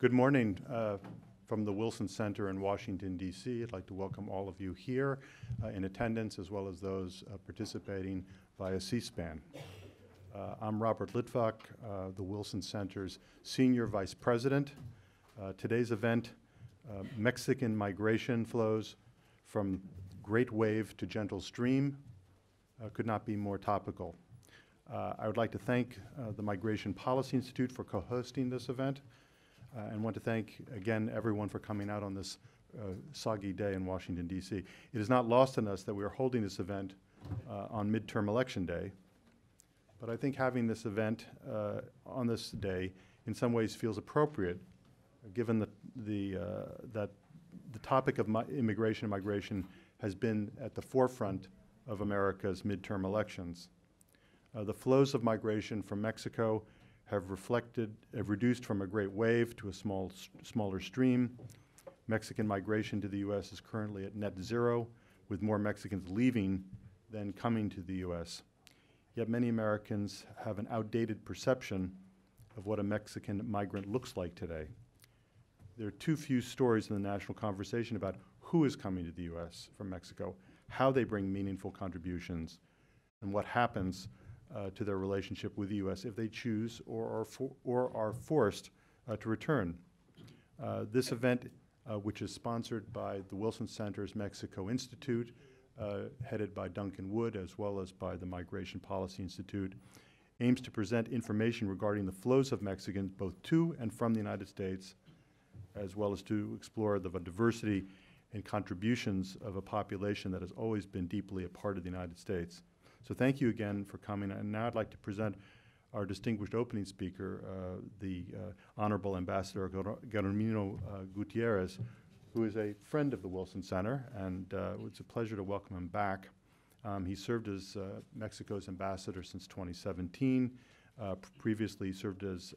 Good morning from the Wilson Center in Washington, D.C. I'd like to welcome all of you here in attendance, as well as those participating via C-SPAN. I'm Robert Litvak, the Wilson Center's Senior Vice President. Today's event, Mexican migration flows from great wave to gentle stream, could not be more topical. I would like to thank the Migration Policy Institute for co-hosting this event, and want to thank, again, everyone for coming out on this soggy day in Washington, D.C. It is not lost on us that we are holding this event on midterm election day, but I think having this event on this day in some ways feels appropriate, given that the topic of immigration and migration has been at the forefront of America's midterm elections. The flows of migration from Mexico have reduced from a great wave to a smaller stream. Mexican migration to the U.S. is currently at net zero, with more Mexicans leaving than coming to the U.S. Yet many Americans have an outdated perception of what a Mexican migrant looks like today. There are too few stories in the national conversation about who is coming to the U.S. from Mexico, how they bring meaningful contributions, and what happens to their relationship with the U.S. if they choose or are forced to return. This event, which is sponsored by the Wilson Center's Mexico Institute, headed by Duncan Wood, as well as by the Migration Policy Institute, aims to present information regarding the flows of Mexicans both to and from the United States, as well as to explore the diversity and contributions of a population that has always been deeply a part of the United States. So thank you again for coming. And now I'd like to present our distinguished opening speaker, the Honorable Ambassador Guillermo Gutierrez, who is a friend of the Wilson Center, and it's a pleasure to welcome him back. He served as Mexico's ambassador since 2017. Previously served as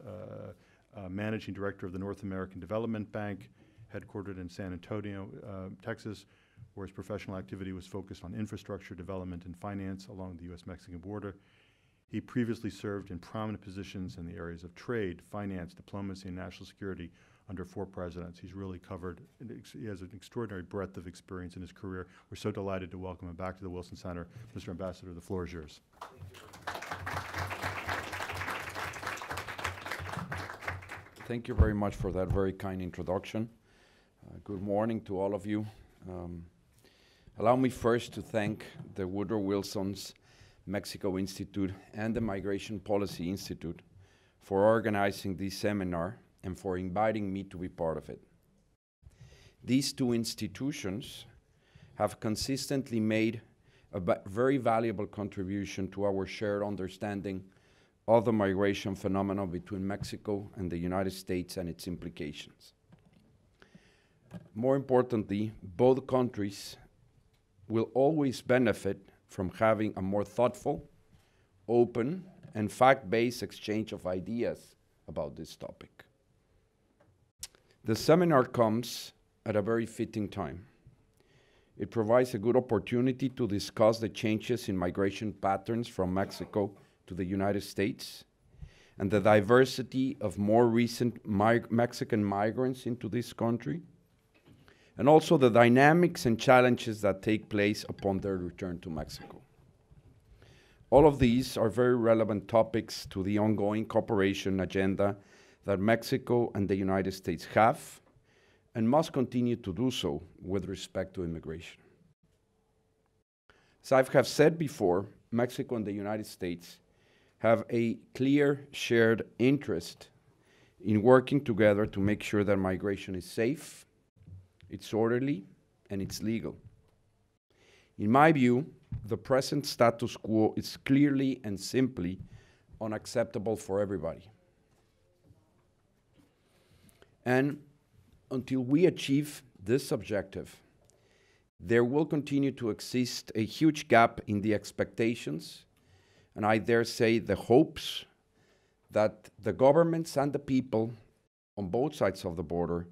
managing director of the North American Development Bank, headquartered in San Antonio, Texas, where his professional activity was focused on infrastructure development and finance along the U.S.-Mexican border. He previously served in prominent positions in the areas of trade, finance, diplomacy, and national security under 4 presidents. He's really covered, he has an extraordinary breadth of experience in his career. We're so delighted to welcome him back to the Wilson Center. Mr. Ambassador, the floor is yours. Thank you very much for that very kind introduction. Good morning to all of you. Allow me first to thank the Woodrow Wilson's Mexico Institute and the Migration Policy Institute for organizing this seminar and for inviting me to be part of it. These 2 institutions have consistently made a very valuable contribution to our shared understanding of the migration phenomenon between Mexico and the United States and its implications. More importantly, both countries will always benefit from having a more thoughtful, open, and fact-based exchange of ideas about this topic. The seminar comes at a very fitting time. It provides a good opportunity to discuss the changes in migration patterns from Mexico to the United States and the diversity of more recent Mexican migrants into this country, and also the dynamics and challenges that take place upon their return to Mexico. All of these are very relevant topics to the ongoing cooperation agenda that Mexico and the United States have and must continue to do so with respect to immigration. As I have said before, Mexico and the United States have a clear shared interest in working together to make sure that migration is safe, it's orderly, and it's legal. In my view, the present status quo is clearly and simply unacceptable for everybody. And until we achieve this objective, there will continue to exist a huge gap in the expectations, and I dare say the hopes, that the governments and the people on both sides of the border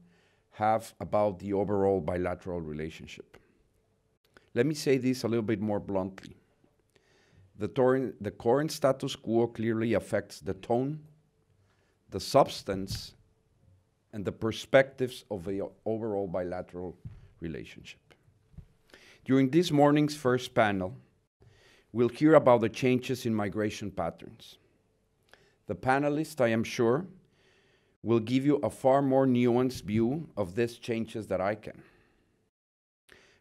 have about the overall bilateral relationship. Let me say this a little bit more bluntly. The current status quo clearly affects the tone, the substance, and the perspectives of the overall bilateral relationship. During this morning's first panel, we'll hear about the changes in migration patterns. The panelists, I am sure, will give you a far more nuanced view of these changes than I can.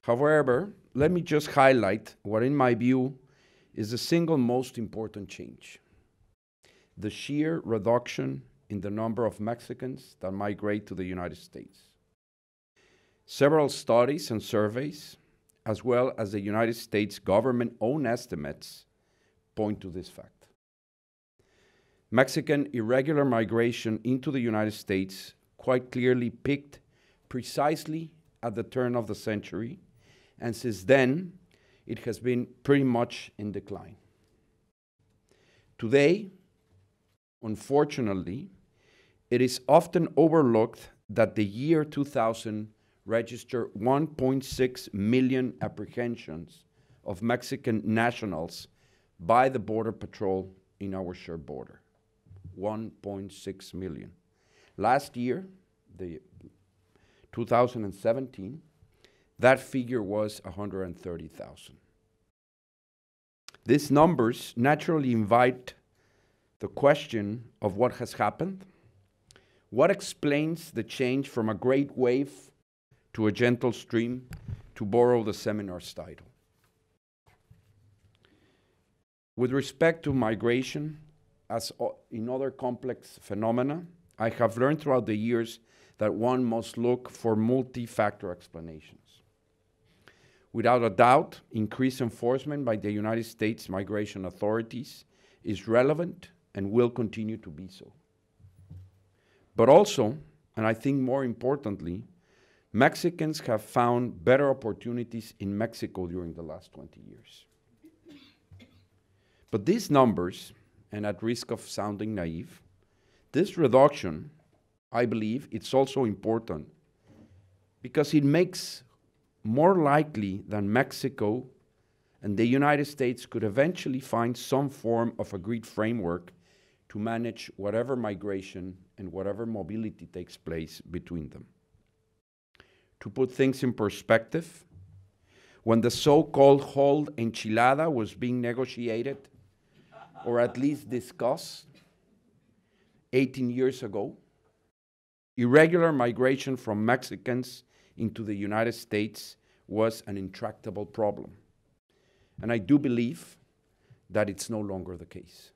However, let me just highlight what, in my view, is the single most important change: the sheer reduction in the number of Mexicans that migrate to the United States. Several studies and surveys, as well as the United States government-owned estimates, point to this fact. Mexican irregular migration into the United States quite clearly peaked precisely at the turn of the century, and since then, it has been pretty much in decline. Today, unfortunately, it is often overlooked that the year 2000 registered 1.6 million apprehensions of Mexican nationals by the Border Patrol in our shared border. 1.6 million. Last year, the 2017, that figure was 130,000. These numbers naturally invite the question of what has happened. What explains the change from a great wave to a gentle stream, to borrow the seminar's title? With respect to migration, as in other complex phenomena, I have learned throughout the years that one must look for multi-factor explanations. Without a doubt, increased enforcement by the United States migration authorities is relevant and will continue to be so. But also, and I think more importantly, Mexicans have found better opportunities in Mexico during the last 20 years. But these numbers, and at risk of sounding naive, this reduction, I believe, it's also important because it makes more likely than Mexico and the United States could eventually find some form of agreed framework to manage whatever migration and whatever mobility takes place between them. To put things in perspective, when the so-called whole enchilada was being negotiated, or at least discussed 18 years ago, irregular migration from Mexicans into the United States was an intractable problem. And I do believe that it's no longer the case.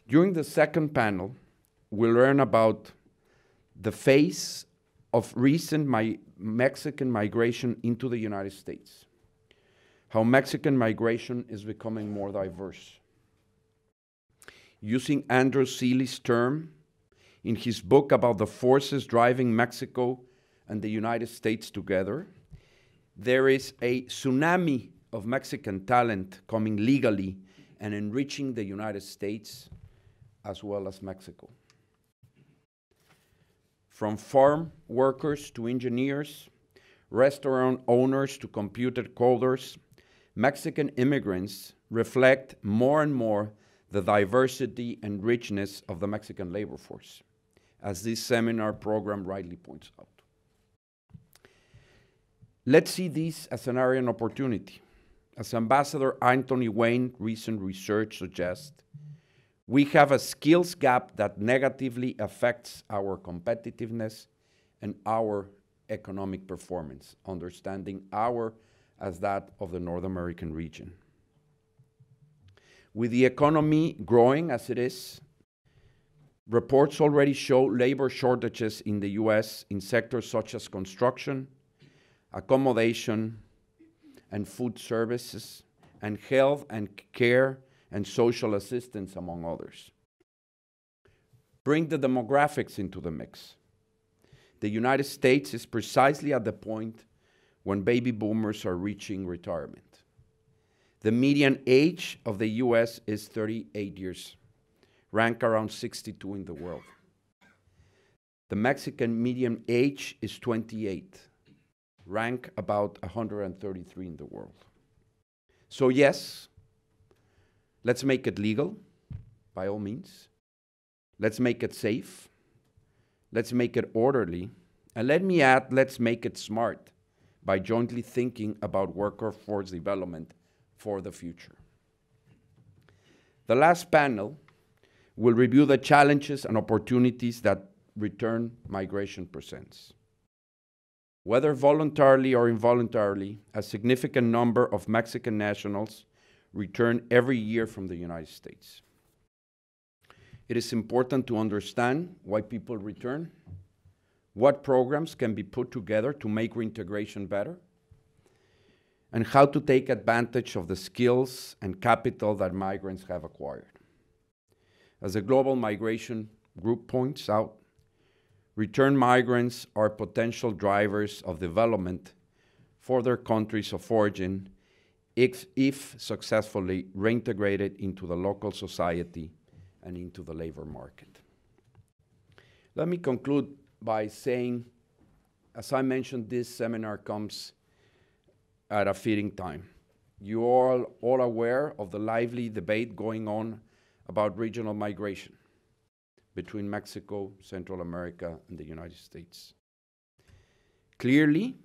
During the second panel, we'll learn about the phase of recent Mexican migration into the United States, how Mexican migration is becoming more diverse. Using Andrew Seeley's term in his book about the forces driving Mexico and the United States together, there is a tsunami of Mexican talent coming legally and enriching the United States as well as Mexico. From farm workers to engineers, restaurant owners to computer coders, Mexican immigrants reflect more and more the diversity and richness of the Mexican labor force, as this seminar program rightly points out. Let's see this as an area of opportunity. As Ambassador Anthony Wayne's recent research suggests, we have a skills gap that negatively affects our competitiveness and our economic performance, understanding our as that of the North American region. With the economy growing as it is, reports already show labor shortages in the U.S. in sectors such as construction, accommodation, and food services, and health and care and social assistance, among others. Bring the demographics into the mix. The United States is precisely at the point when baby boomers are reaching retirement. The median age of the U.S. is 38 years, ranked around 62 in the world. The Mexican median age is 28, ranked about 133 in the world. So yes, let's make it legal, by all means. Let's make it safe. let's make it orderly, and let me add, let's make it smart by jointly thinking about workforce development for the future. The last panel will review the challenges and opportunities that return migration presents. Whether voluntarily or involuntarily, a significant number of Mexican nationals return every year from the United States. It is important to understand why people return, what programs can be put together to make reintegration better, and how to take advantage of the skills and capital that migrants have acquired. As the Global Migration Group points out, return migrants are potential drivers of development for their countries of origin if successfully reintegrated into the local society and into the labor market. Let me conclude by saying, as I mentioned, this seminar comes at a fitting time. You are all aware of the lively debate going on about regional migration between Mexico, Central America, and the United States. Clearly,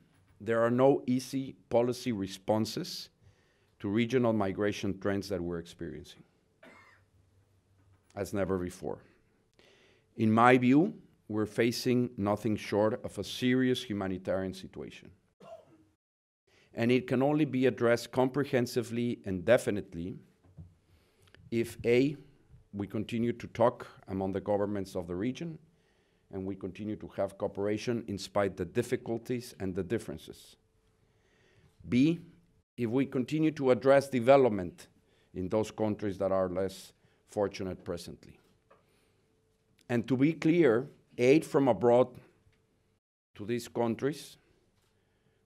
there are no easy policy responses to regional migration trends that we're experiencing, as never before. In my view, we're facing nothing short of a serious humanitarian situation. And it can only be addressed comprehensively and definitely if A, we continue to talk among the governments of the region, and we continue to have cooperation in spite of the difficulties and the differences. B, if we continue to address development in those countries that are less fortunate presently. And to be clear, aid from abroad to these countries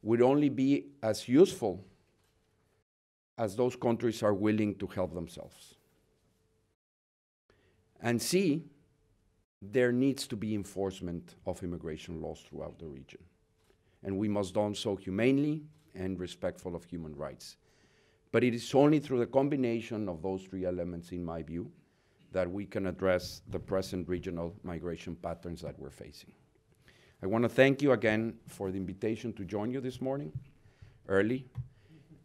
would only be as useful as those countries are willing to help themselves. And C, there needs to be enforcement of immigration laws throughout the region. And we must do so humanely and respectful of human rights. But it is only through the combination of those three elements, in my view, that we can address the present regional migration patterns that we're facing. I want to thank you again for the invitation to join you this morning, early.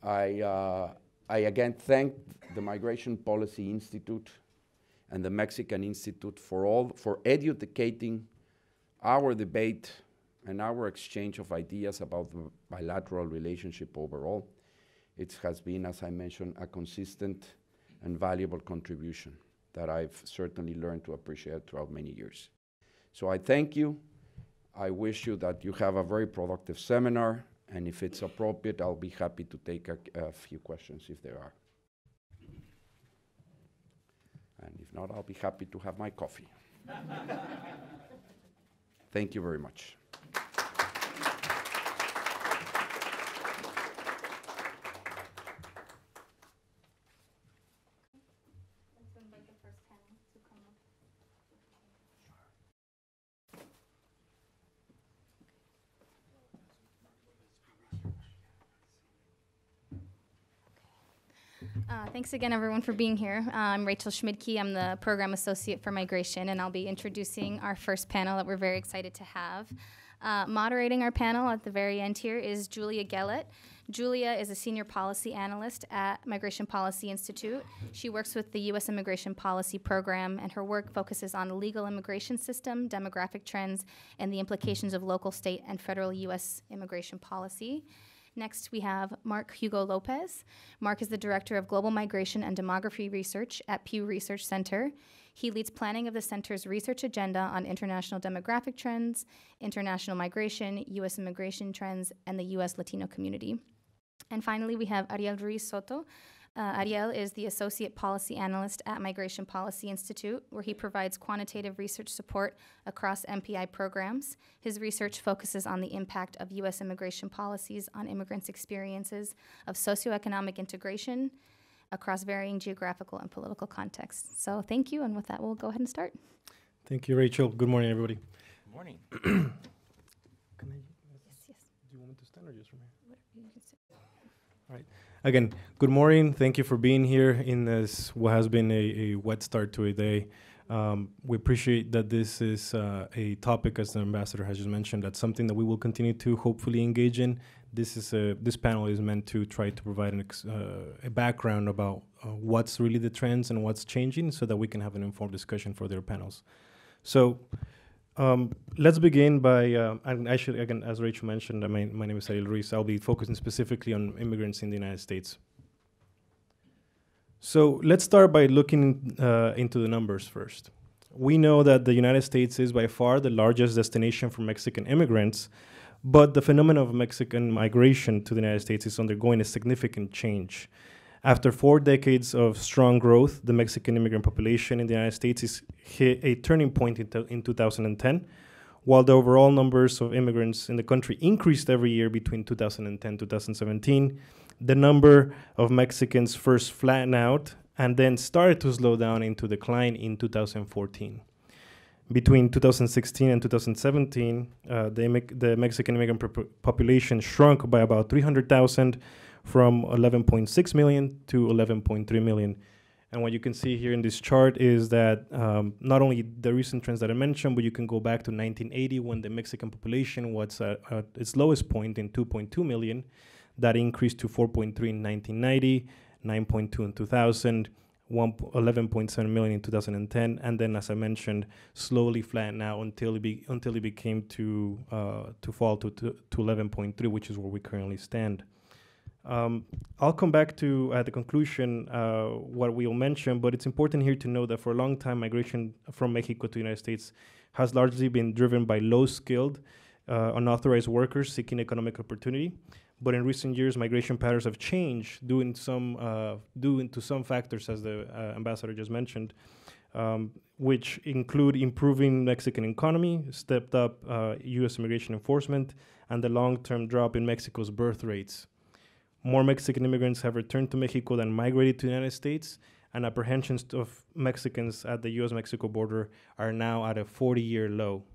I again thank the Migration Policy Institute and the Mexican Institute for educating our debate and our exchange of ideas about the bilateral relationship overall. It has been, as I mentioned, a consistent and valuable contribution that I've certainly learned to appreciate throughout many years. So I thank you. I wish you that you have a very productive seminar, and if it's appropriate, I'll be happy to take a few questions if there are. And if not, I'll be happy to have my coffee. Thank you very much. Thanks again, everyone, for being here. I'm Rachel Schmidtke. I'm the Program Associate for Migration, and I'll be introducing our first panel that we're very excited to have. Moderating our panel at the very end here is Julia Gellett. Julia is a Senior Policy Analyst at Migration Policy Institute. She works with the U.S. Immigration Policy Program, and her work focuses on the legal immigration system, demographic trends, and the implications of local, state, and federal U.S. immigration policy. Next, we have Mark Hugo Lopez. Mark is the Director of Global Migration and Demography Research at Pew Research Center. He leads planning of the center's research agenda on international demographic trends, international migration, U.S. immigration trends, and the U.S. Latino community. And finally, we have Ariel Ruiz Soto. Ariel is the Associate Policy Analyst at Migration Policy Institute, where he provides quantitative research support across MPI programs. His research focuses on the impact of U.S. immigration policies on immigrants' experiences of socioeconomic integration across varying geographical and political contexts. So thank you, and with that, we'll go ahead and start. Thank you, Rachel. Good morning, everybody. Good morning. Yes. Do you want me to stand or just from here? You can sit. All right. Again, good morning. Thank you for being here in this what has been a wet start to a day. We appreciate that this is a topic, as the ambassador has just mentioned, that's something that we will continue to hopefully engage in. This panel is meant to try to provide a background about what's really the trends and what's changing, so that we can have an informed discussion for their panels. So let's begin by, and actually, again, as Rachel mentioned, my name is Ariel Ruiz. I'll be focusing specifically on immigrants in the United States. So let's start by looking into the numbers first. We know that the United States is by far the largest destination for Mexican immigrants, but the phenomenon of Mexican migration to the United States is undergoing a significant change. After 4 decades of strong growth, the Mexican immigrant population in the United States is hit a turning point in 2010. While the overall numbers of immigrants in the country increased every year between 2010 and 2017, the number of Mexicans first flattened out and then started to slow down into decline in 2014. Between 2016 and 2017, the Mexican immigrant population shrunk by about 300,000, from 11.6 million to 11.3 million. And what you can see here in this chart is that not only the recent trends that I mentioned, but you can go back to 1980 when the Mexican population was at its lowest point in 2.2 million. That increased to 4.3 in 1990, 9.2 in 2000, 11.7 million in 2010, and then, as I mentioned, slowly flattened out until it became to fall to 11.3, which is where we currently stand. I'll come back to, at the conclusion, what we'll mention, but it's important here to know that for a long time, migration from Mexico to the United States has largely been driven by low-skilled, unauthorized workers seeking economic opportunity. But in recent years, migration patterns have changed due to some factors, as the ambassador just mentioned, which include improving Mexican economy, stepped up U.S. immigration enforcement, and the long-term drop in Mexico's birth rates. More Mexican immigrants have returned to Mexico than migrated to the United States, and apprehensions of Mexicans at the U.S.-Mexico border are now at a 40-year low.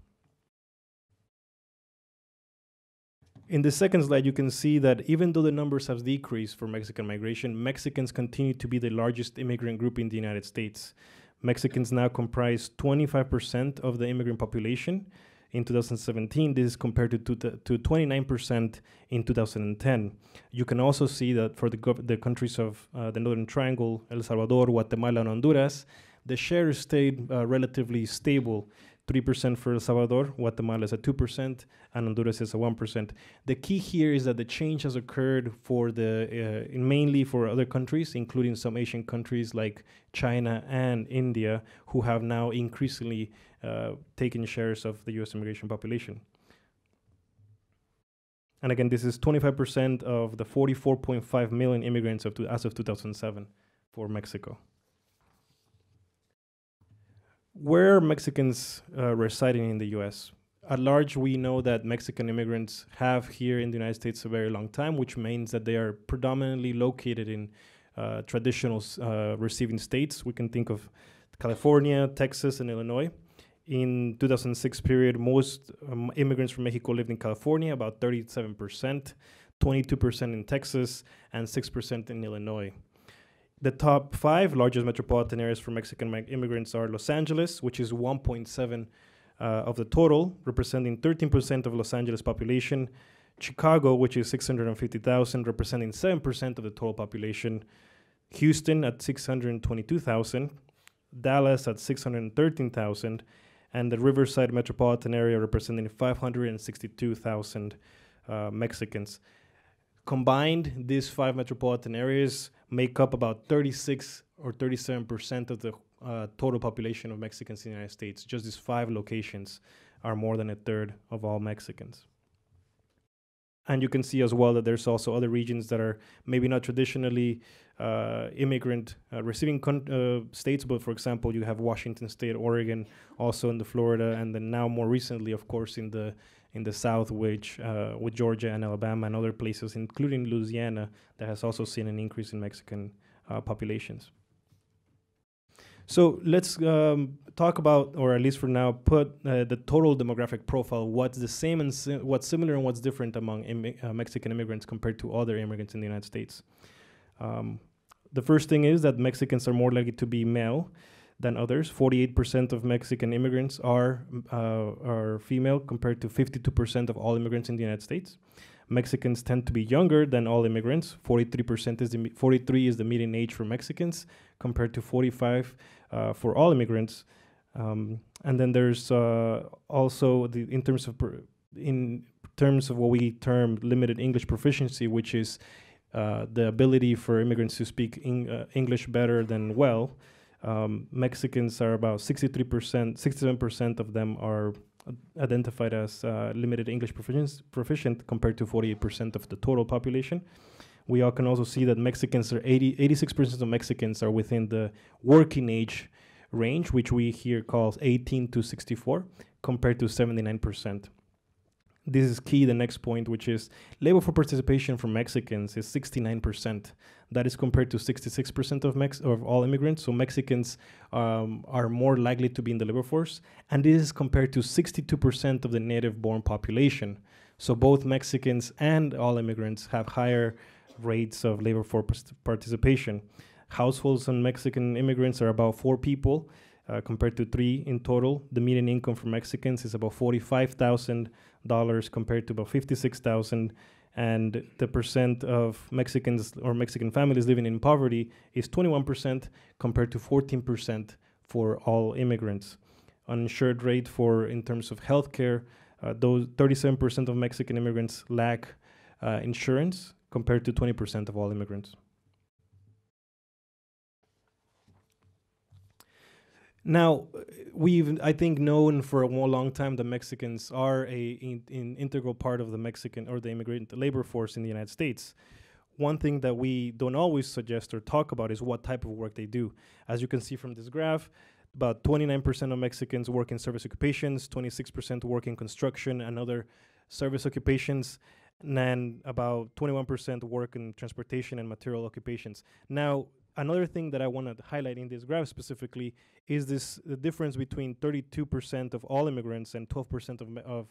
In the second slide, you can see that even though the numbers have decreased for Mexican migration, Mexicans continue to be the largest immigrant group in the United States. Mexicans now comprise 25% of the immigrant population. In 2017, this is compared to 29% in 2010. You can also see that for the countries of the Northern Triangle, El Salvador, Guatemala, and Honduras, the share stayed relatively stable. 3% for El Salvador, Guatemala is at 2%, and Honduras is at 1%. The key here is that the change has occurred for mainly for other countries, including some Asian countries like China and India, who have now increasingly taken shares of the U.S. immigration population. And again, this is 25% of the 44.5 million immigrants as of 2007 for Mexico. Where are Mexicans residing in the U.S.? At large, we know that Mexican immigrants have here in the United States a very long time, which means that they are predominantly located in traditional receiving states. We can think of California, Texas, and Illinois. In 2006 period, most immigrants from Mexico lived in California, about 37%, 22% in Texas, and 6% in Illinois. The top 5 largest metropolitan areas for Mexican immigrants are Los Angeles, which is 1.7 of the total, representing 13% of Los Angeles population. Chicago, which is 650,000, representing 7% of the total population. Houston at 622,000. Dallas at 613,000. And the Riverside metropolitan area representing 562,000 Mexicans. Combined, these 5 metropolitan areas make up about 36 or 37% of the total population of Mexicans in the United States. Just these 5 locations are more than a third of all Mexicans. And you can see as well that there's also other regions that are maybe not traditionally immigrant receiving states, but for example, you have Washington State, Oregon, also in the Florida, and then now more recently, of course, in the South, which with Georgia and Alabama and other places, including Louisiana, that has also seen an increase in Mexican populations. So let's talk about, or at least for now, put the total demographic profile, what's the same and what's similar and what's different among Mexican immigrants compared to other immigrants in the United States. The first thing is that Mexicans are more likely to be male. than others. 48% of Mexican immigrants are female, compared to 52% of all immigrants in the United States. Mexicans tend to be younger than all immigrants. 43 is the median age for Mexicans, compared to 45 for all immigrants. And then there's also in terms of what we term limited English proficiency, which is the ability for immigrants to speak English better than well. Mexicans are about 67% of them are identified as limited English proficient, compared to 48% of the total population. We all can also see that 86% of Mexicans are within the working age range, which we here call 18 to 64, compared to 79%. This is key, the next point, which is labor force participation for Mexicans is 69%. That is compared to 66% of all immigrants. So Mexicans are more likely to be in the labor force. And this is compared to 62% of the native-born population. So both Mexicans and all immigrants have higher rates of labor force participation. Households on Mexican immigrants are about 4 people, compared to 3 in total. The median income for Mexicans is about $45,000 compared to about $56,000, and the percent of Mexicans or Mexican families living in poverty is 21% compared to 14% for all immigrants. Uninsured rate in terms of healthcare, those 37% of Mexican immigrants lack insurance compared to 20% of all immigrants. Now, we've, I think, known for a long time that Mexicans are an integral part of the Mexican or the immigrant labor force in the United States. One thing that we don't always suggest or talk about is what type of work they do. As you can see from this graph, about 29% of Mexicans work in service occupations, 26% work in construction and other service occupations, and about 21% work in transportation and material occupations. Now, another thing that I want to highlight in this graph specifically is the difference between 32% of all immigrants and 12% of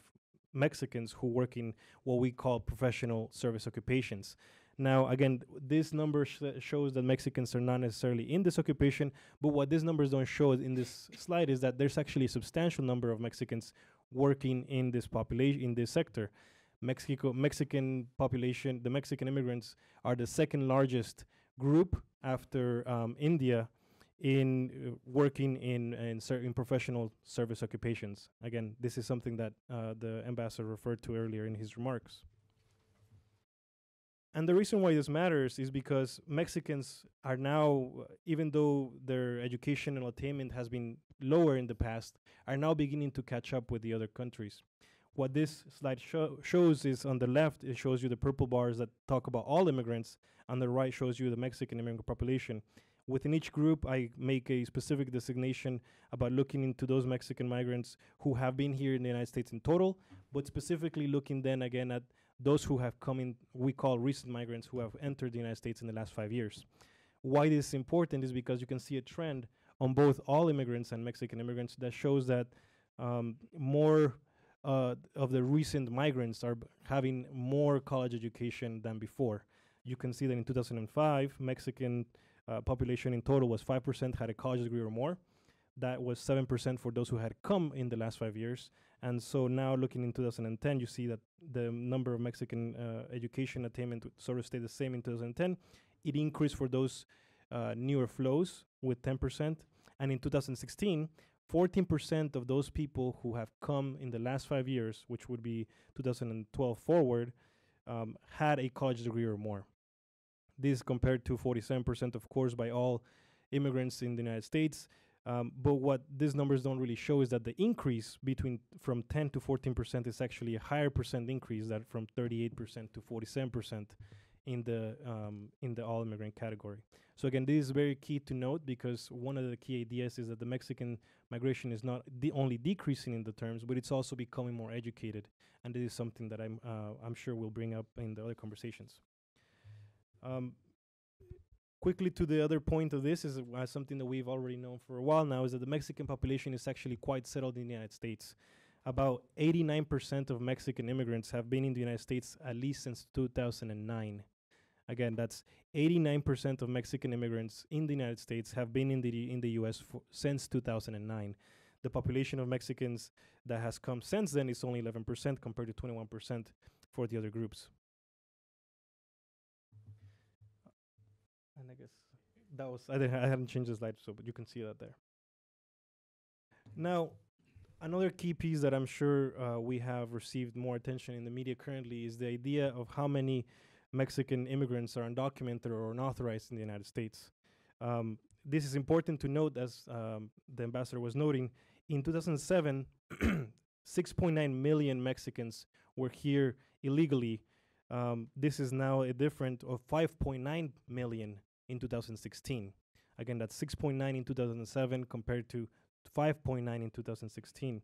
Mexicans who work in what we call professional service occupations. Now, again, this number shows that Mexicans are not necessarily in this occupation, but what these numbers don't show in this slide is that there's actually a substantial number of Mexicans working in this population, in this sector. Mexican population, the Mexican immigrants are the second largest group after India in working in professional service occupations. Again, this is something that the ambassador referred to earlier in his remarks. And the reason why this matters is because Mexicans are now, even though their educational attainment has been lower in the past, are now beginning to catch up with the other countries. What this slide shows is on the left, it shows you the purple bars that talk about all immigrants. On the right shows you the Mexican immigrant population. Within each group, I make a specific designation about looking into those Mexican migrants who have been here in the United States in total, but specifically looking then again at those who have come in, we call recent migrants, who have entered the United States in the last 5 years. Why this is important is because you can see a trend on both all immigrants and Mexican immigrants that shows that more of the recent migrants are having more college education than before. You can see that in 2005, Mexican population in total was 5% had a college degree or more. That was 7% for those who had come in the last 5 years. And so now looking in 2010, you see that the number of Mexican education attainment sort of stayed the same in 2010. It increased for those newer flows with 10%. And in 2016, 14% of those people who have come in the last 5 years, which would be 2012 forward, had a college degree or more. This compared to 47%, of course, by all immigrants in the United States. But what these numbers don't really show is that the increase from 10 to 14% is actually a higher percent increase than from 38% to 47% in the all immigrant category. So again, this is very key to note, because one of the key ideas is that the Mexican migration is not only decreasing in the terms, but it's also becoming more educated. And this is something that I'm sure we'll bring up in the other conversations. Quickly to the other point of this is something that we've already known for a while now, is that the Mexican population is actually quite settled in the United States. About 89% of Mexican immigrants have been in the United States at least since 2009. Again, that's 89% of Mexican immigrants in the United States have been in the U.S. Since 2009. The population of Mexicans that has come since then is only 11% compared to 21% for the other groups. And I guess that was, I hadn't changed the slide, so but you can see that there. Now, another key piece that I'm sure we have received more attention in the media currently is the idea of how many Mexican immigrants are undocumented or unauthorized in the United States. This is important to note, as the ambassador was noting. In 2007, 6.9 million Mexicans were here illegally. This is now a difference of 5.9 million in 2016. Again, that's 6.9 in 2007 compared to 5.9 in 2016.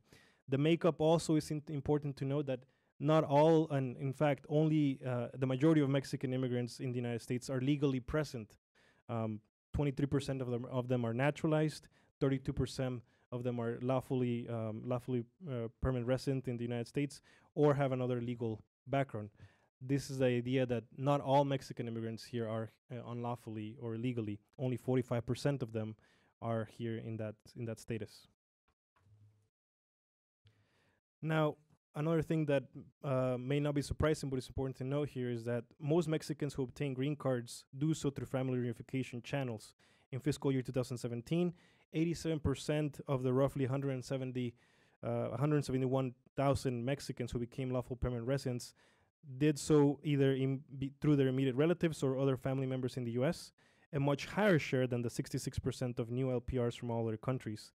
The makeup also is important to note that not all, and in fact, only the majority of Mexican immigrants in the United States are legally present. 23% of them are naturalized, 32% of them are lawfully permanent resident in the United States or have another legal background. This is the idea that not all Mexican immigrants here are unlawfully or illegally. Only 45% of them are here in that status. Now, another thing that may not be surprising, but it's important to note here, is that most Mexicans who obtain green cards do so through family reunification channels. In fiscal year 2017, 87% of the roughly 171,000 Mexicans who became lawful permanent residents did so either through their immediate relatives or other family members in the U.S., a much higher share than the 66% of new LPRs from all other countries.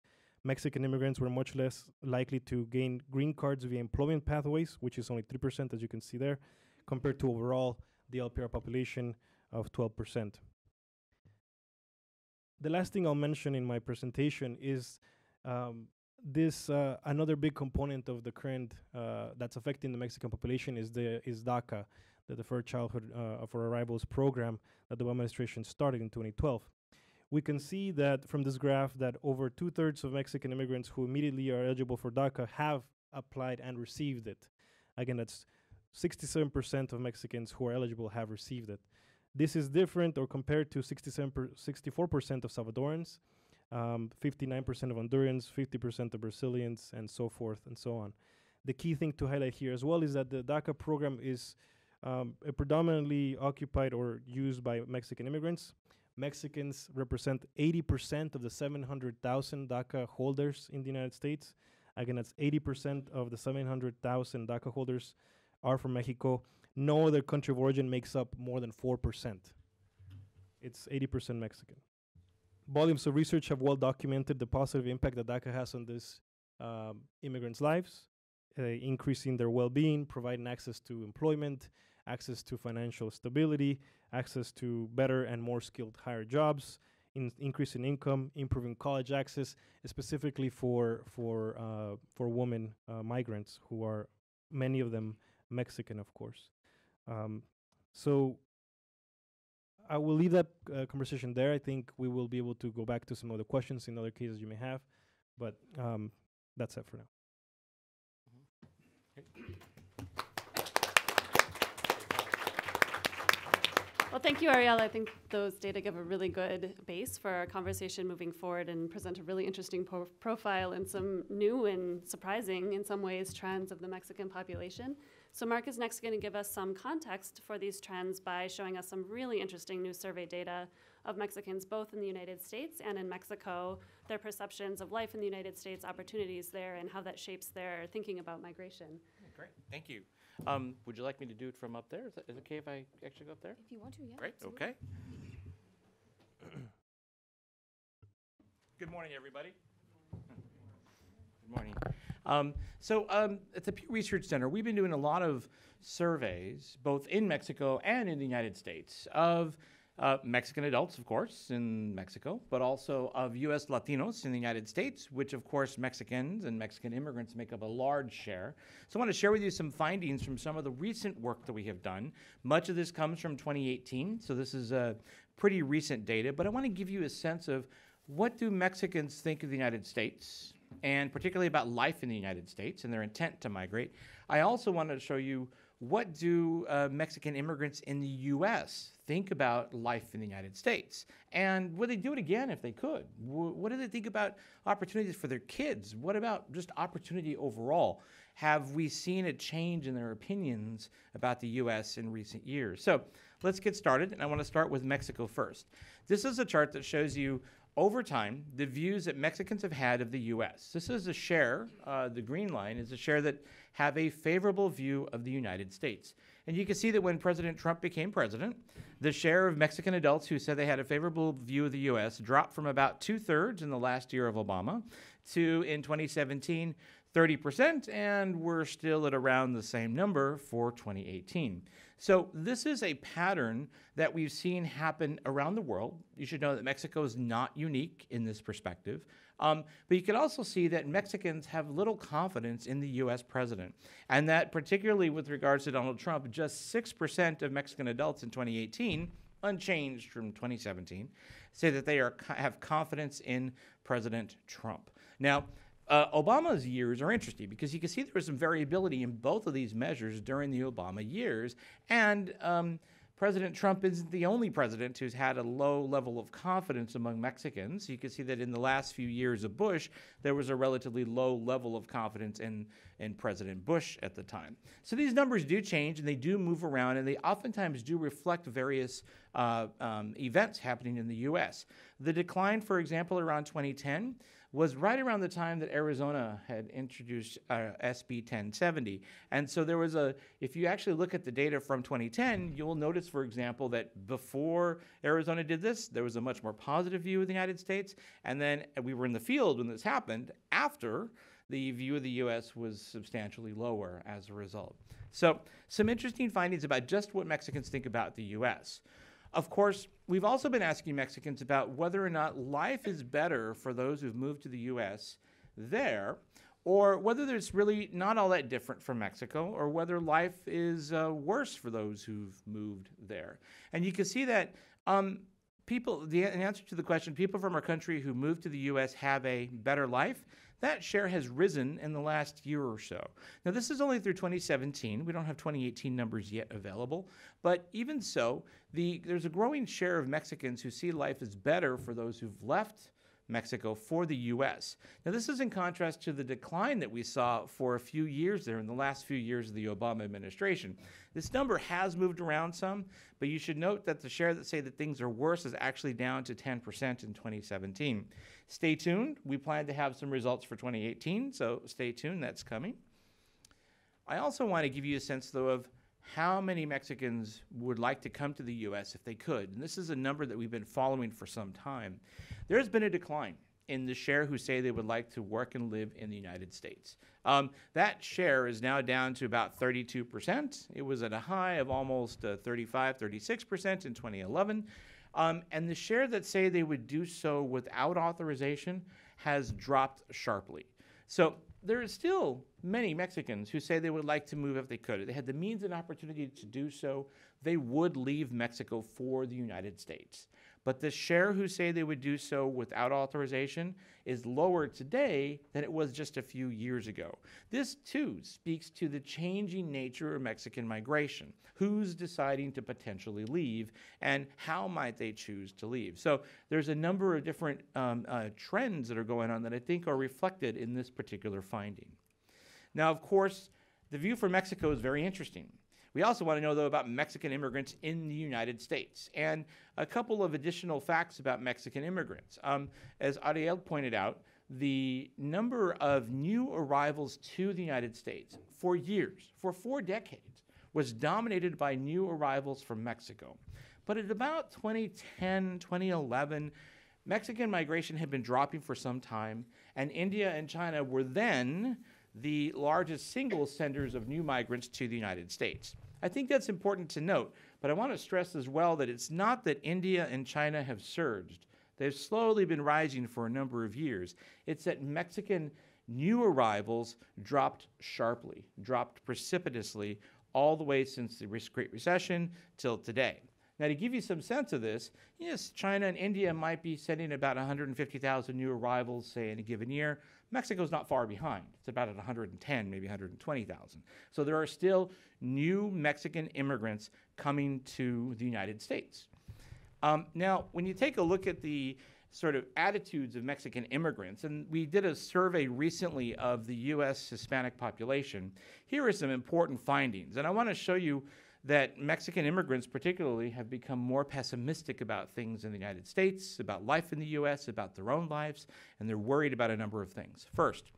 Mexican immigrants were much less likely to gain green cards via employment pathways, which is only 3%, as you can see there, compared to overall the LPR population of 12%. The last thing I'll mention in my presentation is another big component of the current that's affecting the Mexican population is DACA, the Deferred Childhood for Arrivals program that the Obama administration started in 2012. We can see that from this graph that over 2/3 of Mexican immigrants who immediately are eligible for DACA have applied and received it. Again, that's 67% of Mexicans who are eligible have received it. This is different or compared to 64% of Salvadorans, 59% of Hondurans, 50% of Brazilians, and so forth and so on. The key thing to highlight here as well is that the DACA program is predominantly occupied or used by Mexican immigrants. Mexicans represent 80% of the 700,000 DACA holders in the United States. Again, that's 80% of the 700,000 DACA holders are from Mexico. No other country of origin makes up more than 4%. It's 80% Mexican. Volumes of research have well documented the positive impact that DACA has on these immigrants' lives, increasing their well-being, providing access to employment, access to financial stability, access to better and more skilled higher jobs, increasing income, improving college access, specifically for women migrants, who are many of them Mexican, of course. So I will leave that conversation there. I think we will be able to go back to some other questions in other cases you may have, but that's it for now. Well, thank you, Ariel. I think those data give a really good base for our conversation moving forward and present a really interesting profile and some new and surprising, in some ways, trends of the Mexican population. So Mark is next going to give us some context for these trends by showing us some really interesting new survey data of Mexicans both in the United States and in Mexico, their perceptions of life in the United States, opportunities there, and how that shapes their thinking about migration. Great, thank you. Would you like me to do it from up there? Is it okay if I actually go up there? If you want to, yeah. Great, absolutely. okay. Good morning, everybody. Good morning. At the Pew Research Center, we've been doing a lot of surveys, both in Mexico and in the United States, of Mexican adults, of course, in Mexico, but also of U.S. Latinos in the United States, which, of course, Mexicans and Mexican immigrants make up a large share. So I want to share with you some findings from some of the recent work that we have done. Much of this comes from 2018, so this is pretty recent data, but I want to give you a sense of what do Mexicans think of the United States? and particularly about life in the United States and their intent to migrate. I also wanted to show you what do Mexican immigrants in the U.S. think about life in the United States? And would they do it again if they could? What do they think about opportunities for their kids? What about just opportunity overall? Have we seen a change in their opinions about the U.S. in recent years? So let's get started, and I want to start with Mexico first. This is a chart that shows you over time the views that Mexicans have had of the U.S. This is a share, the green line is a share that have a favorable view of the United States. And you can see that when President Trump became president, the share of Mexican adults who said they had a favorable view of the U.S. dropped from about 2/3 in the last year of Obama to, in 2017, 30%, and we're still at around the same number for 2018. So this is a pattern that we've seen happen around the world. You should know that Mexico is not unique in this perspective. But you can also see that Mexicans have little confidence in the U.S. president, and that particularly with regards to Donald Trump, just 6% of Mexican adults in 2018, unchanged from 2017, say that they have confidence in President Trump. Now, Obama's years are interesting because you can see there was some variability in both of these measures during the Obama years, and President Trump isn't the only president who's had a low level of confidence among Mexicans. You can see that in the last few years of Bush, there was a relatively low level of confidence in President Bush at the time. So these numbers do change, and they do move around, and they oftentimes do reflect various events happening in the U.S. The decline, for example, around 2010, was right around the time that Arizona had introduced SB 1070. And so there was if you actually look at the data from 2010, you'll notice, for example, that before Arizona did this, there was a much more positive view of the United States. And then we were in the field when this happened. After, the view of the U.S. was substantially lower as a result. So some interesting findings about just what Mexicans think about the U.S. Of course, we've also been asking Mexicans about whether or not life is better for those who've moved to the U.S. there, or whether there's really not all that different from Mexico, or whether life is worse for those who've moved there. And you can see that in answer to the question, people from our country who moved to the U.S. have a better life, that share has risen in the last year or so. Now, this is only through 2017. We don't have 2018 numbers yet available. But even so, there's a growing share of Mexicans who see life as better for those who've left Mexico for the U.S. Now, this is in contrast to the decline that we saw for a few years there in the last few years of the Obama administration. This number has moved around some, but you should note that the share that say that things are worse is actually down to 10% in 2017. Stay tuned. We plan to have some results for 2018, so stay tuned. That's coming. I also want to give you a sense, though, of how many Mexicans would like to come to the U.S. if they could. And this is a number that we've been following for some time. There's been a decline in the share who say they would like to work and live in the United States. That share is now down to about 32%. It was at a high of almost 35, 36% in 2011. And the share that say they would do so without authorization has dropped sharply. So there are still many Mexicans who say they would like to move if they could. If they had the means and opportunity to do so, they would leave Mexico for the United States. But the share who say they would do so without authorization is lower today than it was just a few years ago. This, too, speaks to the changing nature of Mexican migration. Who's deciding to potentially leave, and how might they choose to leave? So there's a number of different trends that are going on that I think are reflected in this particular finding. Now, of course, the view for Mexico is very interesting. We also want to know, though, about Mexican immigrants in the United States, and a couple of additional facts about Mexican immigrants. As Ariel pointed out, the number of new arrivals to the United States for years, for 4 decades, was dominated by new arrivals from Mexico. But at about 2010, 2011, Mexican migration had been dropping for some time, and India and China were then the largest single senders of new migrants to the United States. I think that's important to note, but I want to stress as well that it's not that India and China have surged. They've slowly been rising for a number of years. It's that Mexican new arrivals dropped sharply, dropped precipitously, all the way since the Great Recession till today. Now, to give you some sense of this, yes, China and India might be sending about 150,000 new arrivals, say, in a given year, Mexico's not far behind. It's about at 110, maybe 120,000. So there are still new Mexican immigrants coming to the United States. Now, when you take a look at the sort of attitudes of Mexican immigrants, and we did a survey recently of the U.S. Hispanic population, here are some important findings. And I want to show you that Mexican immigrants particularly have become more pessimistic about things in the United States, about life in the U.S., about their own lives, and they're worried about a number of things. First,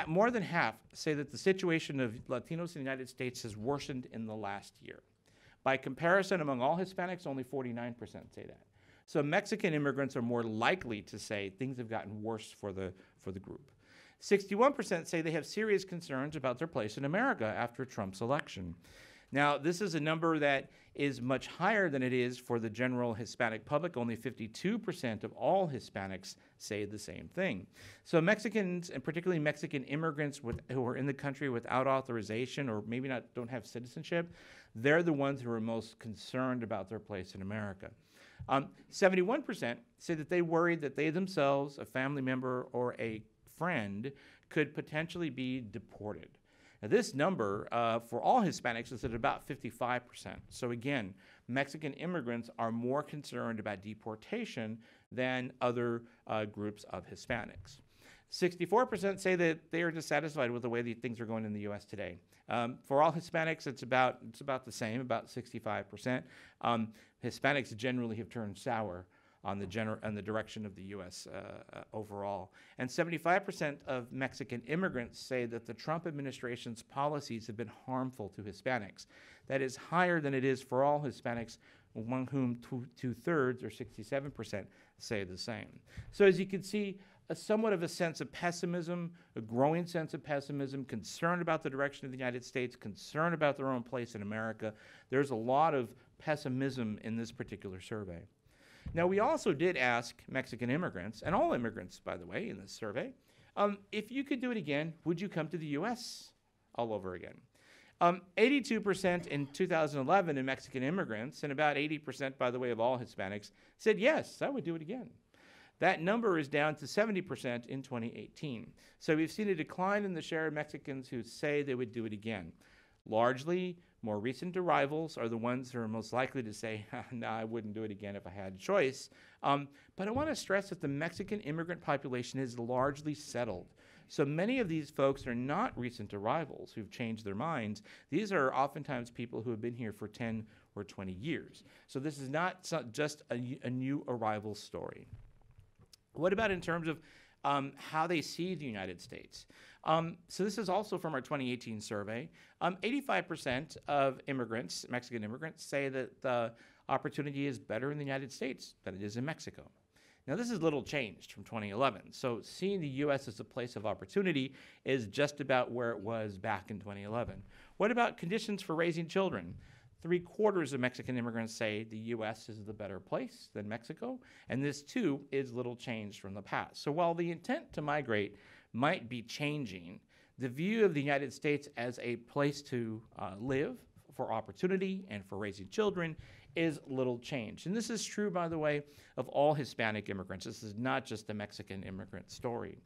more than half say that the situation of Latinos in the United States has worsened in the last year. By comparison, among all Hispanics, only 49% say that. So Mexican immigrants are more likely to say things have gotten worse for the group. 61% say they have serious concerns about their place in America after Trump's election. Now, this is a number that is much higher than it is for the general Hispanic public. Only 52% of all Hispanics say the same thing. So Mexicans, and particularly Mexican immigrants who are in the country without authorization or maybe don't have citizenship, they're the ones who are most concerned about their place in America. 71% say that they worry that they themselves, a family member, or a friend could potentially be deported. Now, this number for all Hispanics is at about 55%. So again, Mexican immigrants are more concerned about deportation than other groups of Hispanics. 64% say that they are dissatisfied with the way things are going in the U.S. today. For all Hispanics, it's about the same, about 65%. Hispanics generally have turned sour on the direction of the U.S. Overall. And 75% of Mexican immigrants say that the Trump administration's policies have been harmful to Hispanics. That is higher than it is for all Hispanics, among whom two-thirds, or 67%, say the same. So as you can see, somewhat of a sense of pessimism, a growing sense of pessimism, concern about the direction of the United States, concern about their own place in America. There's a lot of pessimism in this particular survey. Now, we also did ask Mexican immigrants, and all immigrants, by the way, in this survey, if you could do it again, would you come to the U.S. all over again? 82% in 2011 in Mexican immigrants, and about 80%, by the way, of all Hispanics, said, yes, I would do it again. That number is down to 70% in 2018. So we've seen a decline in the share of Mexicans who say they would do it again. Largely, more recent arrivals are the ones who are most likely to say, no, I wouldn't do it again if I had a choice. But I want to stress that the Mexican immigrant population is largely settled. So many of these folks are not recent arrivals who've changed their minds. These are oftentimes people who have been here for 10 or 20 years. So this is not just a new arrival story. What about in terms of how they see the United States? So this is also from our 2018 survey. 85% of immigrants, Mexican immigrants, say that the opportunity is better in the United States than it is in Mexico. Now, this is little changed from 2011. So seeing the U.S. as a place of opportunity is just about where it was back in 2011. What about conditions for raising children? 3/4 of Mexican immigrants say the U.S. is the better place than Mexico, and this, too, is little changed from the past. So while the intent to migrate might be changing, the view of the United States as a place to live, for opportunity, and for raising children is little changed. And this is true, by the way, of all Hispanic immigrants. This is not just a Mexican immigrant story.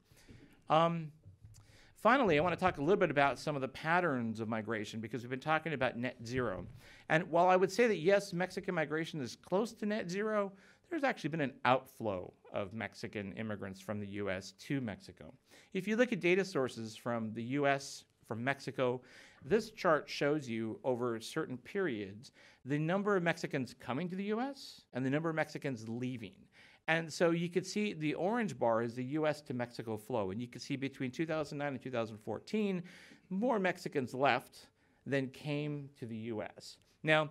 Finally, I want to talk a little bit about some of the patterns of migration, because we've been talking about net zero. And while I would say that, yes, Mexican migration is close to net zero, there's actually been an outflow of Mexican immigrants from the U.S. to Mexico. If you look at data sources from the U.S., from Mexico, this chart shows you over certain periods the number of Mexicans coming to the U.S. and the number of Mexicans leaving. And so you could see the orange bar is the U.S. to Mexico flow. And you can see between 2009 and 2014, more Mexicans left than came to the U.S. Now,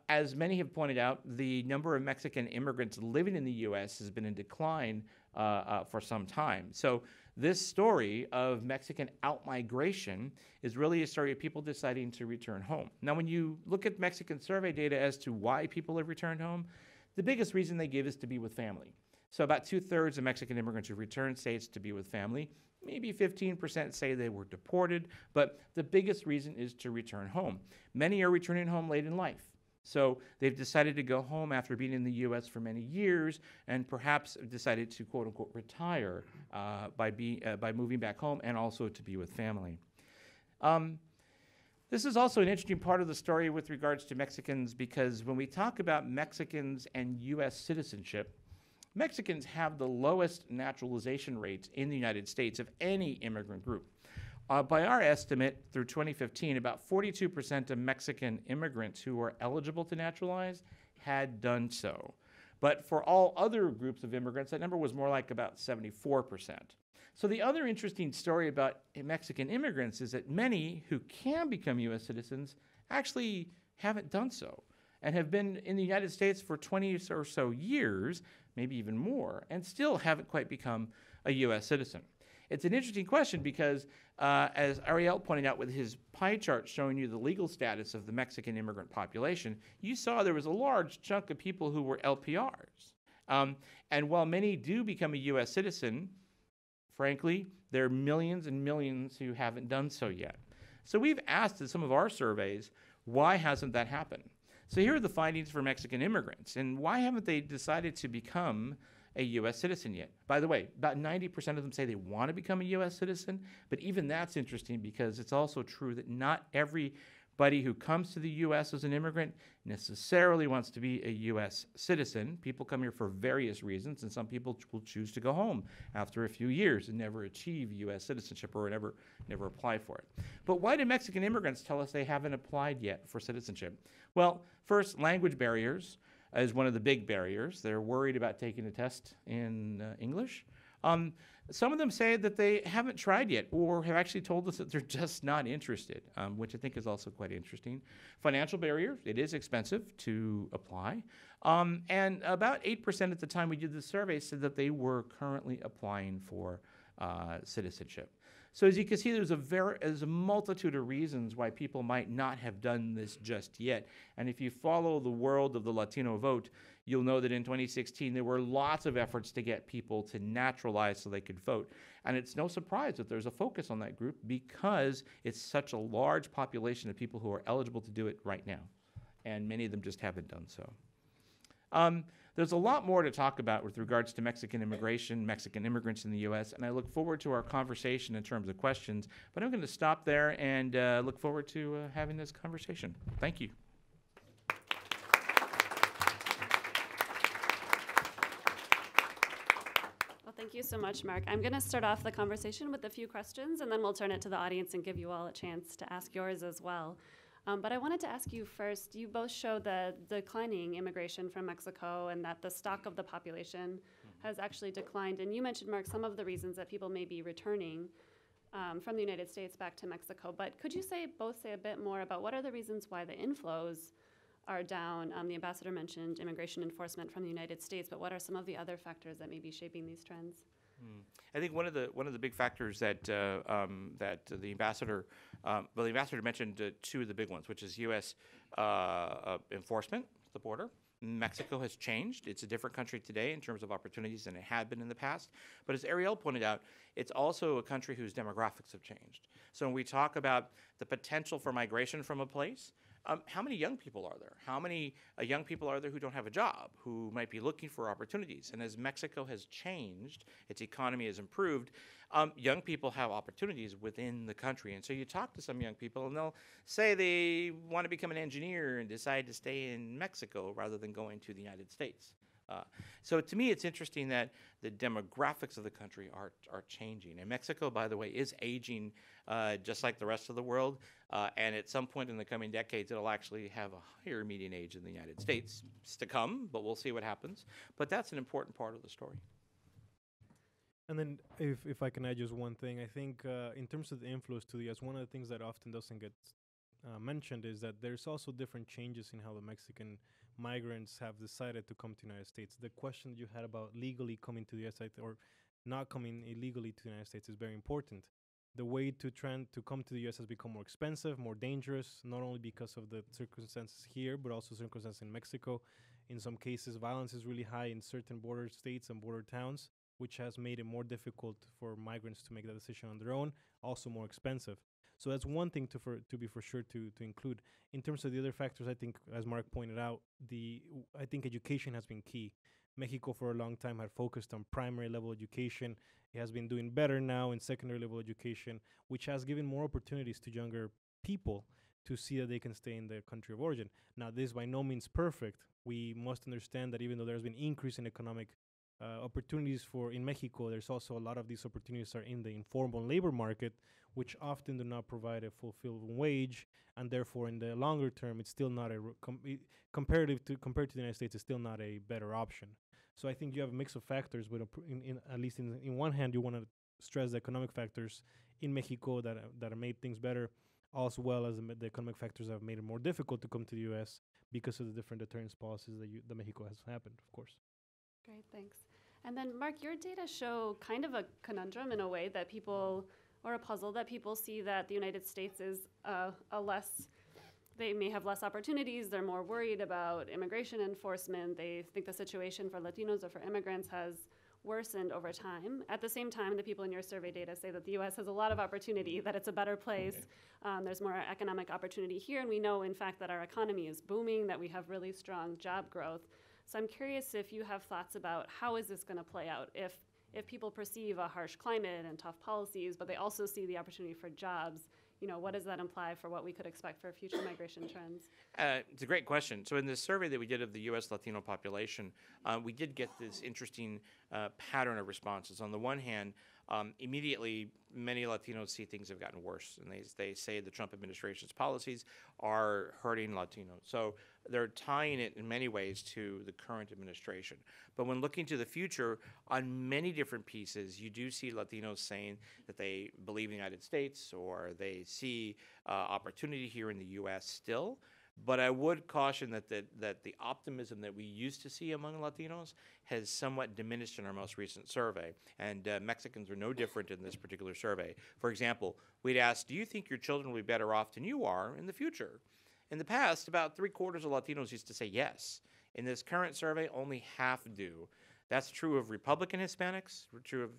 as many have pointed out, the number of Mexican immigrants living in the U.S. has been in decline for some time. So this story of Mexican outmigration is really a story of people deciding to return home. Now, when you look at Mexican survey data as to why people have returned home, the biggest reason they give is to be with family. So about 2/3 of Mexican immigrants who return say it's to be with family. Maybe 15% say they were deported, but the biggest reason is to return home. Many are returning home late in life. So they've decided to go home after being in the U.S. for many years, and perhaps decided to quote unquote retire by moving back home and also to be with family. This is also an interesting part of the story with regards to Mexicans, because when we talk about Mexicans and U.S. citizenship, Mexicans have the lowest naturalization rates in the United States of any immigrant group. By our estimate, through 2015, about 42% of Mexican immigrants who were eligible to naturalize had done so. But for all other groups of immigrants, that number was more like about 74%. So the other interesting story about Mexican immigrants is that many who can become U.S. citizens actually haven't done so and have been in the United States for 20 or so years, maybe even more, and still haven't quite become a U.S. citizen. It's an interesting question because, as Ariel pointed out with his pie chart showing you the legal status of the Mexican immigrant population, you saw there was a large chunk of people who were LPRs. And while many do become a U.S. citizen, frankly, there are millions and millions who haven't done so yet. So we've asked in some of our surveys, why hasn't that happened? So here are the findings for Mexican immigrants, and why haven't they decided to become a U.S. citizen yet? By the way, about 90% of them say they want to become a U.S. citizen, but even that's interesting because it's also true that not everybody who comes to the U.S. as an immigrant necessarily wants to be a U.S. citizen. People come here for various reasons, and some people will choose to go home after a few years and never achieve U.S. citizenship or never apply for it. But why do Mexican immigrants tell us they haven't applied yet for citizenship? Well, first, language barriers is one of the big barriers. They're worried about taking a test in English. Some of them say that they haven't tried yet or have actually told us that they're just not interested, which I think is also quite interesting. Financial barriers, it is expensive to apply. And about 8% at the time we did the survey said that they were currently applying for citizenship. So as you can see, there's a multitude of reasons why people might not have done this just yet. And if you follow the world of the Latino vote, you'll know that in 2016, there were lots of efforts to get people to naturalize so they could vote. And it's no surprise that there's a focus on that group because it's such a large population of people who are eligible to do it right now. And many of them just haven't done so. There's a lot more to talk about with regards to Mexican immigration, Mexican immigrants in the U.S., and I look forward to our conversation in terms of questions. But I'm going to stop there and look forward to having this conversation. Thank you. Well, thank you so much, Mark. I'm going to start off the conversation with a few questions, and then we'll turn it to the audience and give you all a chance to ask yours as well. But I wanted to ask you first, you both showed the declining immigration from Mexico and that the stock of the population has actually declined. And you mentioned, Mark, some of the reasons that people may be returning from the United States back to Mexico. But could you both say a bit more about what are the reasons why the inflows are down? The ambassador mentioned immigration enforcement from the United States, but what are some of the other factors that may be shaping these trends? I think one of the big factors that the ambassador mentioned two of the big ones, which is U.S. Enforcement, the border. Mexico has changed. It's a different country today in terms of opportunities than it had been in the past. But as Ariel pointed out, it's also a country whose demographics have changed. So when we talk about the potential for migration from a place, how many young people are there? How many young people are there who don't have a job, who might be looking for opportunities? And as Mexico has changed, its economy has improved, young people have opportunities within the country. And so you talk to some young people and they'll say they want to become an engineer and decide to stay in Mexico rather than going to the United States. So to me, it's interesting that the demographics of the country are changing. And Mexico, by the way, is aging just like the rest of the world. And at some point in the coming decades, it'll actually have a higher median age than the United States. It's to come, but we'll see what happens. But that's an important part of the story. And then if I can add just one thing, I think in terms of the inflows to the U.S., one of the things that often doesn't get mentioned is that there's also different changes in how the Mexican migrants have decided to come to the United States. The question you had about legally coming to the U.S. or not coming illegally to the United States is very important. The way to come to the U.S. has become more expensive, more dangerous, not only because of the circumstances here, but also circumstances in Mexico. In some cases, violence is really high in certain border states and border towns, which has made it more difficult for migrants to make that decision on their own, also more expensive. So that's one thing to be for sure to include. In terms of the other factors, I think, as Mark pointed out, I think education has been key. Mexico for a long time had focused on primary level education. It has been doing better now in secondary level education, which has given more opportunities to younger people to see that they can stay in their country of origin. Now, this is by no means perfect. We must understand that even though there's been increase in economic opportunities in Mexico, there's also a lot of these opportunities are in the informal labor market, which often do not provide a fulfilled wage, and therefore in the longer term, it's still not compared to the United States, it's still not a better option. So I think you have a mix of factors, but at least in one hand, you want to stress the economic factors in Mexico that have made things better, as well as the economic factors that have made it more difficult to come to the U.S. because of the different deterrence policies that Mexico has happened, of course. Great, thanks. And then, Mark, your data show kind of a conundrum in a way that people, or a puzzle that people see that the United States is they may have less opportunities, they're more worried about immigration enforcement, they think the situation for Latinos or for immigrants has worsened over time. At the same time, the people in your survey data say that the U.S. has a lot of opportunity, that it's a better place. There's more economic opportunity here, and we know, in fact, that our economy is booming, that we have really strong job growth. So I'm curious if you have thoughts about how is this going to play out if people perceive a harsh climate and tough policies, but they also see the opportunity for jobs. What does that imply for what we could expect for future migration trends? It's a great question. So in the survey that we did of the U.S. Latino population, we did get this interesting pattern of responses. On the one hand, immediately many Latinos see things have gotten worse, and they say the Trump administration's policies are hurting Latinos. So they're tying it in many ways to the current administration. But when looking to the future, on many different pieces, you do see Latinos saying that they believe in the United States or they see opportunity here in the U.S. still. But I would caution that the optimism that we used to see among Latinos has somewhat diminished in our most recent survey. And Mexicans are no different in this particular survey. For example, we'd asked, do you think your children will be better off than you are in the future? In the past, about 3/4 of Latinos used to say yes. In this current survey, only half do. That's true of Republican Hispanics, true of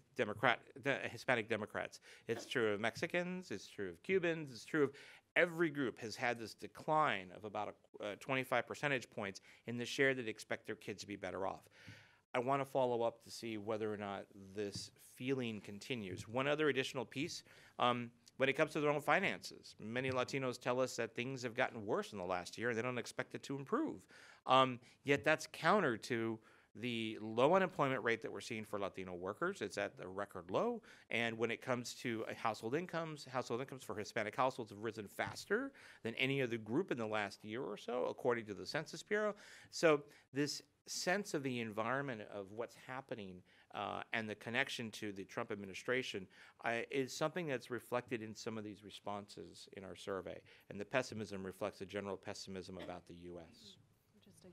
Hispanic Democrats. It's true of Mexicans, it's true of Cubans, it's true of every group has had this decline of about 25 percentage points in the share that expect their kids to be better off. I want to follow up to see whether or not this feeling continues. One other additional piece, when it comes to their own finances, many Latinos tell us that things have gotten worse in the last year and they don't expect it to improve. Yet that's counter to the low unemployment rate that we're seeing for Latino workers. It's at the record low. And when it comes to household incomes for Hispanic households have risen faster than any other group in the last year or so, according to the Census Bureau. So this sense of the environment of what's happening and the connection to the Trump administration is something that's reflected in some of these responses in our survey. And the pessimism reflects a general pessimism about the U.S. Interesting.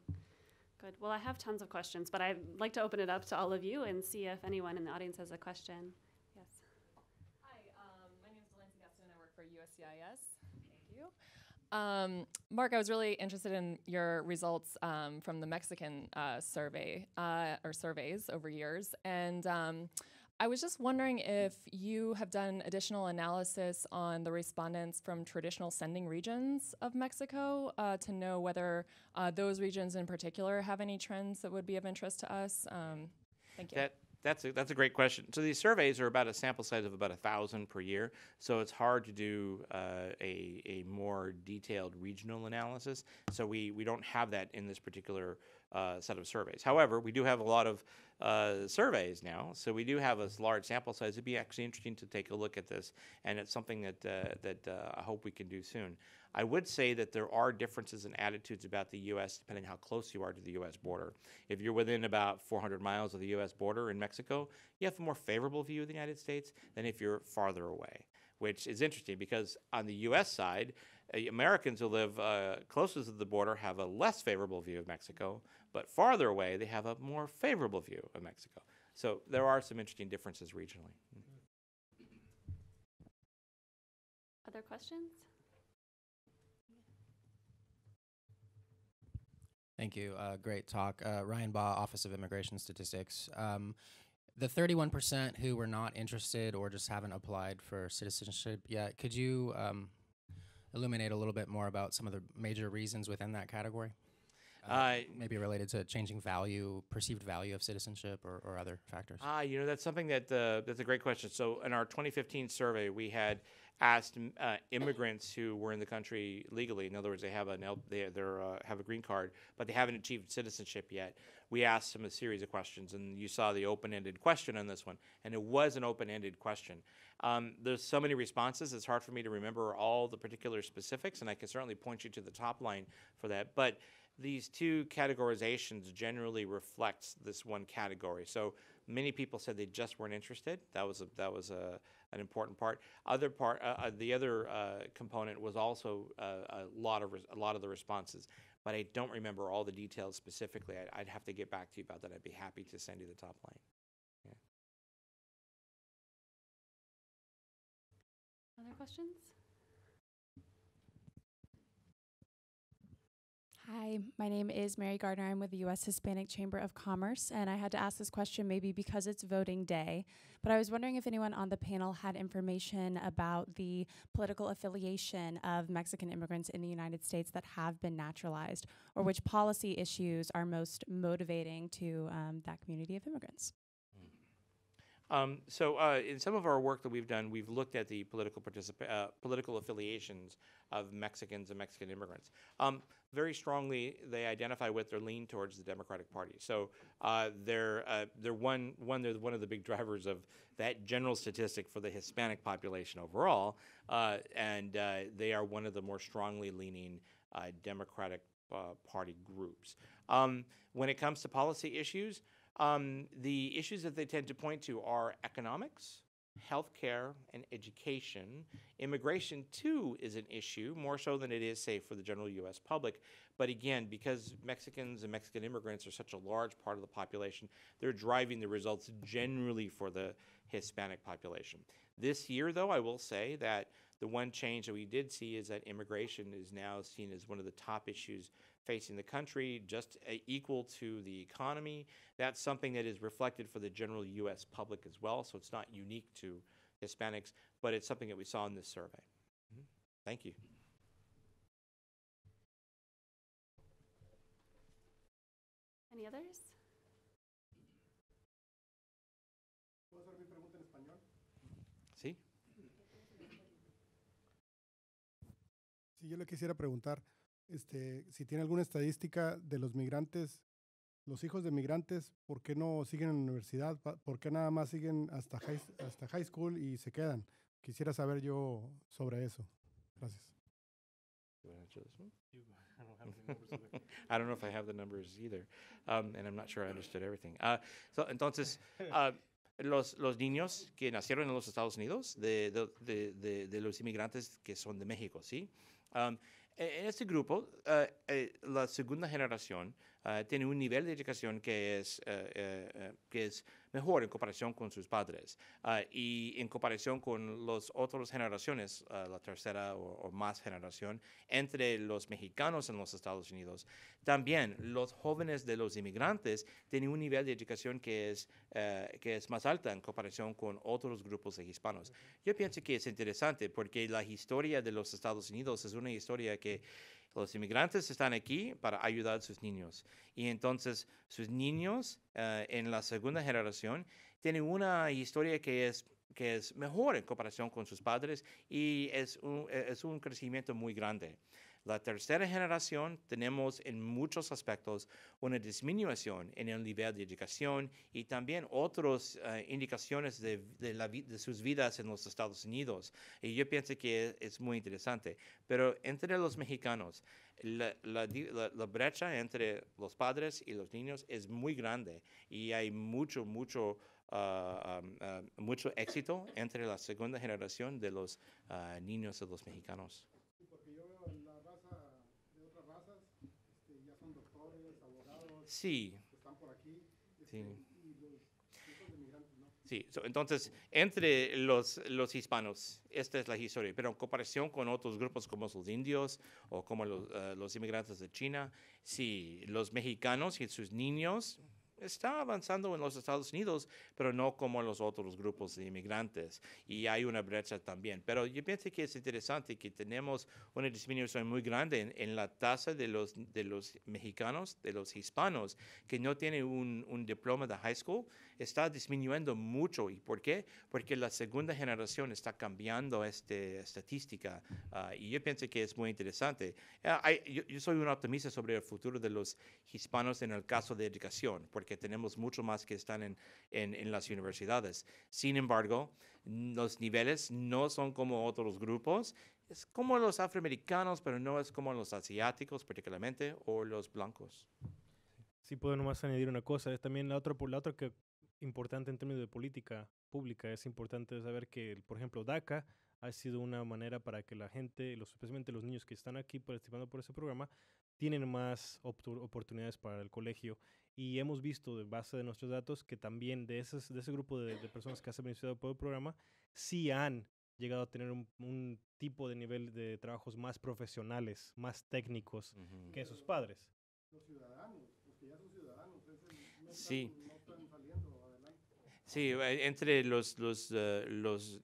Good. Well, I have tons of questions, but I'd like to open it up to all of you and see if anyone in the audience has a question. Yes. Hi, my name is Delancey Gaston and I work for USCIS. Thank you. Mark, I was really interested in your results from the Mexican survey or surveys over years. And I was just wondering if you have done additional analysis on the respondents from traditional sending regions of Mexico to know whether those regions in particular have any trends that would be of interest to us. Thank you. That's a great question. So these surveys are about a sample size of about 1,000 per year. So it's hard to do a more detailed regional analysis. So we don't have that in this particular set of surveys. However, we do have a lot of surveys now. So we do have a large sample size. It'd be actually interesting to take a look at this. And it's something that I hope we can do soon. I would say that there are differences in attitudes about the U.S. depending on how close you are to the U.S. border. If you're within about 400 miles of the U.S. border in Mexico, you have a more favorable view of the United States than if you're farther away, which is interesting because on the U.S. side, Americans who live closest to the border have a less favorable view of Mexico, but farther away, they have a more favorable view of Mexico. So there are some interesting differences regionally. Other questions? Thank you. Great talk. Ryan Baugh, Office of Immigration Statistics. the 31% who were not interested or just haven't applied for citizenship yet, could you illuminate a little bit more about some of the major reasons within that category? Maybe related to changing value, perceived value of citizenship or other factors. You know, that's something that's a great question. So in our 2015 survey, we had asked immigrants who were in the country legally. In other words, they have have a green card, but they haven't achieved citizenship yet. We asked them a series of questions, and you saw the open-ended question on this one, and it was an open-ended question. There's so many responses, it's hard for me to remember all the particular specifics, and I can certainly point you to the top line for that. But these two categorizations generally reflects this one category. So many people said they just weren't interested. That was an important part. The other component was also a lot of the responses, but I don't remember all the details specifically. I'd have to get back to you about that. I'd be happy to send you the top line. Yeah. Other questions? Hi, my name is Mary Gardner. I'm with the U.S. Hispanic Chamber of Commerce, and I had to ask this question maybe because it's voting day, but I was wondering if anyone on the panel had information about the political affiliation of Mexican immigrants in the United States that have been naturalized, or which policy issues are most motivating to that community of immigrants. In some of our work that we've done, we've looked at the political affiliations of Mexicans and Mexican immigrants. Very strongly, they identify with or lean towards the Democratic Party. So they're one of the big drivers of that general statistic for the Hispanic population overall, and they are one of the more strongly leaning Democratic Party groups. When it comes to policy issues, the issues that they tend to point to are economics, healthcare, and education. Immigration, too, is an issue, more so than it is, say, for the general U.S. public. But again, because Mexicans and Mexican immigrants are such a large part of the population, they're driving the results generally for the Hispanic population. This year, though, I will say that the one change that we did see is that immigration is now seen as one of the top issues facing the country, just equal to the economy. That's something that is reflected for the general U.S. public as well, so it's not unique to Hispanics, but it's something that we saw in this survey. Thank you. Any others? Sí. Sí, yo le quisiera preguntar si tiene alguna estadística de los migrantes, los hijos de migrantes, ¿por qué no siguen en la universidad? ¿Por qué nada más siguen hasta high school y se quedan? Quisiera saber yo sobre eso. Gracias. You want to answer this one? I don't know if I have the numbers either, and I'm not sure I understood everything. Entonces, los niños que nacieron en los Estados Unidos, de los inmigrantes que son de México, ¿sí? En este grupo, la segunda generación tiene un nivel de educación que es mejor en comparación con sus padres y en comparación con las otras generaciones, la tercera o más generación, entre los mexicanos en los Estados Unidos. También los jóvenes de los inmigrantes tienen un nivel de educación que es más alta en comparación con otros grupos de hispanos. Yo pienso que es interesante porque la historia de los Estados Unidos es una historia que los inmigrantes están aquí para ayudar a sus niños. Y entonces sus niños en la segunda generación tienen una historia que es mejor en comparación con sus padres y es un crecimiento muy grande. La tercera generación tenemos en muchos aspectos una disminución en el nivel de educación y también otras indicaciones de sus vidas en los Estados Unidos. Y yo pienso que es muy interesante. Pero entre los mexicanos, la brecha entre los padres y los niños es muy grande y hay mucho éxito entre la segunda generación de los niños de los mexicanos. Sí. Están por aquí. Sí. Y los hijos de migrantes, ¿no? Sí, entonces, entre los hispanos, esta es la historia, pero en comparación con otros grupos como los indios o como los inmigrantes de China, sí, los mexicanos y sus niños está avanzando en los Estados Unidos, pero no como los otros grupos de inmigrantes. Y hay una brecha también. Pero yo pienso que es interesante que tenemos una disminución muy grande en la tasa de los mexicanos, de los hispanos, que no tienen un diploma de high school. Está disminuyendo mucho. ¿Y por qué? Porque la segunda generación está cambiando esta estadística. Y yo pienso que es muy interesante. Yo soy un optimista sobre el futuro de los hispanos en el caso de educación, porque tenemos mucho más que están en las universidades. Sin embargo, los niveles no son como otros grupos. Es como los afroamericanos, pero no es como los asiáticos particularmente o los blancos. Sí, puedo nomás añadir una cosa. Es también la otra que importante en términos de política pública. Es importante saber que, por ejemplo, DACA ha sido una manera para que la gente, especialmente los niños que están aquí participando por ese programa, tienen más oportunidades para el colegio. Y hemos visto, de base de nuestros datos, que también de ese grupo de personas que se han beneficiado por el programa, sí han llegado a tener un tipo de nivel de trabajos más profesionales, más técnicos que sus padres. Los ciudadanos, los que ya son ciudadanos, Sí. no están saliendo adelante. Sí, entre los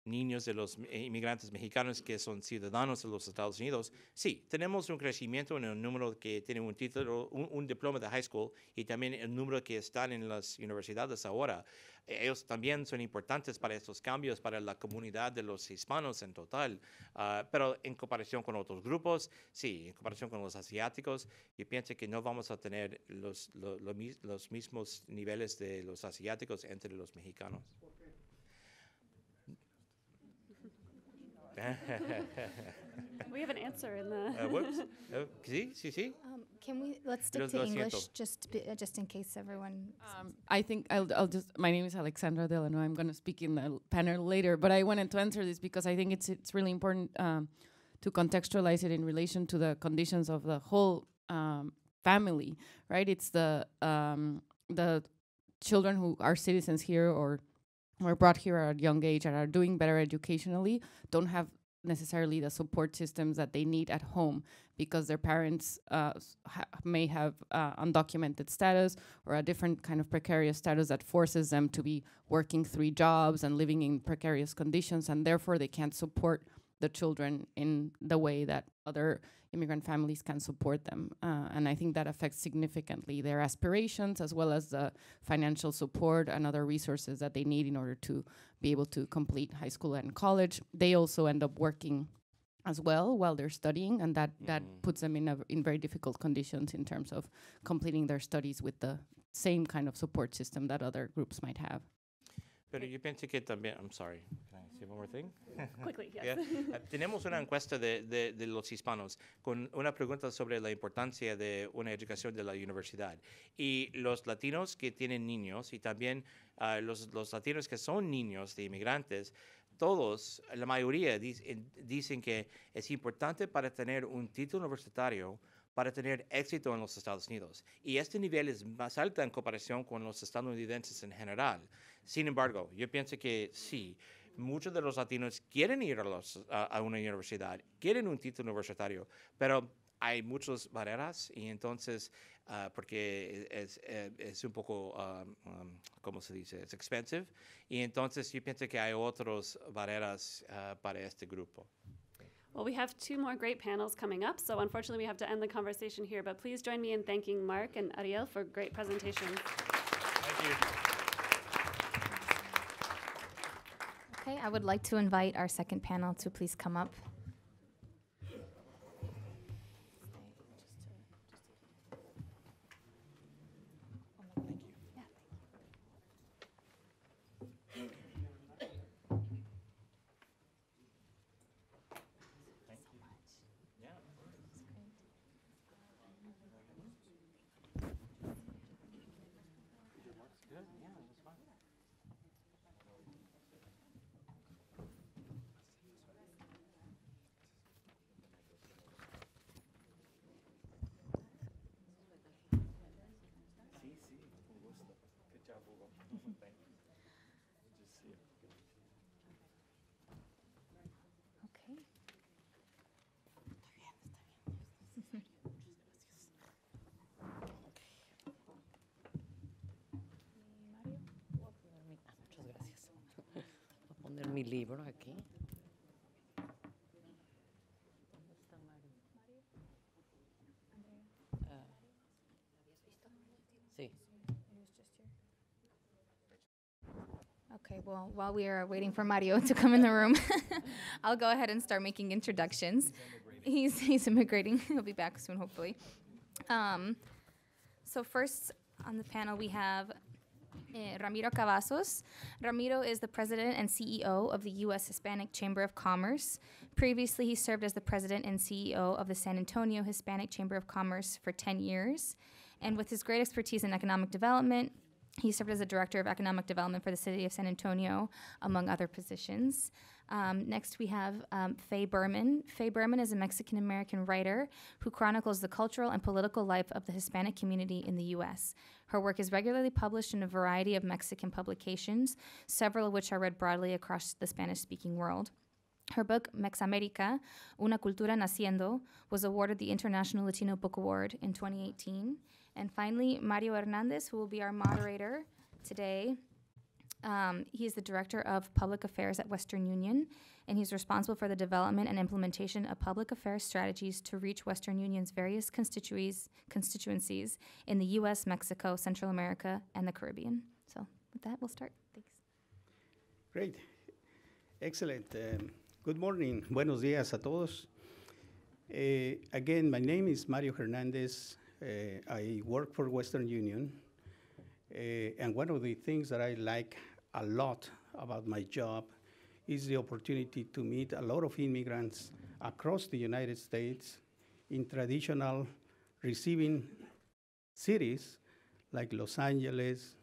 niños de los inmigrantes mexicanos que son ciudadanos de los Estados Unidos, sí, tenemos un crecimiento en el número que tienen un título, un diploma de high school y también el número que están en las universidades ahora. Ellos también son importantes para estos cambios, para la comunidad de los hispanos en total, pero en comparación con otros grupos, sí, en comparación con los asiáticos, yo pienso que no vamos a tener los mismos niveles de los asiáticos entre los mexicanos. ¿Por qué? We have an answer in the. Whoops. Sí. Let's stick to English just in case everyone. I think I'll just. My name is Alexandra Delano. I'm going to speak in the panel later, but I wanted to answer this because I think it's really important to contextualize it in relation to the conditions of the whole family, right? It's the children who are citizens here or were brought here at a young age and are doing better educationally don't have necessarily the support systems that they need at home because their parents may have undocumented status or a different kind of precarious status that forces them to be working 3 jobs and living in precarious conditions, and therefore they can't support the children in the way that other immigrant families can support them. And I think that affects significantly their aspirations as well as the financial support and other resources that they need in order to be able to complete high school and college. They also end up working as well while they're studying, and that puts them in very difficult conditions in terms of completing their studies with the same kind of support system that other groups might have. Pero yo pienso que también, I'm sorry, can I say one more thing? Quickly, yes. Yeah. Tenemos una encuesta de los hispanos con una pregunta sobre la importancia de una educación de la universidad. Y los latinos que tienen niños y también los latinos que son niños de inmigrantes, todos, la mayoría dicen que es importante para tener un título universitario para tener éxito en los Estados Unidos. Y este nivel es más alto en comparación con los estadounidenses en general. Sin embargo, yo pienso que sí, muchos de los latinos quieren ir a una universidad, quieren un título universitario, pero hay muchas barreras y entonces, porque es un poco, ¿cómo se dice? Es expensive. Y entonces yo pienso que hay otras barreras para este grupo. Well, we have 2 more great panels coming up, so unfortunately we have to end the conversation here, but please join me in thanking Mark and Ariel for great presentations. Thank you. Okay, I would like to invite our second panel to please come up. Okay. mi libro aquí. Sí. Okay, well, while we are waiting for Mario to come in the room, I'll go ahead and start making introductions. He's immigrating. He'll be back soon, hopefully. So first on the panel, we have Ramiro Cavazos. Ramiro is the president and CEO of the U.S. Hispanic Chamber of Commerce. Previously, he served as the president and CEO of the San Antonio Hispanic Chamber of Commerce for 10 years. And with his great expertise in economic development, he served as the director of economic development for the city of San Antonio, among other positions. Next, we have Faye Berman. Faye Berman is a Mexican-American writer who chronicles the cultural and political life of the Hispanic community in the U.S. Her work is regularly published in a variety of Mexican publications, several of which are read broadly across the Spanish-speaking world. Her book, Mexamérica, Una Cultura Naciendo, was awarded the International Latino Book Award in 2018. And finally, Mario Hernandez, who will be our moderator today. He is the Director of Public Affairs at Western Union, and he's responsible for the development and implementation of public affairs strategies to reach Western Union's various constituencies in the U.S., Mexico, Central America, and the Caribbean. So with that, we'll start. Thanks. Great. Excellent. Good morning. Buenos días a todos. Again, my name is Mario Hernandez. I work for Western Union. And one of the things that I like a lot about my job is the opportunity to meet a lot of immigrants across the United States in traditional receiving cities like Los Angeles,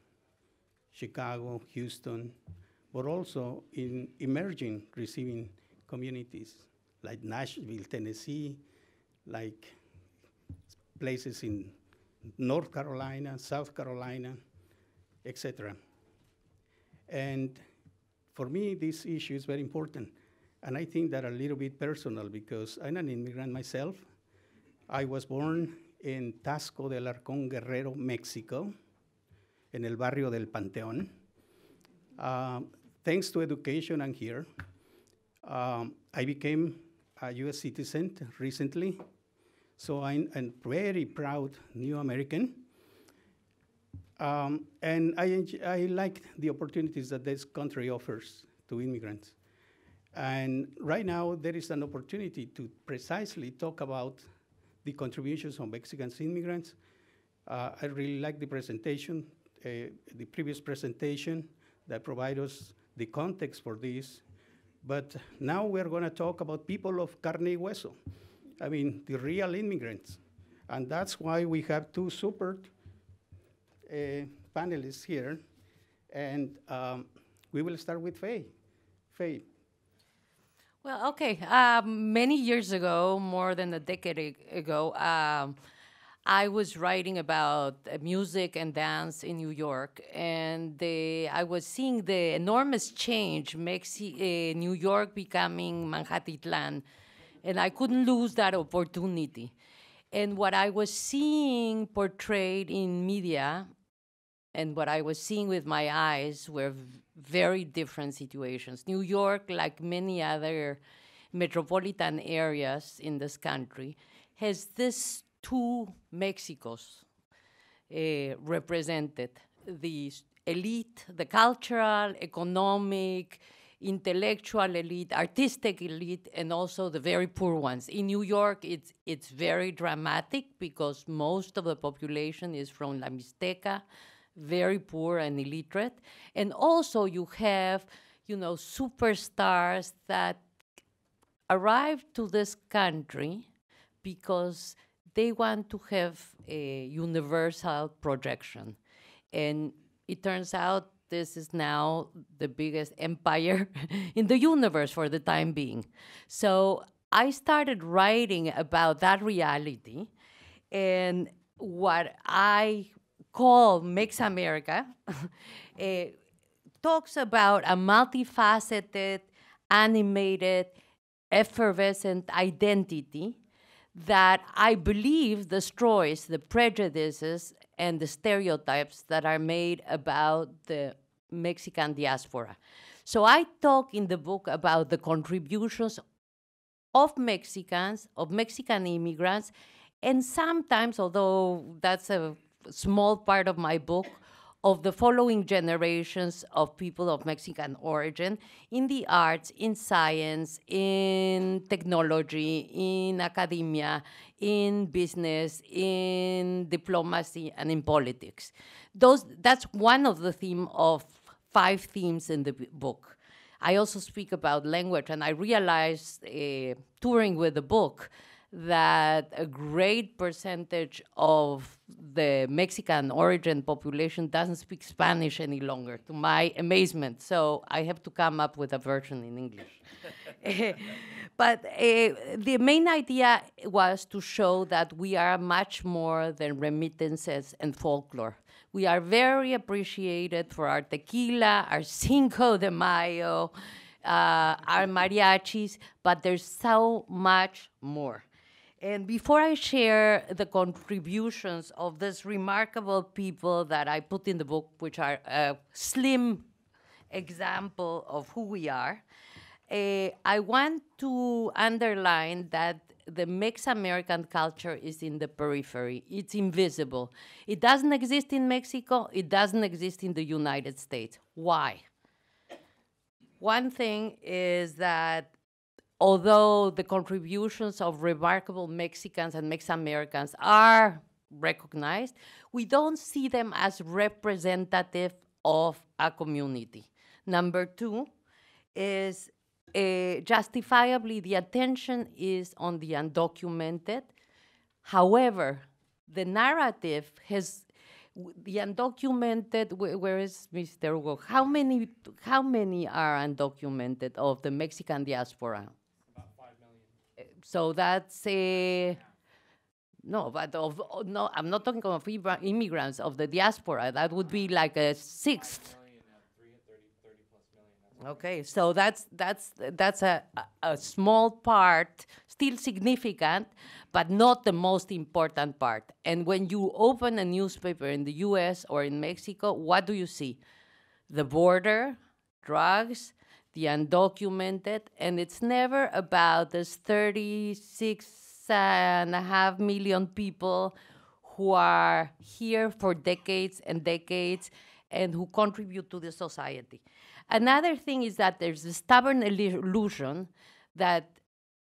Chicago, Houston, but also in emerging receiving communities like Nashville, Tennessee, like places in North Carolina, South Carolina, etc. And for me, this issue is very important. And I think that a little bit personal because I'm an immigrant myself. I was born in Tasco del Arcón, Guerrero, Mexico, en el barrio del Panteón. Thanks to education, I'm here. I became a U.S. citizen recently, so I'm a very proud new American. And I like the opportunities that this country offers to immigrants. And right now, there is an opportunity to precisely talk about the contributions of Mexican immigrants. I really like the presentation, the previous presentation that provided us the context for this. But now we're going to talk about people of carne y hueso. I mean, the real immigrants. And that's why we have two super panelists here. And we will start with Faye. Faye. Well, okay. Many years ago, more than a decade ago, I was writing about music and dance in New York, and I was seeing the enormous change, New York becoming Manhattan, and I couldn't lose that opportunity. And what I was seeing portrayed in media and what I was seeing with my eyes were very different situations. New York, like many other metropolitan areas in this country, has these two Mexicos represented: the elite, the cultural, economic, intellectual elite, artistic elite, and also the very poor ones. In New York, it's very dramatic because most of the population is from La Mixteca, very poor and illiterate. And also you have, superstars that arrive to this country because they want to have a universal projection. And it turns out this is now the biggest empire in the universe for the time being. So I started writing about that reality, and what I call Mexamérica talks about a multifaceted, animated, effervescent identity that I believe destroys the prejudices and the stereotypes that are made about the Mexican diaspora. So I talk in the book about the contributions of Mexicans, of Mexican immigrants, and sometimes, although that's a small part of my book, of the following generations of people of Mexican origin in the arts, in science, in technology, in academia, in business, in diplomacy, and in politics. That's one of the 5 themes in the book. I also speak about language, and I realized touring with the book that a great percentage of the Mexican origin population doesn't speak Spanish any longer, to my amazement. So I have to come up with a version in English. But the main idea was to show that we are much more than remittances and folklore. We are very appreciated for our tequila, our Cinco de Mayo, our mariachis, but there's so much more. And before I share the contributions of these remarkable people that I put in the book, which are a slim example of who we are, I want to underline that the Mex-American culture is in the periphery. It's invisible. It doesn't exist in Mexico. It doesn't exist in the United States. Why? One thing is that although the contributions of remarkable Mexicans and Mex-Americans are recognized, we don't see them as representative of a community. Number 2 is justifiably the attention is on the undocumented. However, the narrative has the undocumented. Where is Mr. Hugo? How many are undocumented of the Mexican diaspora? About 5 million. So that's no, but no, I'm not talking of immigrants of the diaspora. That would be like a sixth. Okay, so that's a small part, still significant, but not the most important part. And when you open a newspaper in the U.S. or in Mexico, what do you see? The border, drugs, the undocumented, and it's never about this 36.5 million people who are here for decades and decades and who contribute to the society. Another thing is that there's a stubborn illusion that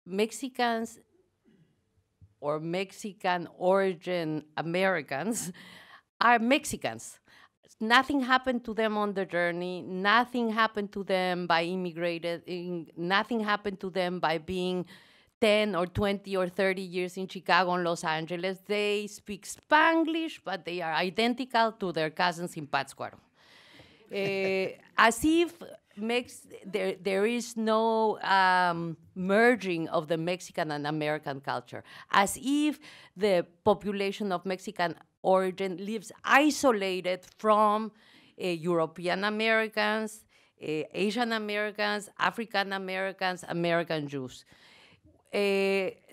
Mexicans or Mexican origin Americans are Mexicans. Nothing happened to them on the journey. Nothing happened to them by immigrating. Nothing happened to them by being 10 or 20 or 30 years in Chicago and Los Angeles. They speak Spanglish, but they are identical to their cousins in Pátzcuaro. As if there is no merging of the Mexican and American culture, as if the population of Mexican origin lives isolated from European Americans, Asian Americans, African Americans, American Jews.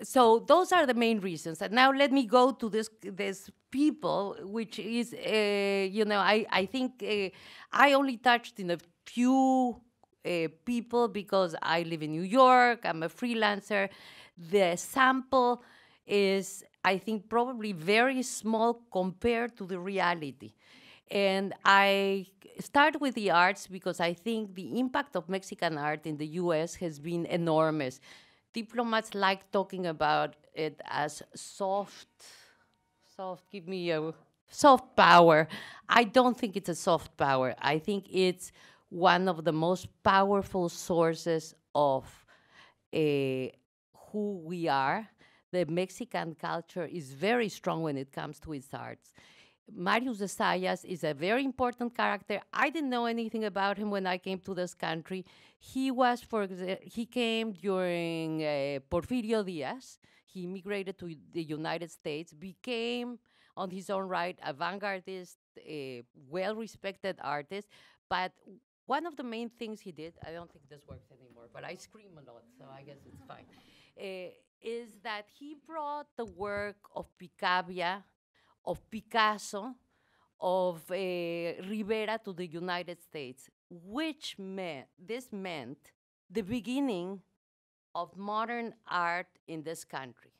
So those are the main reasons. And now let me go to this people, which is, I think I only touched in a few people because I live in New York, I'm a freelancer. The sample is, I think, probably very small compared to the reality. And I start with the arts because I think the impact of Mexican art in the U.S. has been enormous. Diplomats like talking about it as soft, give me a soft power. I don't think it's a soft power. I think it's one of the most powerful sources of who we are. The Mexican culture is very strong when it comes to its arts. Marius de Zayas is a very important character. I didn't know anything about him when I came to this country. He came during Porfirio Diaz. He immigrated to the United States, became on his own right a vanguardist, a well-respected artist. But one of the main things he did, I don't think this works anymore, but I scream a lot, so I guess it's fine, is that he brought the work of Picabia, of Picasso, of Rivera to the United States. this meant the beginning of modern art in this country.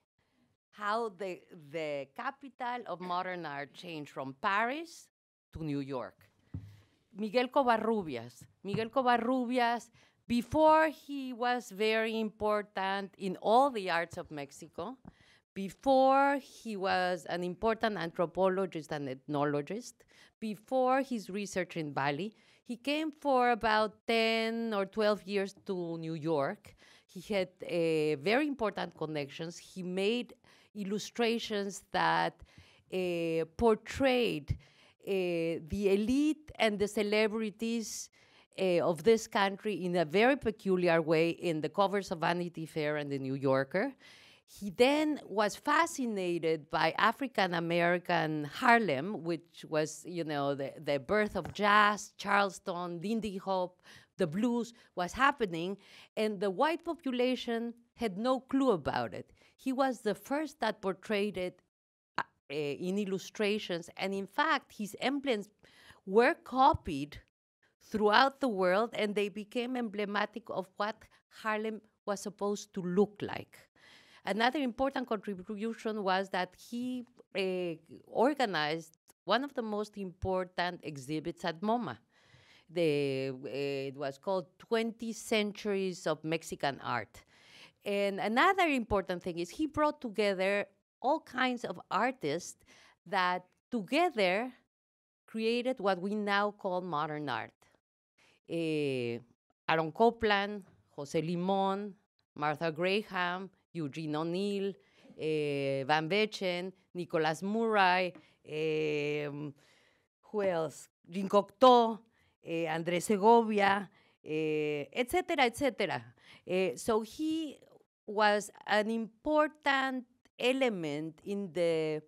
How the capital of modern art changed from Paris to New York. Miguel Covarrubias, before he was very important in all the arts of Mexico, before he was an important anthropologist and ethnologist, before his research in Bali, he came for about 10 or 12 years to New York. He had very important connections. He made illustrations that portrayed the elite and the celebrities of this country in a very peculiar way in the covers of Vanity Fair and the New Yorker. He then was fascinated by African American Harlem, which was, the birth of jazz, Charleston, Lindy Hop, the blues was happening, and the white population had no clue about it. He was the first that portrayed it in illustrations, and in fact, his emblems were copied throughout the world, and they became emblematic of what Harlem was supposed to look like. Another important contribution was that he organized one of the most important exhibits at MoMA. It was called 20 Centuries of Mexican Art. And another important thing is he brought together all kinds of artists that together created what we now call modern art. Aaron Copland, Jose Limon, Martha Graham, Eugene O'Neill, Van Vechen, Nicholas Murray, who else? Jean Cocteau, Andrés Segovia, etc., etc. So he was an important element in the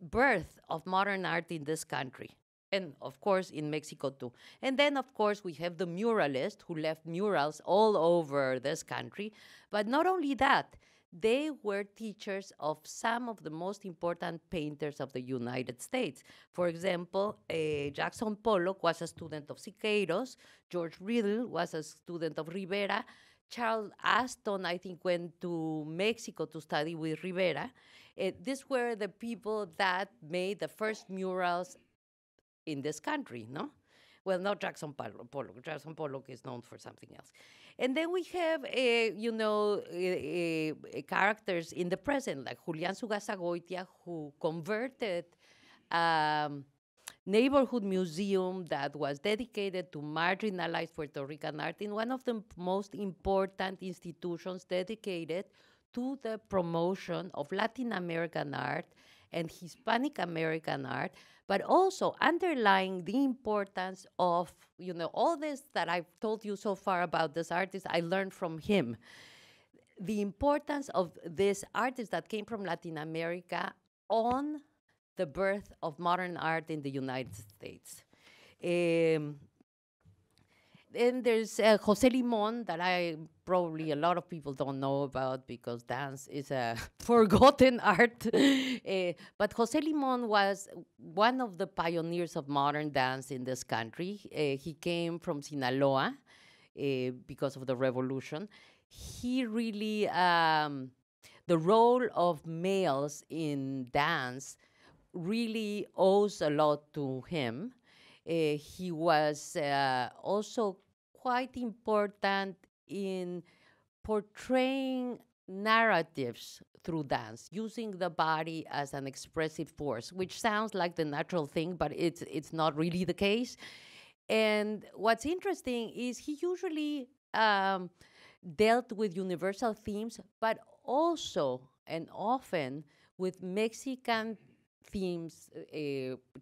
birth of modern art in this country. And of course, in Mexico too. And then, of course, we have the muralists who left murals all over this country. But not only that, they were teachers of some of the most important painters of the United States. For example, Jackson Pollock was a student of Siqueiros. George Riddle was a student of Rivera. Charles Aston, I think, went to Mexico to study with Rivera. These were the people that made the first murals in this country, no? Well, not Jackson Pollock. Jackson Pollock is known for something else. And then we have, characters in the present, like Julián Zugazagoitia, who converted neighborhood museum that was dedicated to marginalized Puerto Rican art in one of the most important institutions dedicated to the promotion of Latin American art and Hispanic American art, but also underlying the importance of, all this that I've told you so far about this artist, I learned from him. The importance of this artist that came from Latin America on the birth of modern art in the United States. Then there's Jose Limon, that probably a lot of people don't know about because dance is a forgotten art. But Jose Limon was one of the pioneers of modern dance in this country. He came from Sinaloa because of the revolution. He really, the role of males in dance really owes a lot to him. He was also quite important in portraying narratives through dance, using the body as an expressive force, which sounds like the natural thing, but it's not really the case. And what's interesting is he usually dealt with universal themes, but also and often with Mexican themes,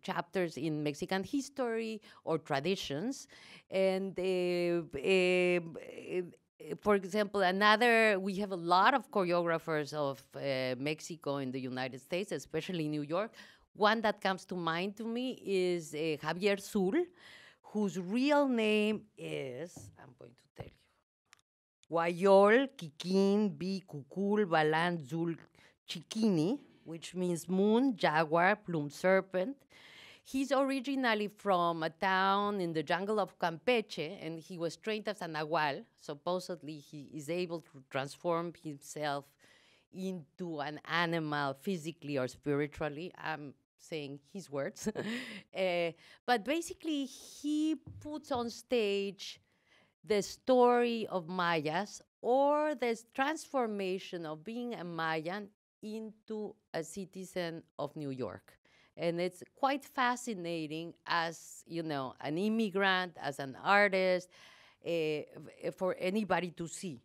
chapters in Mexican history or traditions. And for example, we have a lot of choreographers of Mexico in the United States, especially New York. One that comes to mind to me is Javier Zul, whose real name is, I'm going to tell you, Guayol Kikín B. Kukul Balan Zul Chiquini, which means moon, jaguar, plumed serpent. He's originally from a town in the jungle of Campeche, and he was trained as a Nahual. Supposedly, he is able to transform himself into an animal physically or spiritually. I'm saying his words. But basically, he puts on stage the story of Mayas or the transformation of being a Mayan into a citizen of New York. And it's quite fascinating as, you know, an immigrant, as an artist, for anybody to see.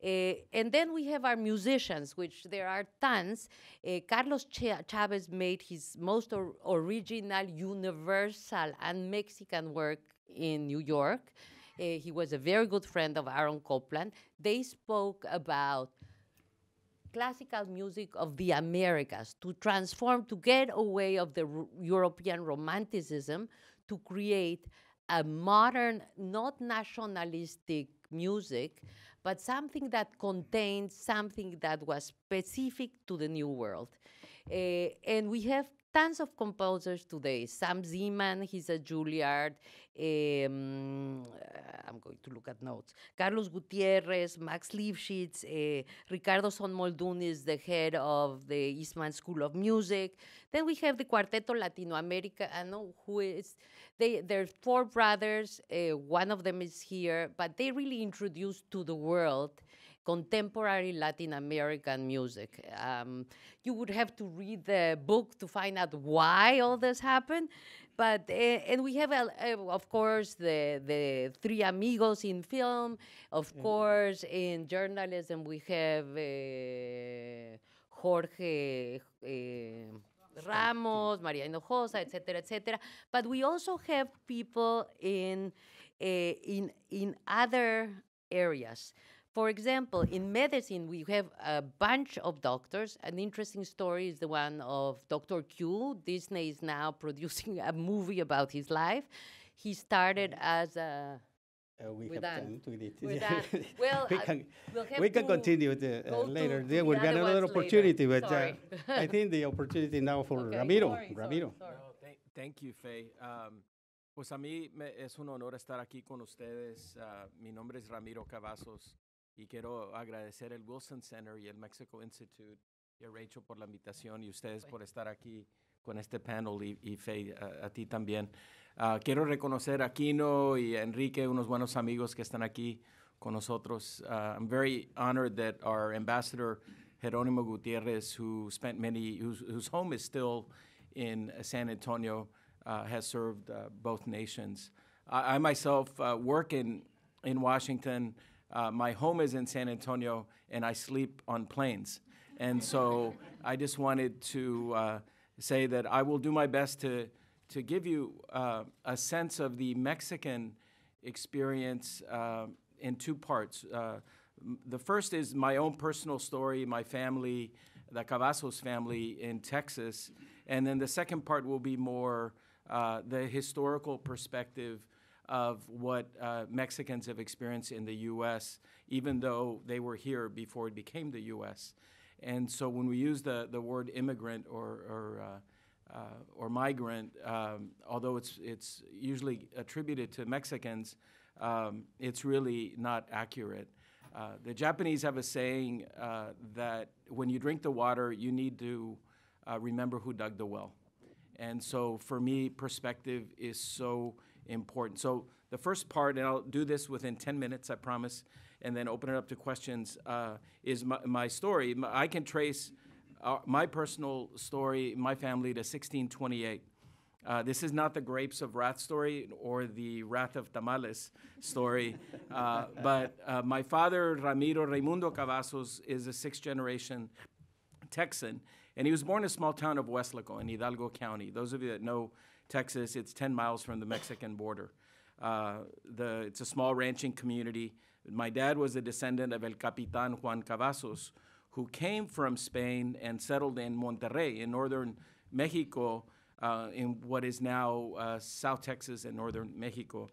And then we have our musicians, which there are tons. Carlos Chavez made his most original, universal, and Mexican work in New York. He was a very good friend of Aaron Copland. They spoke about classical music of the Americas to transform, to get away of the European Romanticism, to create a modern, not nationalistic music, but something that contained something that was specific to the New World. And we have tons of composers today. Sam Zeman, he's a Juilliard. I'm going to look at notes. Carlos Gutierrez, Max Lifshitz, Ricardo Son Moldun is the head of the Eastman School of Music. Then we have the Cuarteto Latinoamérica, I know who is, they're four brothers, one of them is here, but they really introduced to the world contemporary Latin American music. You would have to read the book to find out why all this happened. But, and we have, of course, the three amigos in film. Of course, in journalism, we have Jorge Ramos, Maria Hinojosa, et cetera, but we also have people in other areas. For example, in medicine, we have a bunch of doctors. An interesting story is the one of Dr. Q. Disney is now producing a movie about his life. He started as a... we have time to do it. Well, we can continue later. There will be another opportunity, but I think the opportunity now for Ramiro. Ramiro. No, thank you, Faye. Pues a mí es un honor estar aquí con ustedes. Mi nombre es Ramiro Cavazos y quiero agradecer el Wilson Center y el Mexico Institute y a Rachel por la invitación y ustedes por estar aquí con este panel y Faye, a ti también. Quiero reconocer a Kino y a Enrique, unos buenos amigos que están aquí con nosotros. I'm very honored that our ambassador, Jerónimo Gutierrez, who spent whose home is still in San Antonio, has served both nations. I myself work in Washington. My home is in San Antonio, and I sleep on planes. And so I just wanted to say that I will do my best to give you a sense of the Mexican experience in two parts. The first is my own personal story, my family, the Cavazos family in Texas. And then the second part will be more the historical perspective of what Mexicans have experienced in the U.S., even though they were here before it became the U.S. And so when we use the word immigrant or migrant, although it's usually attributed to Mexicans, it's really not accurate. The Japanese have a saying that when you drink the water, you need to remember who dug the well. And so for me, perspective is so important. So the first part, and I'll do this within 10 minutes, I promise, and then open it up to questions, is my story. I can trace my personal story, my family, to 1628. This is not the Grapes of Wrath story or the Wrath of Tamales story, but my father, Ramiro Raimundo Cavazos, is a sixth-generation Texan, and he was born in a small town of Hueslaco in Hidalgo County. Those of you that know Texas, it's 10 miles from the Mexican border. It's a small ranching community. My dad was a descendant of El Capitan Juan Cavazos, who came from Spain and settled in Monterrey in northern Mexico, in what is now South Texas and northern Mexico.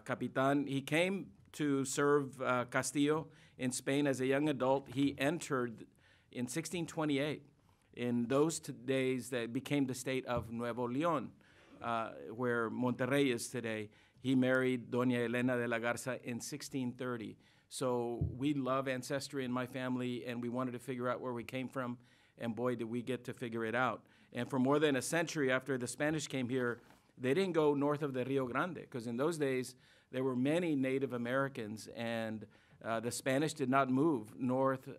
Capitan, he came to serve Castillo in Spain as a young adult. He entered in 1628, in those days that became the state of Nuevo León. where Monterrey is today. He married Doña Elena de la Garza in 1630. So we love ancestry in my family, and we wanted to figure out where we came from, and boy, did we get to figure it out. And for more than a century after the Spanish came here, they didn't go north of the Rio Grande, because in those days, there were many Native Americans, and the Spanish did not move north,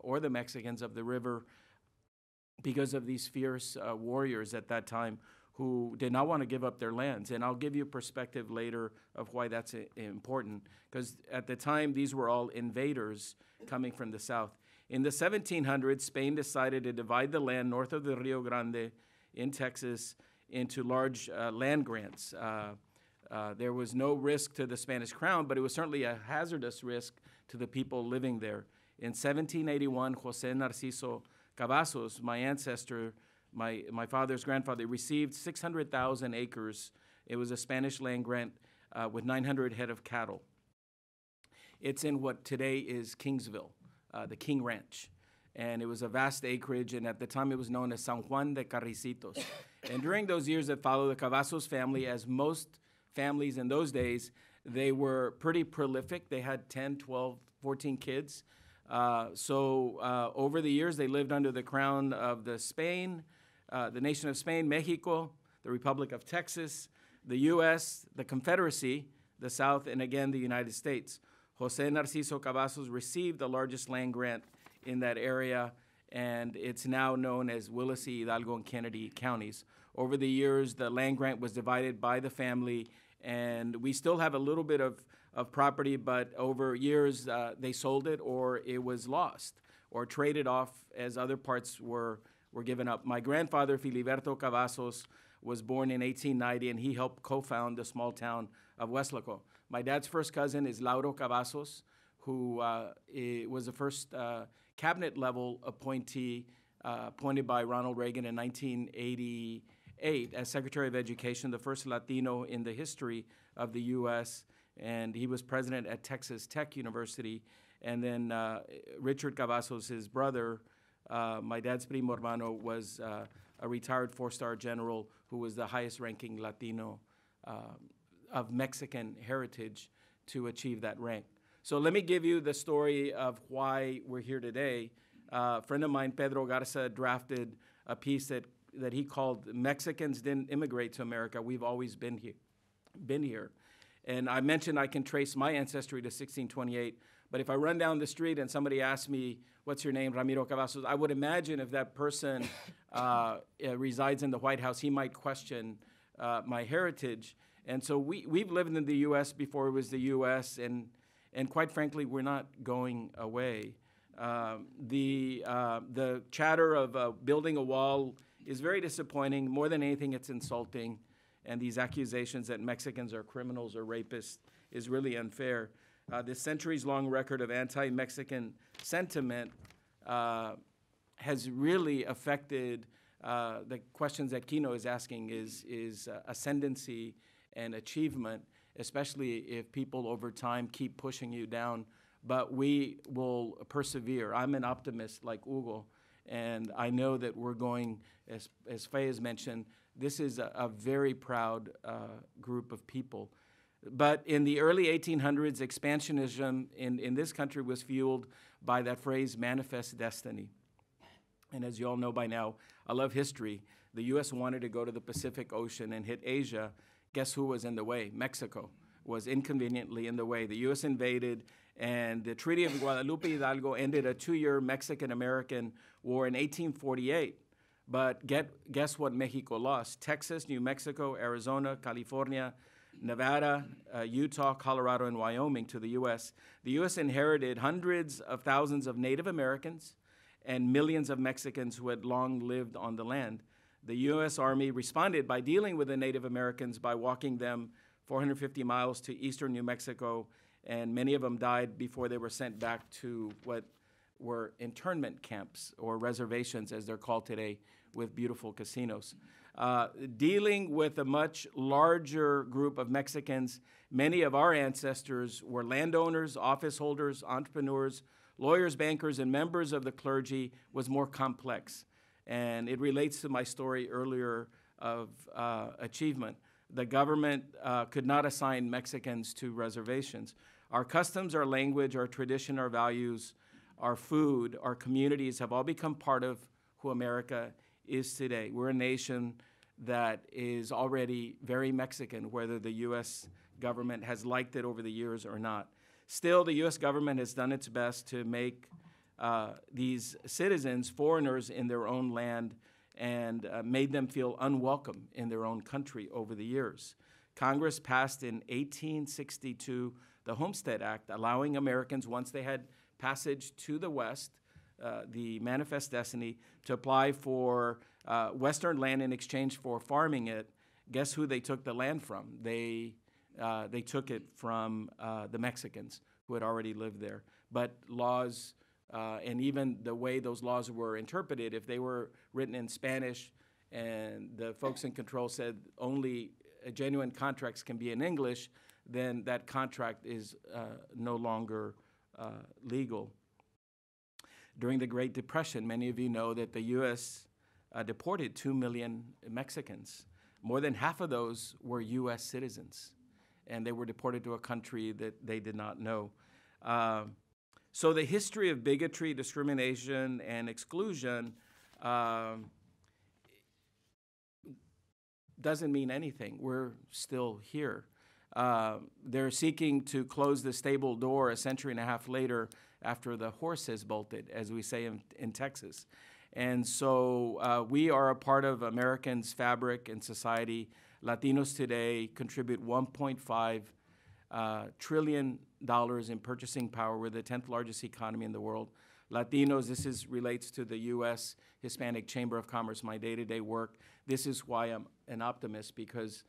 or the Mexicans of the river, because of these fierce warriors at that time who did not want to give up their lands. And I'll give you perspective later of why that's important, because at the time, these were all invaders coming from the south. In the 1700s, Spain decided to divide the land north of the Rio Grande in Texas into large land grants. There was no risk to the Spanish crown, but it was certainly a hazardous risk to the people living there. In 1781, José Narciso Cavazos, my ancestor, my father's grandfather, received 600,000 acres. It was a Spanish land grant with 900 head of cattle. It's in what today is Kingsville, the King Ranch. And it was a vast acreage, and at the time it was known as San Juan de Carricitos. And during those years that followed, the Cavazos family, as most families in those days, they were pretty prolific. They had 10, 12, 14 kids. Over the years, they lived under the crown of the nation of Spain, Mexico, the Republic of Texas, the U.S., the Confederacy, the South, and again, the United States. José Narciso Cavazos received the largest land grant in that area, and it's now known as Willacy, Hidalgo, and Kennedy counties. Over the years, the land grant was divided by the family, and we still have a little bit of property, but over years, they sold it, or it was lost, or traded off as other parts were given up. My grandfather, Filiberto Cavazos, was born in 1890, and he helped co-found the small town of Weslaco. My dad's first cousin is Lauro Cavazos, who was the first cabinet-level appointee appointed by Ronald Reagan in 1988 as Secretary of Education, the first Latino in the history of the U.S., and he was president at Texas Tech University. And then Richard Cavazos, his brother, my dad's primo hermano, was a retired four-star general who was the highest-ranking Latino of Mexican heritage to achieve that rank. So let me give you the story of why we're here today. A friend of mine, Pedro Garza, drafted a piece that he called "Mexicans Didn't Immigrate to America, We've Always Been Here." And I mentioned I can trace my ancestry to 1628, but if I run down the street and somebody asks me, "What's your name?" Ramiro Cavazos, I would imagine if that person resides in the White House, he might question my heritage. And so we've lived in the U.S. before it was the U.S., and quite frankly, we're not going away. The chatter of building a wall is very disappointing. More than anything, it's insulting. And these accusations that Mexicans are criminals or rapists is really unfair. This centuries-long record of anti-Mexican sentiment has really affected the questions that Kino is asking is ascendancy and achievement, especially if people over time keep pushing you down. But we will persevere. I'm an optimist like Hugo, and I know that we're going, as Faye has mentioned, this is a very proud group of people. But in the early 1800s, expansionism in this country was fueled by that phrase, manifest destiny. And as you all know by now, I love history. The U.S. wanted to go to the Pacific Ocean and hit Asia. Guess who was in the way? Mexico was inconveniently in the way. The U.S. invaded, and the Treaty of Guadalupe Hidalgo ended a 2-year Mexican-American war in 1848. But guess what Mexico lost? Texas, New Mexico, Arizona, California, Nevada, Utah, Colorado, and Wyoming to the U.S. The U.S. inherited hundreds of thousands of Native Americans and millions of Mexicans who had long lived on the land. The U.S. Army responded by dealing with the Native Americans by walking them 450 miles to eastern New Mexico, and many of them died before they were sent back to what were internment camps or reservations, as they're called today, with beautiful casinos. Dealing with a much larger group of Mexicans, many of our ancestors were landowners, office holders, entrepreneurs, lawyers, bankers, and members of the clergy, was more complex. And it relates to my story earlier of achievement. The government could not assign Mexicans to reservations. Our customs, our language, our tradition, our values, our food, our communities have all become part of who America is today. We're a nation that is already very Mexican, whether the U.S. government has liked it over the years or not. Still, the U.S. government has done its best to make these citizens foreigners in their own land and made them feel unwelcome in their own country over the years. Congress passed in 1862 the Homestead Act, allowing Americans, once they had passage to the West, the manifest destiny, to apply for Western land in exchange for farming it. Guess who they took the land from? They took it from the Mexicans who had already lived there. But laws, and even the way those laws were interpreted, if they were written in Spanish and the folks in control said only genuine contracts can be in English, then that contract is no longer legal. During the Great Depression, many of you know that the U.S. Deported 2 million Mexicans. More than half of those were U.S. citizens, and they were deported to a country that they did not know. So the history of bigotry, discrimination, and exclusion doesn't mean anything. We're still here. They're seeking to close the stable door a century and a half later after the horse has bolted, as we say in Texas. And so we are a part of Americans' fabric and society. Latinos today contribute $1.5 trillion in purchasing power. We're the 10th largest economy in the world. Latinos, this relates to the U.S. Hispanic Chamber of Commerce, my day-to-day work. This is why I'm an optimist, because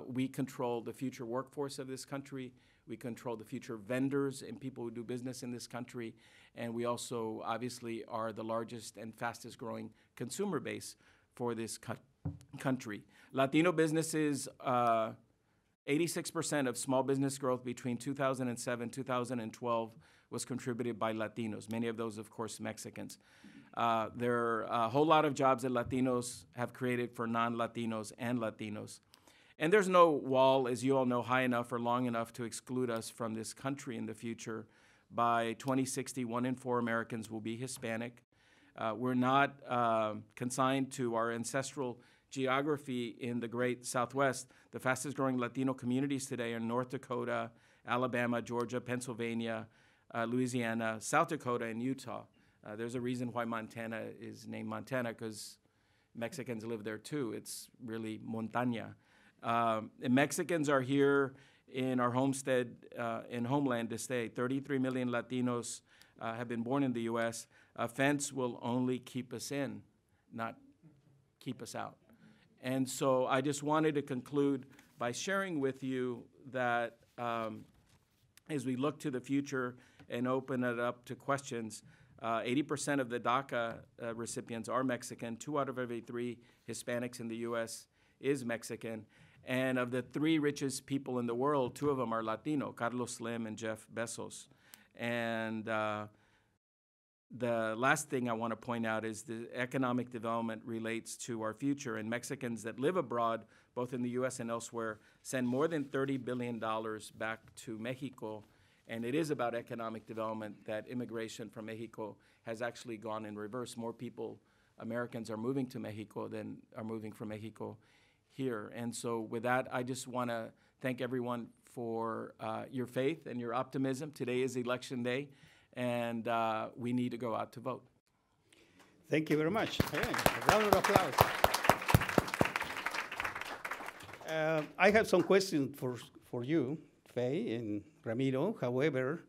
we control the future workforce of this country. We control the future vendors and people who do business in this country. And we also, obviously, are the largest and fastest growing consumer base for this country. Latino businesses, 86% of small business growth between 2007 and 2012 was contributed by Latinos, many of those, of course, Mexicans. There are a whole lot of jobs that Latinos have created for non-Latinos and Latinos. And there's no wall, as you all know, high enough or long enough to exclude us from this country in the future. By 2060, 1 in 4 Americans will be Hispanic. We're not consigned to our ancestral geography in the great Southwest. The fastest growing Latino communities today are North Dakota, Alabama, Georgia, Pennsylvania, Louisiana, South Dakota, and Utah. There's a reason why Montana is named Montana, because Mexicans live there too. It's really montaña. Mexicans are here in our homestead and homeland to stay. 33 million Latinos have been born in the U.S. A fence will only keep us in, not keep us out. And so I just wanted to conclude by sharing with you that as we look to the future and open it up to questions, 80% of the DACA recipients are Mexican. 2 out of every 3 Hispanics in the U.S. is Mexican. And of the 3 richest people in the world, 2 of them are Latino, Carlos Slim and Jeff Bezos. And the last thing I want to point out is the economic development relates to our future. And Mexicans that live abroad, both in the U.S. and elsewhere, send more than $30 billion back to Mexico. And it is about economic development that immigration from Mexico has actually gone in reverse. More people, Americans, are moving to Mexico than are moving from Mexico here. And so with that, I just want to thank everyone for your faith and your optimism. Today is election day, and we need to go out to vote. Thank you very much. A round of applause. I have some questions for you, Faye and Ramiro. However,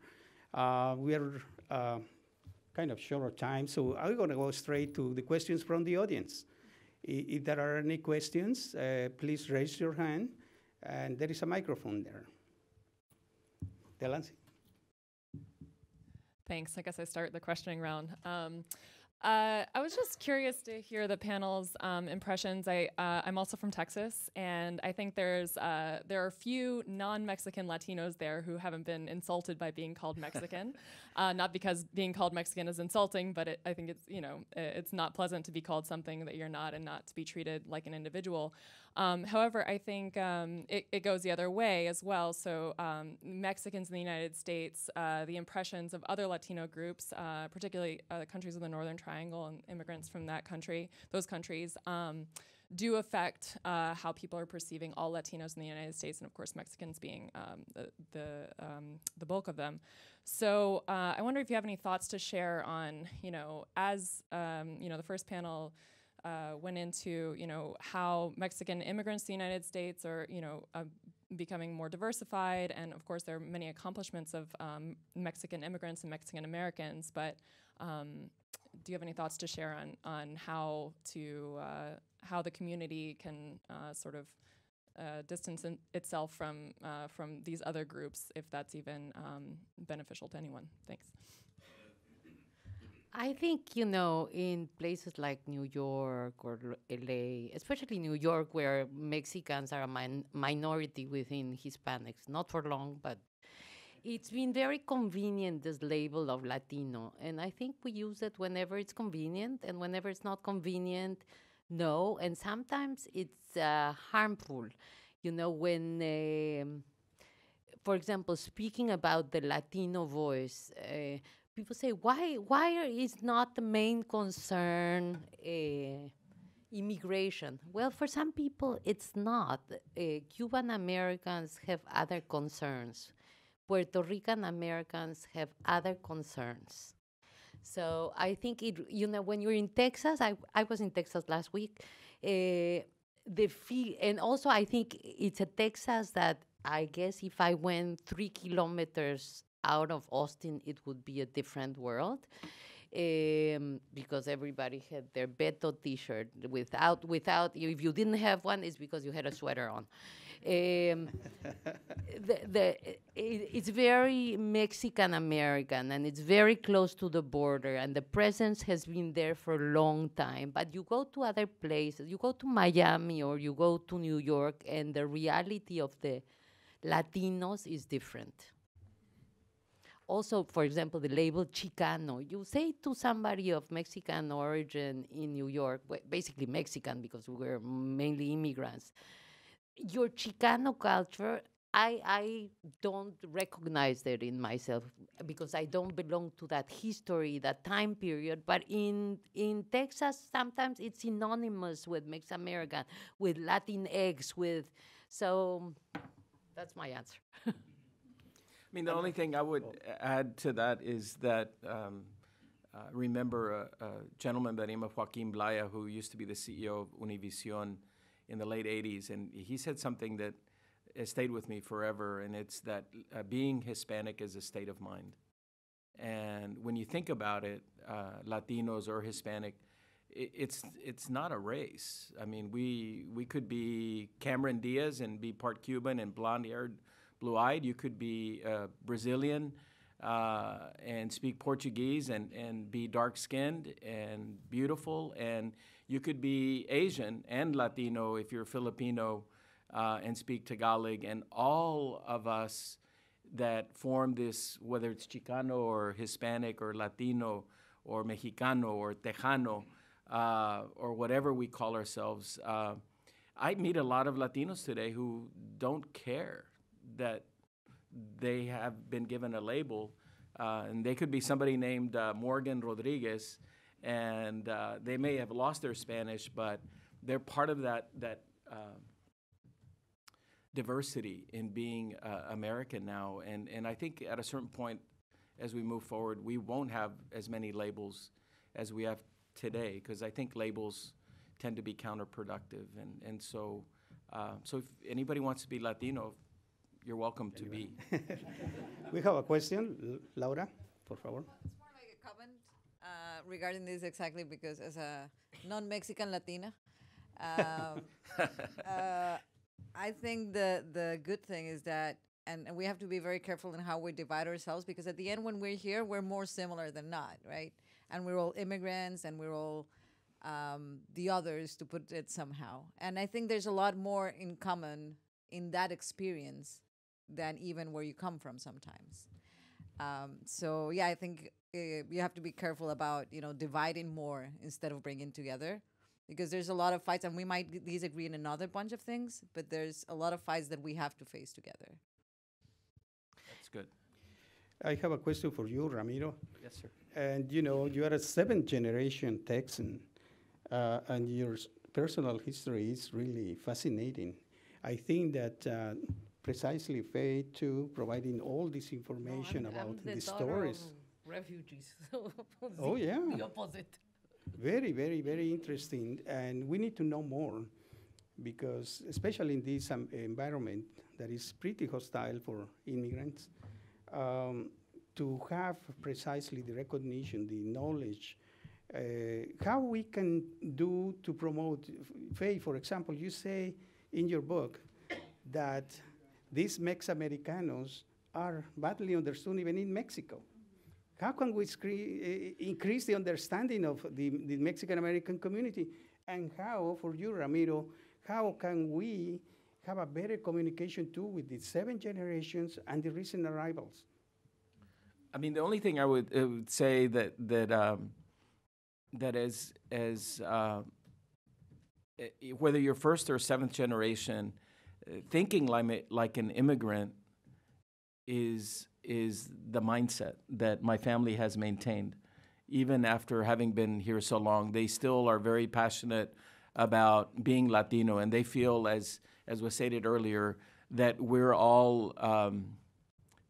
we are kind of short of time, so I'm going to go straight to the questions from the audience. If there are any questions, please raise your hand, and there is a microphone there. Delancey. Thanks. I guess I start the questioning round. I was just curious to hear the panel's impressions. I'm also from Texas, and I think there are few non-Mexican Latinos there who haven't been insulted by being called Mexican. Not because being called Mexican is insulting, but I think it's not pleasant to be called something that you're not and not to be treated like an individual. However, I think it goes the other way as well. So Mexicans in the United States, the impressions of other Latino groups, particularly the countries of the Northern Triangle and immigrants from those countries, do affect how people are perceiving all Latinos in the United States, and of course Mexicans being the bulk of them. So I wonder if you have any thoughts to share on, as the first panel went into, how Mexican immigrants to the United States are, becoming more diversified, and of course there are many accomplishments of Mexican immigrants and Mexican Americans, but do you have any thoughts to share on how the community can sort of distance itself from these other groups, if that's even beneficial to anyone? Thanks. I think, in places like New York or LA, especially New York, where Mexicans are a minority within Hispanics, not for long, but it's been very convenient, this label of Latino. And I think we use it whenever it's convenient, and whenever it's not convenient, no. And sometimes it's harmful. When, for example, speaking about the Latino voice, people say, why is not the main concern immigration? Well, for some people, it's not. Cuban Americans have other concerns. Puerto Rican Americans have other concerns. So I think when you're in Texas, I was in Texas last week, and also I think it's a Texas that I guess if I went 3 kilometers out of Austin, it would be a different world, because everybody had their Beto T-shirt. Without, if you didn't have one, it's because you had a sweater on. It's very Mexican American, and it's very close to the border, and the presence has been there for a long time. But you go to other places, you go to Miami or you go to New York, and the reality of the Latinos is different. Also, for example, the label Chicano. You say to somebody of Mexican origin in New York, basically Mexican because we're mainly immigrants, your Chicano culture, I don't recognize that in myself because I don't belong to that history, that time period. But in Texas, sometimes it's synonymous with Mex-American, with Latinx, so that's my answer. I mean, the only thing I would add to that is that remember a gentleman by the name of Joaquin Blaya, who used to be the CEO of Univision in the late 80s, and he said something that has stayed with me forever, and it's that being Hispanic is a state of mind. And when you think about it, Latinos or Hispanic, it's not a race. I mean, we could be Cameron Diaz and be part Cuban and blonde-haired, blue-eyed. You could be Brazilian and speak Portuguese and be dark-skinned and beautiful. And you could be Asian and Latino if you're Filipino and speak Tagalog. And all of us that form this, whether it's Chicano or Hispanic or Latino or Mexicano or Tejano or whatever we call ourselves, I meet a lot of Latinos today who don't care that they have been given a label, and they could be somebody named Morgan Rodriguez, and they may have lost their Spanish, but they're part of that diversity in being American now. And I think at a certain point, as we move forward, we won't have as many labels as we have today, because I think labels tend to be counterproductive. And so if anybody wants to be Latino, you're welcome to be. We have a question. Laura, por favor. It's more like a comment regarding this exactly because as a non-Mexican Latina, I think the good thing is that, and we have to be very careful in how we divide ourselves, because at the end when we're here, we're more similar than not, right? and we're all immigrants, and we're all the others, to put it somehow. And I think there's a lot more in common in that experience than even where you come from sometimes. So yeah, I think you have to be careful about, dividing more instead of bringing together, because there's a lot of fights, and we might disagree in another bunch of things, but there's a lot of fights that we have to face together. That's good. I have a question for you, Ramiro. Yes, sir. And you are a seventh generation Texan, and your personal history is really fascinating. I think that precisely Faye, too, providing all this information about the stories. Refugees. Oh, yeah. The opposite. Very, very, very interesting. And we need to know more, because especially in this environment that is pretty hostile for immigrants, to have precisely the recognition, the knowledge, how we can do to promote. Faye, for example, you say in your book that these Mex-Americanos are badly understood even in Mexico. How can we increase the understanding of the Mexican-American community? And how, for you, Ramiro, how can we have a better communication too with the 7 generations and the recent arrivals? I mean, the only thing I would say that as whether you're first or 7th generation, thinking like an immigrant is the mindset that my family has maintained. Even after having been here so long, they still are very passionate about being Latino, and they feel, as was stated earlier, that we're all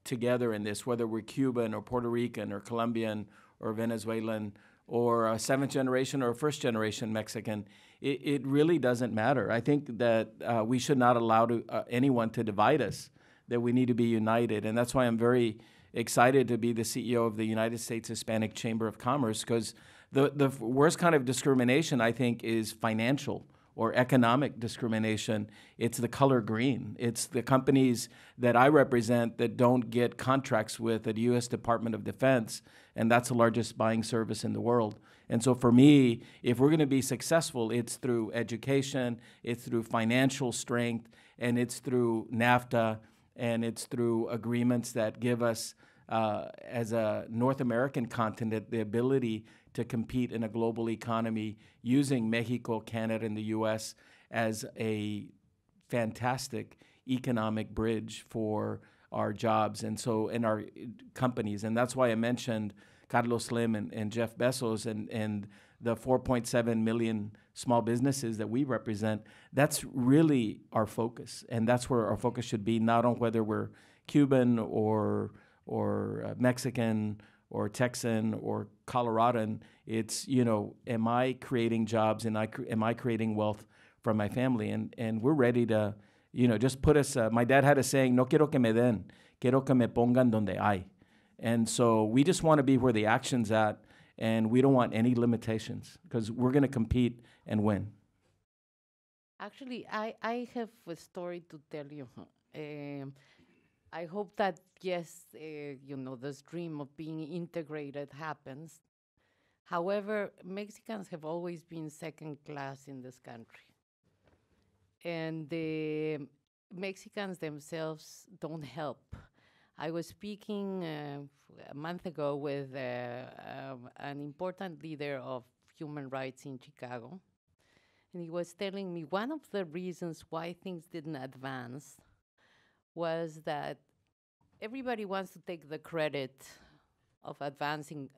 together in this, whether we're Cuban or Puerto Rican or Colombian or Venezuelan or a 7th generation or a 1st generation Mexican. It really doesn't matter. I think that we should not allow anyone to divide us, that we need to be united. And that's why I'm very excited to be the CEO of the United States Hispanic Chamber of Commerce, because the worst kind of discrimination, I think, is financial or economic discrimination. It's the color green. It's the companies that I represent that don't get contracts with the U.S. Department of Defense, and that's the largest buying service in the world. And so for me, if we're going to be successful, it's through education, it's through financial strength, and it's through NAFTA, and it's through agreements that give us, as a North American continent, the ability to compete in a global economy using Mexico, Canada, and the U.S. as a fantastic economic bridge for our jobs and our companies. And that's why I mentioned Carlos Slim and Jeff Bezos and the 4.7 million small businesses that we represent. That's really our focus, and that's where our focus should be, not on whether we're Cuban or Mexican or Texan or Coloradan. It's, am I creating jobs and am I creating wealth for my family? And we're ready to, just put us, my dad had a saying, no quiero que me den, quiero que me pongan donde hay. And so we just want to be where the action's at, and we don't want any limitations, because we're going to compete and win. Actually, I have a story to tell you. I hope that, yes, this dream of being integrated happens. However, Mexicans have always been second class in this country. And the Mexicans themselves don't help. I was speaking a month ago with an important leader of human rights in Chicago, and he was telling me one of the reasons why things didn't advance was that everybody wants to take the credit of advancing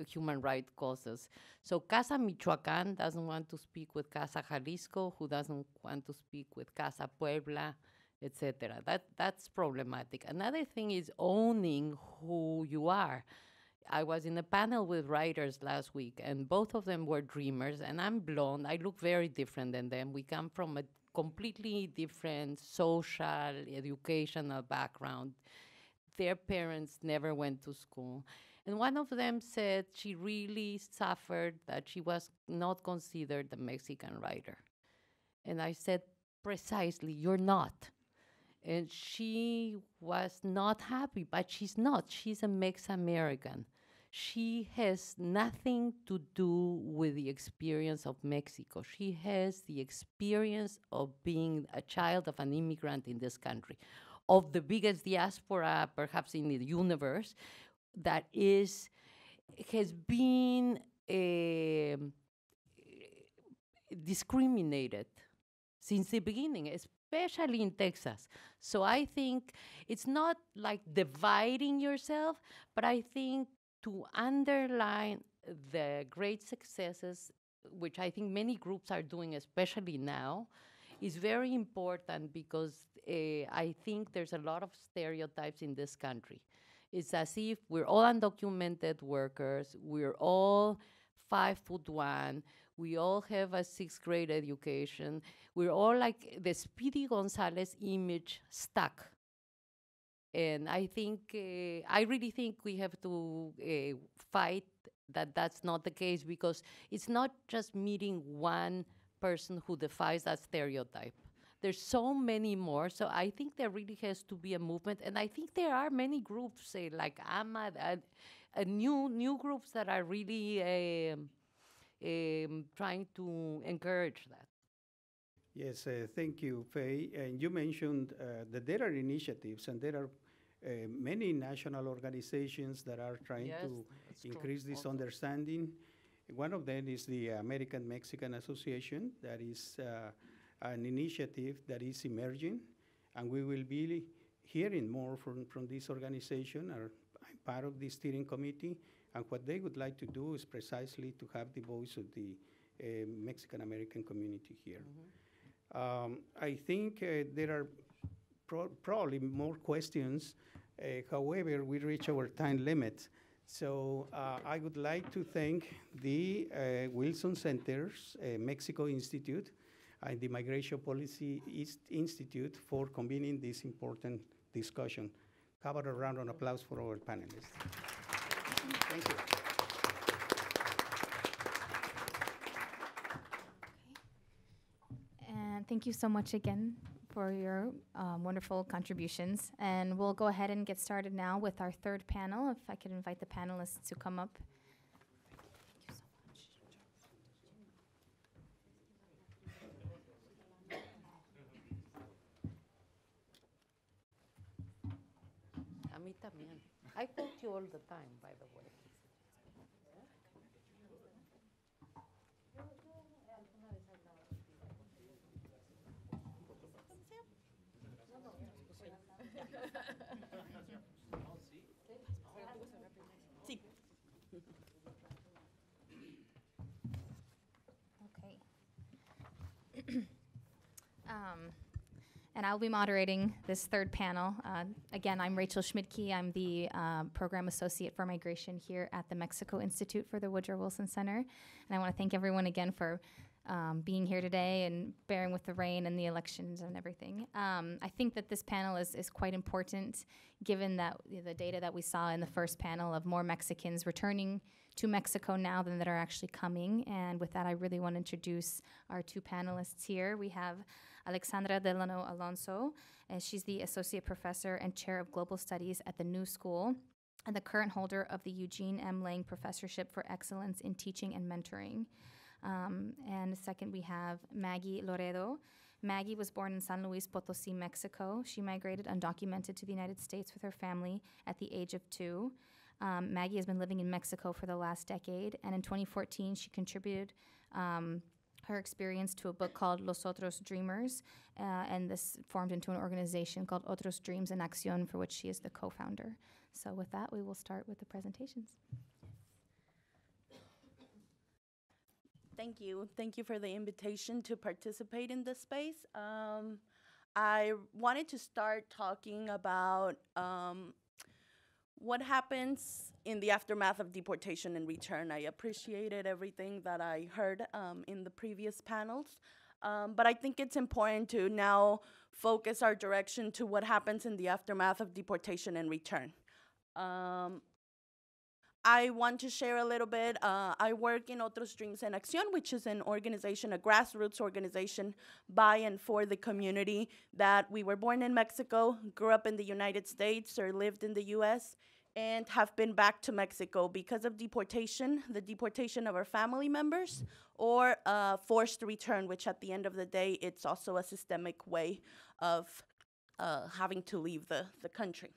human rights causes. So Casa Michoacán doesn't want to speak with Casa Jalisco, who doesn't want to speak with Casa Puebla, etc. That's problematic. Another thing is owning who you are. I was in a panel with writers last week, and both of them were dreamers, and I'm blonde. I look very different than them. We come from a completely different social, educational background. Their parents never went to school. And one of them said she really suffered that she was not considered a Mexican writer. And I said, precisely, you're not. And she was not happy, but she's not. She's a Mex-American. she has nothing to do with the experience of Mexico. She has the experience of being a child of an immigrant in this country, of the biggest diaspora perhaps in the universe that has been discriminated since the beginning, especially in Texas. So I think it's not like dividing yourself, but I think to underline the great successes, which I think many groups are doing, especially now, is very important because I think there's a lot of stereotypes in this country. It's as if we're all undocumented workers, we're all 5'1", we all have a 6th grade education, we're all like the Speedy Gonzalez image stuck. And I think, I really think we have to fight that that's not the case, because it's not just meeting one person who defies that stereotype. There's so many more, so I think there really has to be a movement, and I think there are many groups, say like AMA, new groups that are really trying to encourage that. Yes, thank you, Faye. And you mentioned that there are initiatives and there are many national organizations that are trying to increase this understanding. One of them is the American-Mexican Association. That is an initiative that is emerging, and we will be hearing more from this organization. I'm part of the steering committee, and what they would like to do is precisely to have the voice of the Mexican-American community here. I think there are probably more questions. However, we reach our time limit. So I would like to thank the Wilson Center's Mexico Institute and the Migration Policy Institute for convening this important discussion. Have a round of applause for our panelists. Thank you. And thank you so much again for your wonderful contributions. And we'll go ahead and get started now with our third panel. If I could invite the panelists to come up. A mí también. I quote you all the time, by the way. And I'll be moderating this third panel. Again, I'm Rachel Schmidtke. I'm the Program Associate for Migration here at the Mexico Institute for the Woodrow Wilson Center. And I want to thank everyone again for being here today and bearing with the rain and the elections and everything. I think that this panel is quite important, given that the data that we saw in the first panel of more Mexicans returning to Mexico now than that are actually coming. And with that, I really want to introduce our two panelists here. We have Alexandra Delano Alonso, and she's the Associate Professor and Chair of Global Studies at the New School, and the current holder of the Eugene M. Lang Professorship for Excellence in Teaching and Mentoring. And second, we have Maggie Loredo. Maggie was born in San Luis Potosí, Mexico. She migrated undocumented to the United States with her family at the age of 2. Maggie has been living in Mexico for the last decade, and in 2014, she contributed her experience to a book called Los Otros Dreamers, and this formed into an organization called Otros Dreams en Acción, for which she is the co-founder. So with that, we will start with the presentations. Thank you. Thank you for the invitation to participate in this space. I wanted to start talking about what happens in the aftermath of deportation and return. I appreciated everything that I heard in the previous panels, but I think it's important to now focus our direction to what happens in the aftermath of deportation and return. I want to share a little bit. I work in Otros Dreams en Acción, which is an organization, a grassroots organization by and for the community that we were born in Mexico, grew up in the United States, or lived in the U.S., and have been back to Mexico because of deportation, the deportation of our family members, or forced return, which at the end of the day, it's also a systemic way of having to leave the country.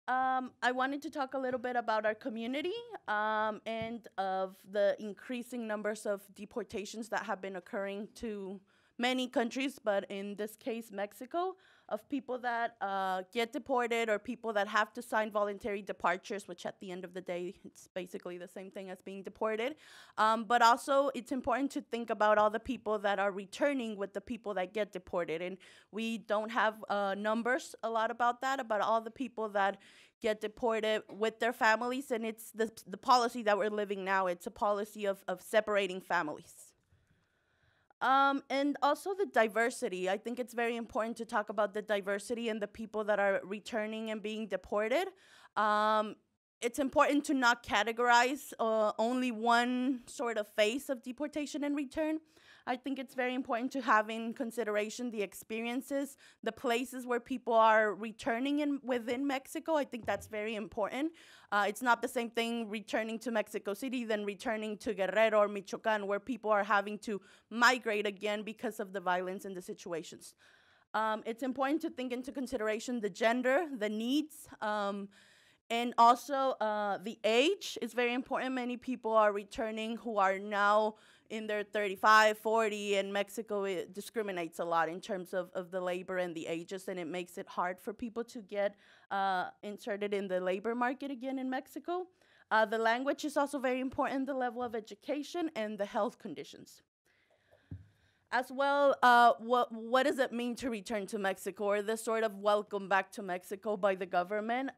I wanted to talk a little bit about our community and of the increasing numbers of deportations that have been occurring to many countries, but in this case, Mexico, of people that get deported or people that have to sign voluntary departures, which at the end of the day, it's basically the same thing as being deported. But also, it's important to think about all the people that are returning with the people that get deported. And we don't have numbers a lot about that, about all the people that get deported with their families. And it's the policy that we're living now. It's a policy of separating families. And also the diversity. I think it's very important to talk about the diversity and the people that are returning and being deported. It's important to not categorize only one sort of phase of deportation and return. I think it's very important to have in consideration the experiences, the places where people are returning within Mexico. I think that's very important. It's not the same thing returning to Mexico City than returning to Guerrero or Michoacan, where people are having to migrate again because of the violence and the situations. It's important to think into consideration the gender, the needs, and also the age is very important. Many people are returning who are now in their 35, 40, and Mexico discriminates a lot in terms of the labor and the ages, and it makes it hard for people to get inserted in the labor market again in Mexico. The language is also very important, the level of education, and the health conditions. As well, what does it mean to return to Mexico, or this sort of welcome back to Mexico by the government?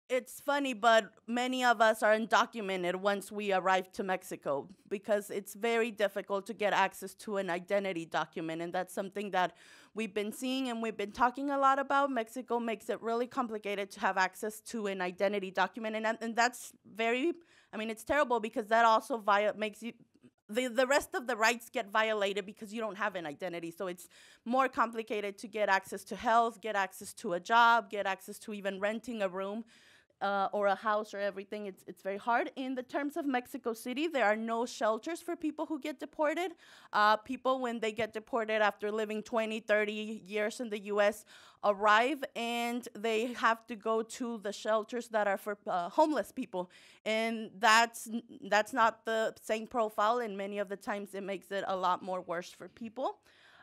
It's funny, but many of us are undocumented once we arrive to Mexico because it's very difficult to get access to an identity document, and that's something that we've been seeing and we've been talking a lot about. Mexico makes it really complicated to have access to an identity document, and that's very, I mean, it's terrible because that also makes you, the rest of the rights get violated because you don't have an identity. So it's more complicated to get access to health, get access to a job, get access to even renting a room. Or a house or everything, it's very hard. In the terms of Mexico City, there are no shelters for people who get deported. People, when they get deported after living 20, 30 years in the U.S., arrive and they have to go to the shelters that are for homeless people. And that's not the same profile, and many of the times it makes it a lot more worse for people.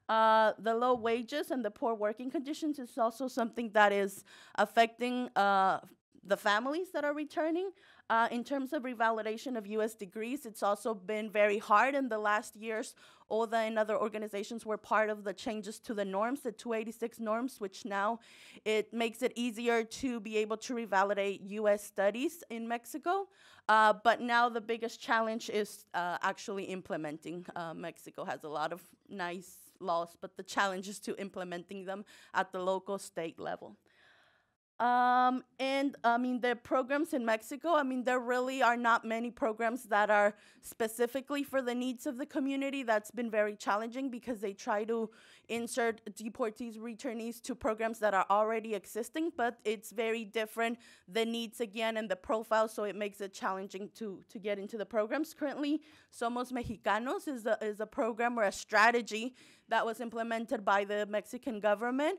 The low wages and the poor working conditions is also something that is affecting the families that are returning. In terms of revalidation of U.S. degrees, it's also been very hard in the last years. ODA and other organizations were part of the changes to the norms, the 286 norms, which now it makes it easier to be able to revalidate U.S. studies in Mexico. But now the biggest challenge is actually implementing. Mexico has a lot of nice laws, but the challenge is to implementing them at the local, state level. And I mean, the programs in Mexico, I mean, there really are not many programs that are specifically for the needs of the community. That's been very challenging because they try to insert deportees, returnees to programs that are already existing, but it's very different, the needs again and the profile, so it makes it challenging to get into the programs. Currently, Somos Mexicanos is a program or a strategy that was implemented by the Mexican government.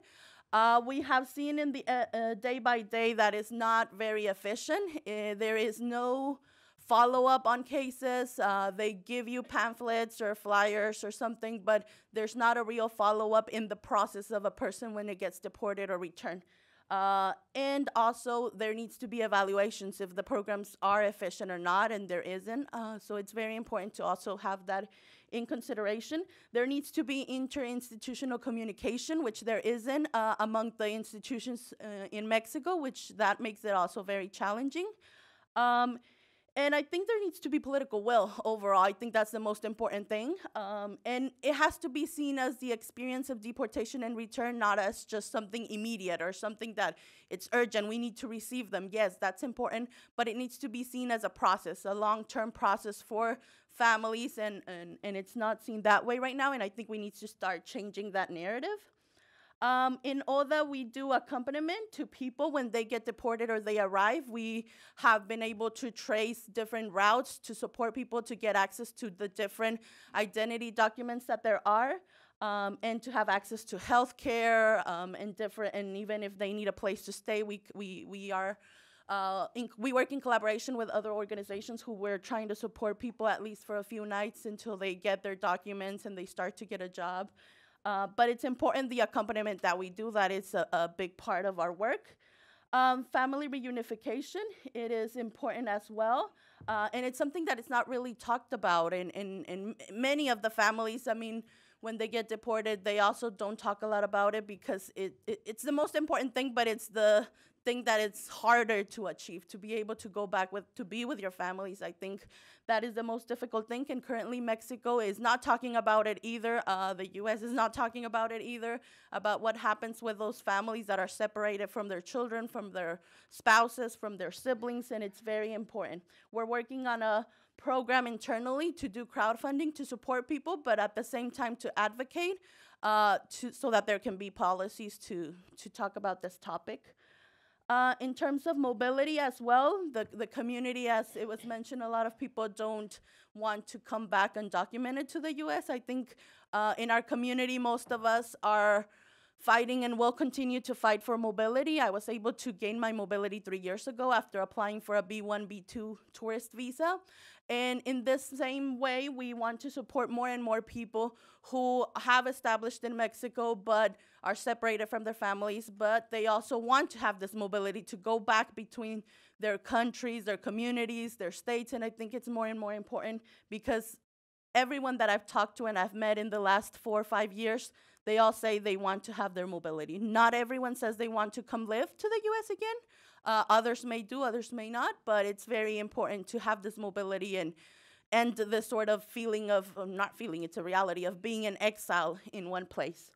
We have seen in the day by day that is not very efficient. There is no follow-up on cases. They give you pamphlets or flyers or something, but there's not a real follow-up in the process of a person when it gets deported or returned. And also, there needs to be evaluations if the programs are efficient or not, and there isn't. So it's very important to also have that in consideration. There needs to be interinstitutional communication, which there isn't among the institutions in Mexico, which that makes it also very challenging. And I think there needs to be political will overall. I think that's the most important thing. And it has to be seen as the experience of deportation and return, not as just something immediate or something that it's urgent. We need to receive them. Yes, that's important, but it needs to be seen as a process, a long-term process for families, and it's not seen that way right now, and I think we need to start changing that narrative. In ODA, we do accompaniment to people when they get deported or they arrive. We have been able to trace different routes to support people to get access to the different identity documents that there are, and to have access to health care, and even if they need a place to stay, we work in collaboration with other organizations who we're trying to support people at least for a few nights until they get their documents and they start to get a job. But it's important, the accompaniment that we do, that is a big part of our work. Family reunification, it is important as well. And it's something that is not really talked about in many of the families. I mean, when they get deported, they also don't talk a lot about it because it's the most important thing, but it's the thing that it's harder to achieve, to be able to go back to be with your families. I think that is the most difficult thing, and currently Mexico is not talking about it either. The U.S. is not talking about it either, about what happens with those families that are separated from their children, from their spouses, from their siblings, and it's very important. We're working on a program internally to do crowdfunding to support people, but at the same time to advocate so that there can be policies to talk about this topic. In terms of mobility as well, the community, as it was mentioned, a lot of people don't want to come back undocumented to the U.S. I think in our community, most of us are fighting and will continue to fight for mobility. I was able to gain my mobility 3 years ago after applying for a B1, B2 tourist visa. And in this same way, we want to support more and more people who have established in Mexico but are separated from their families, but they also want to have this mobility to go back between their countries, their communities, their states. And I think it's more and more important because everyone that I've talked to and I've met in the last 4 or 5 years, they all say they want to have their mobility. Not everyone says they want to come live to the U.S. again. Others may do, others may not, but it's very important to have this mobility and this sort of feeling of, not feeling, it's a reality of being in exile in one place.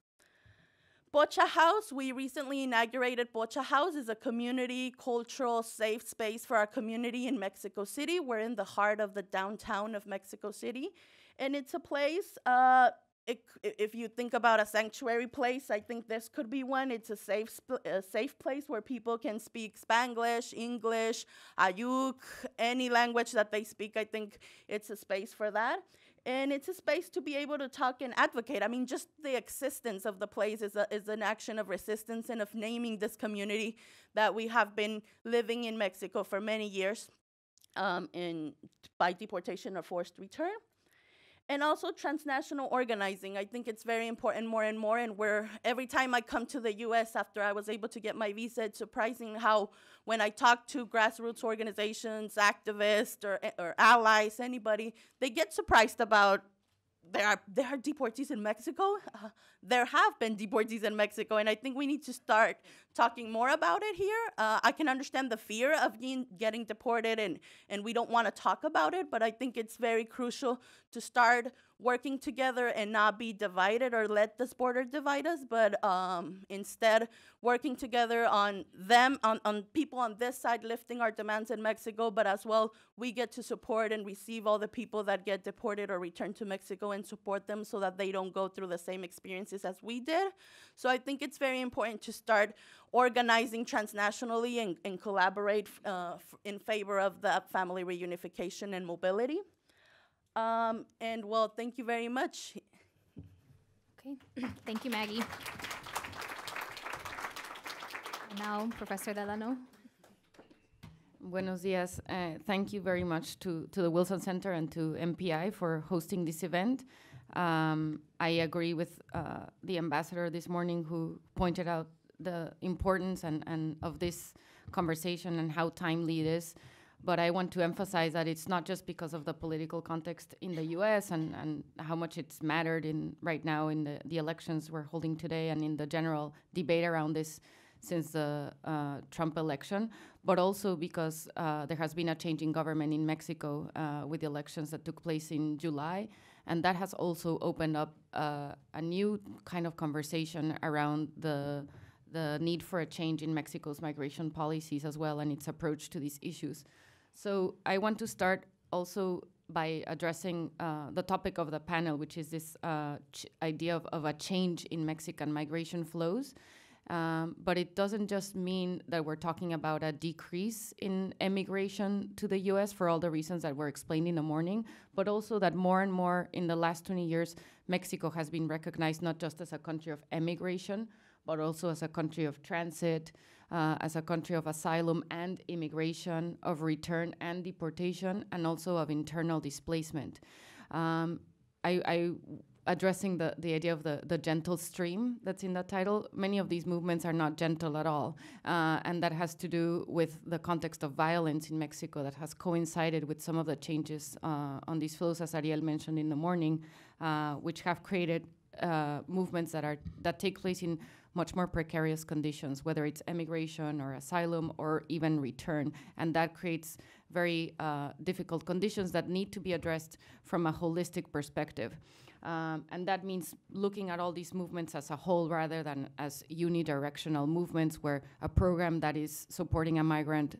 Bocha House, we recently inaugurated Bocha House. It's a community, cultural, safe space for our community in Mexico City. We're in the heart of the downtown of Mexico City. And it's a place, if you think about a sanctuary place, I think this could be one. It's a safe place where people can speak Spanglish, English, Ayuk, any language that they speak. I think it's a space for that. And it's a space to be able to talk and advocate. I mean, just the existence of the place is an action of resistance and of naming this community that we have been living in Mexico for many years by deportation or forced return. And also transnational organizing. I think it's very important more and more, and every time I come to the U.S. after I was able to get my visa, it's surprising how when I talk to grassroots organizations, activists, or allies, anybody, they get surprised about there are deportees in Mexico. There have been deportees in Mexico, and I think we need to start talking more about it here. I can understand the fear of getting deported, and we don't want to talk about it, but I think it's very crucial to start working together and not be divided or let this border divide us, but instead working together on people on this side lifting our demands in Mexico, but as well we get to support and receive all the people that get deported or return to Mexico and support them so that they don't go through the same experiences as we did. So I think it's very important to start organizing transnationally and collaborate in favor of that family reunification and mobility. And well, thank you very much. Okay, thank you, Maggie. And now, Professor Delano. Buenos dias. Thank you very much to the Wilson Center and to MPI for hosting this event. I agree with the ambassador this morning who pointed out the importance and of this conversation and how timely it is. But I want to emphasize that it's not just because of the political context in the U.S. and how much it's mattered right now in the elections we're holding today and in the general debate around this since the Trump election, but also because there has been a change in government in Mexico with the elections that took place in July. And that has also opened up a new kind of conversation around the need for a change in Mexico's migration policies as well and its approach to these issues. So I want to start also by addressing the topic of the panel, which is this idea of a change in Mexican migration flows. But it doesn't just mean that we're talking about a decrease in emigration to the US for all the reasons that were explained in the morning, but also that more and more in the last 20 years, Mexico has been recognized not just as a country of emigration, but also as a country of transit, as a country of asylum and immigration, of return and deportation, and also of internal displacement. Addressing the idea of the gentle stream that's in the title, many of these movements are not gentle at all. And that has to do with the context of violence in Mexico that has coincided with some of the changes on these flows, as Ariel mentioned in the morning, which have created movements that take place in much more precarious conditions, whether it's emigration or asylum or even return. And that creates very difficult conditions that need to be addressed from a holistic perspective. And that means looking at all these movements as a whole rather than as unidirectional movements where a program that is supporting a migrant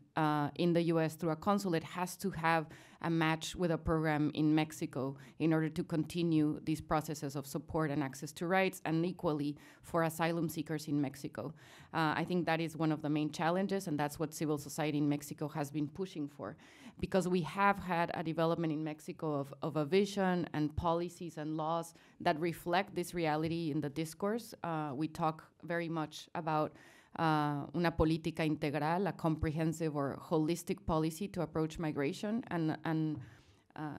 in the US through a consulate has to have a match with a program in Mexico in order to continue these processes of support and access to rights, and equally for asylum seekers in Mexico. I think that is one of the main challenges, and that's what civil society in Mexico has been pushing for. Because we have had a development in Mexico of a vision and policies and laws that reflect this reality in the discourse. We talk very much about una política integral, a comprehensive or holistic policy to approach migration, and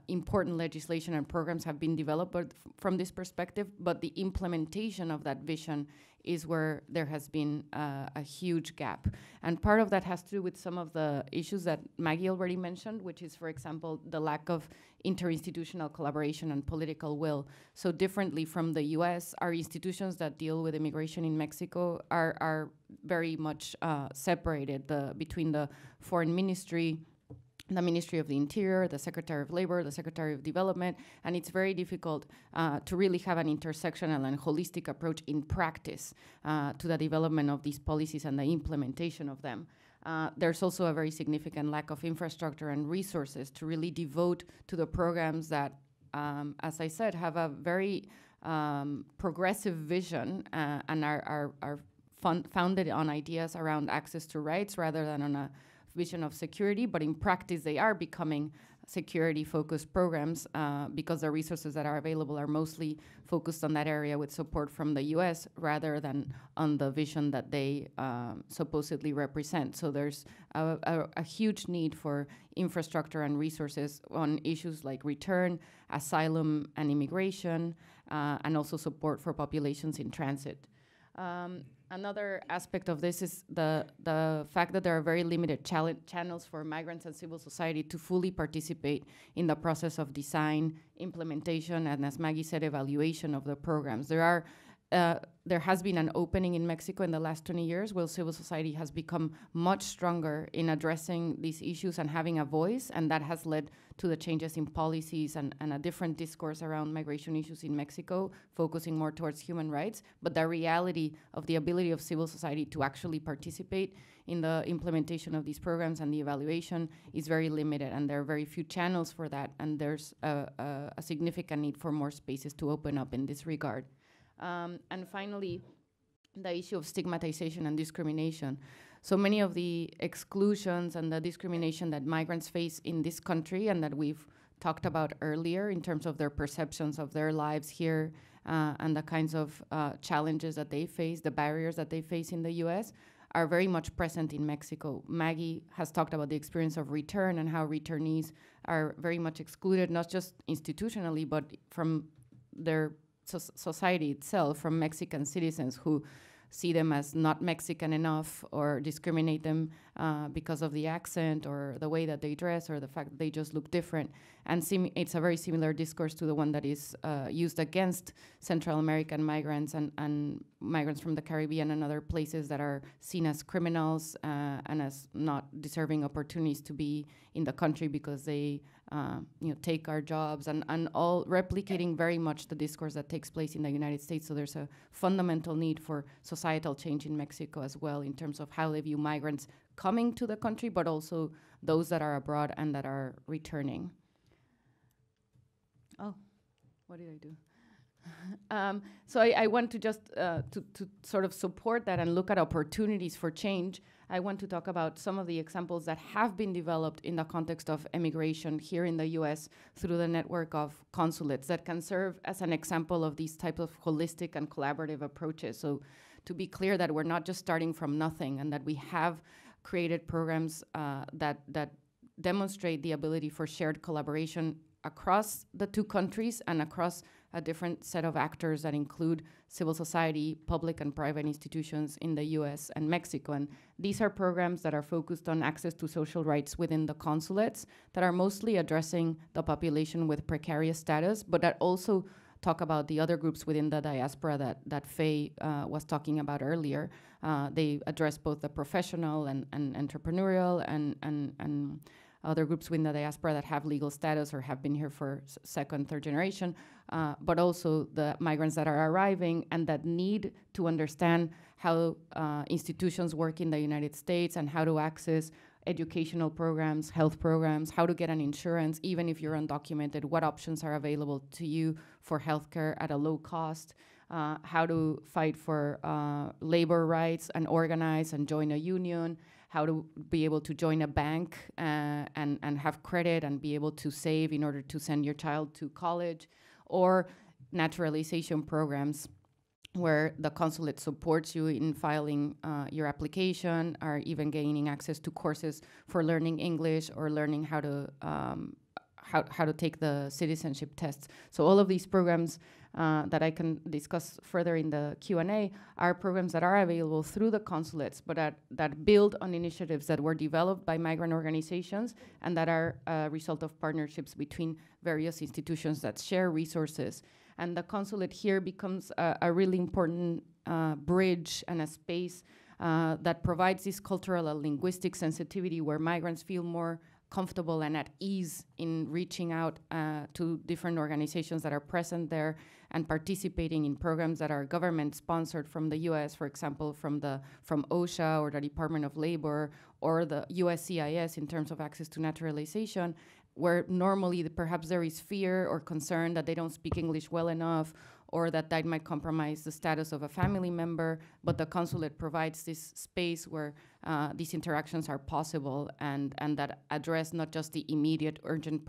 important legislation and programs have been developed from this perspective, but the implementation of that vision is where there has been a huge gap. And part of that has to do with some of the issues that Maggie already mentioned, which is, for example, the lack of interinstitutional collaboration and political will. So differently from the US, our institutions that deal with immigration in Mexico are very much separated between the Foreign Ministry, the Ministry of the Interior, the Secretary of Labor, the Secretary of Development, and it's very difficult to really have an intersectional and holistic approach in practice to the development of these policies and the implementation of them. There's also a very significant lack of infrastructure and resources to really devote to the programs that, as I said, have a very progressive vision and are founded on ideas around access to rights rather than on a vision of security, but in practice they are becoming security-focused programs because the resources that are available are mostly focused on that area with support from the US rather than on the vision that they supposedly represent. So there's a huge need for infrastructure and resources on issues like return, asylum and immigration, and also support for populations in transit. Another aspect of this is the fact that there are very limited channels for migrants and civil society to fully participate in the process of design, implementation, and as Maggie said, evaluation of the programs. There has been an opening in Mexico in the last 20 years where civil society has become much stronger in addressing these issues and having a voice, and that has led to the changes in policies and a different discourse around migration issues in Mexico, focusing more towards human rights. But the reality of the ability of civil society to actually participate in the implementation of these programs and the evaluation is very limited, and there are very few channels for that, and there's a significant need for more spaces to open up in this regard. And finally, the issue of stigmatization and discrimination. So many of the exclusions and the discrimination that migrants face in this country and that we've talked about earlier in terms of their perceptions of their lives here and the kinds of challenges that they face, the barriers that they face in the US, are very much present in Mexico. Maggie has talked about the experience of return and how returnees are very much excluded, not just institutionally, but from their society itself, from Mexican citizens who see them as not Mexican enough or discriminate them because of the accent or the way that they dress or the fact that they just look different. And it's a very similar discourse to the one that is used against Central American migrants and migrants from the Caribbean and other places that are seen as criminals and as not deserving opportunities to be in the country because they take our jobs and all replicating very much the discourse that takes place in the United States. So there's a fundamental need for societal change in Mexico as well in terms of how they view migrants coming to the country, but also those that are abroad and that are returning. Oh, what did I do? So I want to just to sort of support that and look at opportunities for change. I want to talk about some of the examples that have been developed in the context of immigration here in the US through the network of consulates that can serve as an example of these types of holistic and collaborative approaches. So to be clear that we're not just starting from nothing and that we have created programs that demonstrate the ability for shared collaboration across the two countries and across a different set of actors that include civil society, public and private institutions in the US and Mexico. And these are programs that are focused on access to social rights within the consulates that are mostly addressing the population with precarious status, but that also talk about the other groups within the diaspora that Faye was talking about earlier. They address both the professional and entrepreneurial and other groups within the diaspora that have legal status or have been here for second, third generation, but also the migrants that are arriving and that need to understand how institutions work in the United States and how to access educational programs, health programs, how to get an insurance, even if you're undocumented, what options are available to you for healthcare at a low cost, how to fight for labor rights and organize and join a union, how to be able to join a bank and have credit and be able to save in order to send your child to college, or naturalization programs where the consulate supports you in filing your application or even gaining access to courses for learning English or learning how to take the citizenship tests. So all of these programs that I can discuss further in the Q&A are programs that are available through the consulates, but that build on initiatives that were developed by migrant organizations and that are a result of partnerships between various institutions that share resources. And the consulate here becomes a really important bridge and a space that provides this cultural and linguistic sensitivity where migrants feel more comfortable and at ease in reaching out to different organizations that are present there and participating in programs that are government-sponsored from the U.S., for example, from OSHA or the Department of Labor or the USCIS in terms of access to naturalization, where normally perhaps there is fear or concern that they don't speak English well enough or that might compromise the status of a family member, but the consulate provides this space where these interactions are possible and that address not just the immediate urgent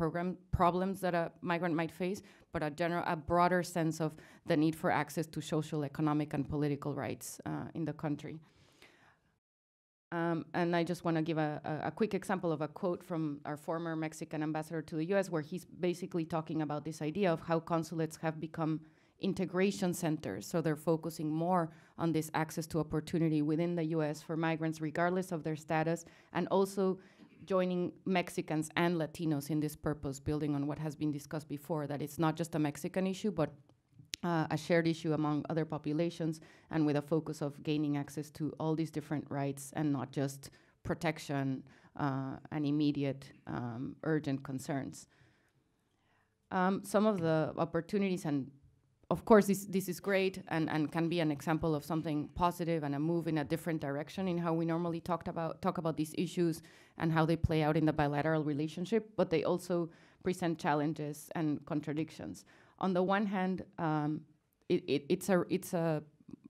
problems that a migrant might face, but a broader sense of the need for access to social, economic, and political rights in the country. And I just want to give a quick example of a quote from our former Mexican ambassador to the US, where he's basically talking about this idea of how consulates have become integration centers. So they're focusing more on this access to opportunity within the US for migrants, regardless of their status, and also joining Mexicans and Latinos in this purpose, building on what has been discussed before, that it's not just a Mexican issue, but a shared issue among other populations, and with a focus of gaining access to all these different rights and not just protection and immediate urgent concerns. Some of the opportunities, and of course this is great and can be an example of something positive and a move in a different direction in how we normally talk about these issues and how they play out in the bilateral relationship, but they also present challenges and contradictions. On the one hand, it's a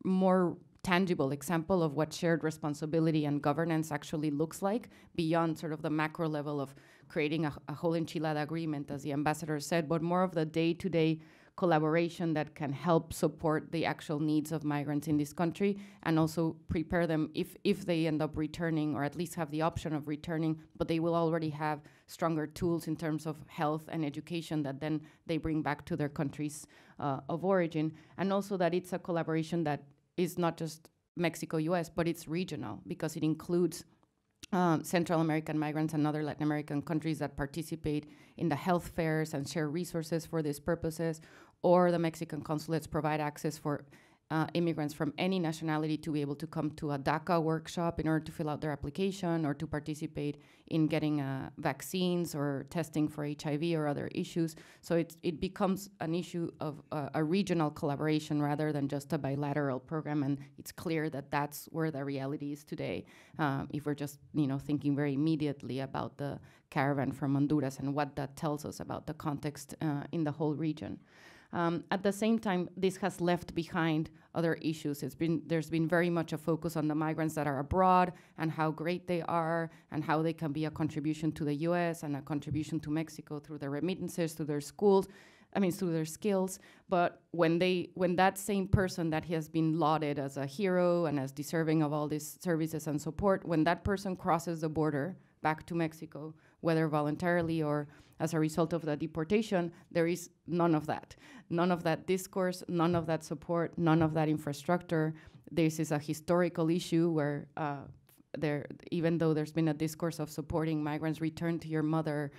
more tangible example of what shared responsibility and governance actually looks like beyond sort of the macro level of creating a whole enchilada agreement, as the ambassador said, but more of the day-to-day collaboration that can help support the actual needs of migrants in this country and also prepare them if they end up returning, or at least have the option of returning, but they will already have stronger tools in terms of health and education that then they bring back to their countries of origin. And also that it's a collaboration that is not just Mexico-US, but it's regional because it includes Central American migrants and other Latin American countries that participate in the health fairs and share resources for these purposes, or the Mexican consulates provide access for immigrants from any nationality to be able to come to a DACA workshop in order to fill out their application or to participate in getting vaccines or testing for HIV or other issues. So it becomes an issue of a regional collaboration rather than just a bilateral program, and it's clear that that's where the reality is today. If we're just thinking very immediately about the caravan from Honduras and what that tells us about the context in the whole region. At the same time, this has left behind other issues. There's been very much a focus on the migrants that are abroad and how great they are and how they can be a contribution to the U.S. and a contribution to Mexico through their remittances, through their schools, through their skills. But when that same person that has been lauded as a hero and as deserving of all these services and support, when that person crosses the border back to Mexico, whether voluntarily or as a result of the deportation, there is none of that. None of that discourse, none of that support, none of that infrastructure. This is a historical issue where even though there's been a discourse of supporting migrants return to your mother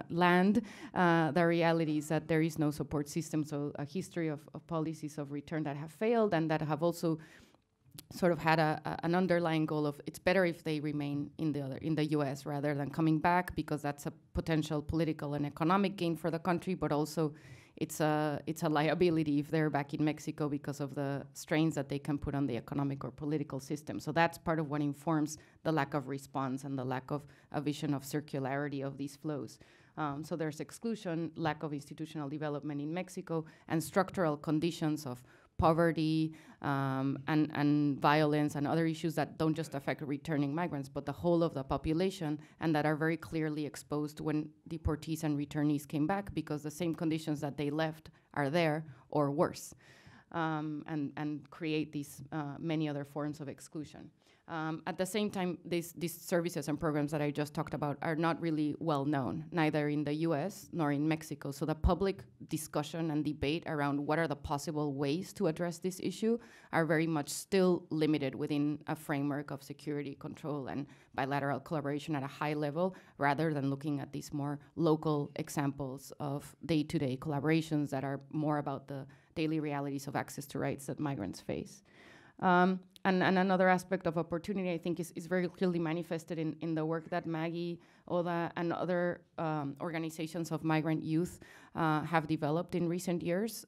land, the reality is that there is no support system. So a history of policies of return that have failed and that have also sort of had an underlying goal of it's better if they remain in the U.S. rather than coming back, because that's a potential political and economic gain for the country, but also it's a liability if they're back in Mexico because of the strains that they can put on the economic or political system. So that's part of what informs the lack of response and the lack of a vision of circularity of these flows. So there's exclusion, lack of institutional development in Mexico, and structural conditions of poverty and violence and other issues that don't just affect returning migrants, but the whole of the population, and that are very clearly exposed when deportees and returnees came back, because the same conditions that they left are there or worse, and create these many other forms of exclusion. At the same time, these services and programs that I just talked about are not really well known, neither in the US nor in Mexico. So the public discussion and debate around what are the possible ways to address this issue are very much still limited within a framework of security control and bilateral collaboration at a high level, rather than looking at these more local examples of day-to-day collaborations that are more about the daily realities of access to rights that migrants face. And another aspect of opportunity, I think, is very clearly manifested in the work that Maggie, Oda, and other organizations of migrant youth have developed in recent years.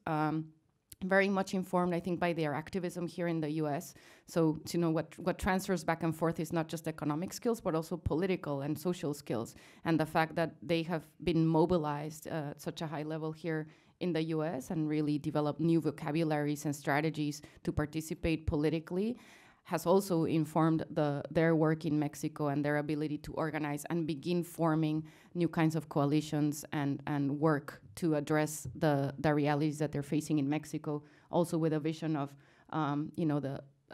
Very much informed, I think, by their activism here in the U.S. So, what transfers back and forth is not just economic skills, but also political and social skills. And the fact that they have been mobilized at such a high level here in the US and really develop new vocabularies and strategies to participate politically has also informed their work in Mexico and their ability to organize and begin forming new kinds of coalitions and work to address the realities that they're facing in Mexico, also with a vision of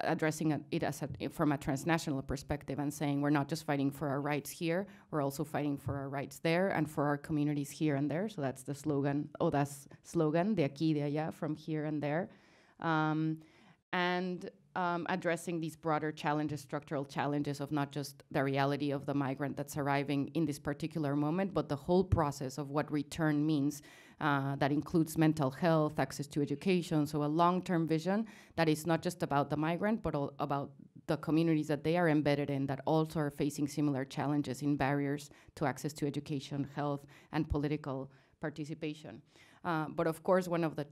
addressing it from a transnational perspective and saying we're not just fighting for our rights here, we're also fighting for our rights there and for our communities here and there. So that's the slogan, Oda's slogan, de aquí, de allá, from here and there. Addressing these broader challenges, structural challenges of not just the reality of the migrant that's arriving in this particular moment, but the whole process of what return means. That includes mental health, access to education, so a long-term vision that is not just about the migrant, but about the communities that they are embedded in that also are facing similar challenges in barriers to access to education, health, and political participation. But of course, one of the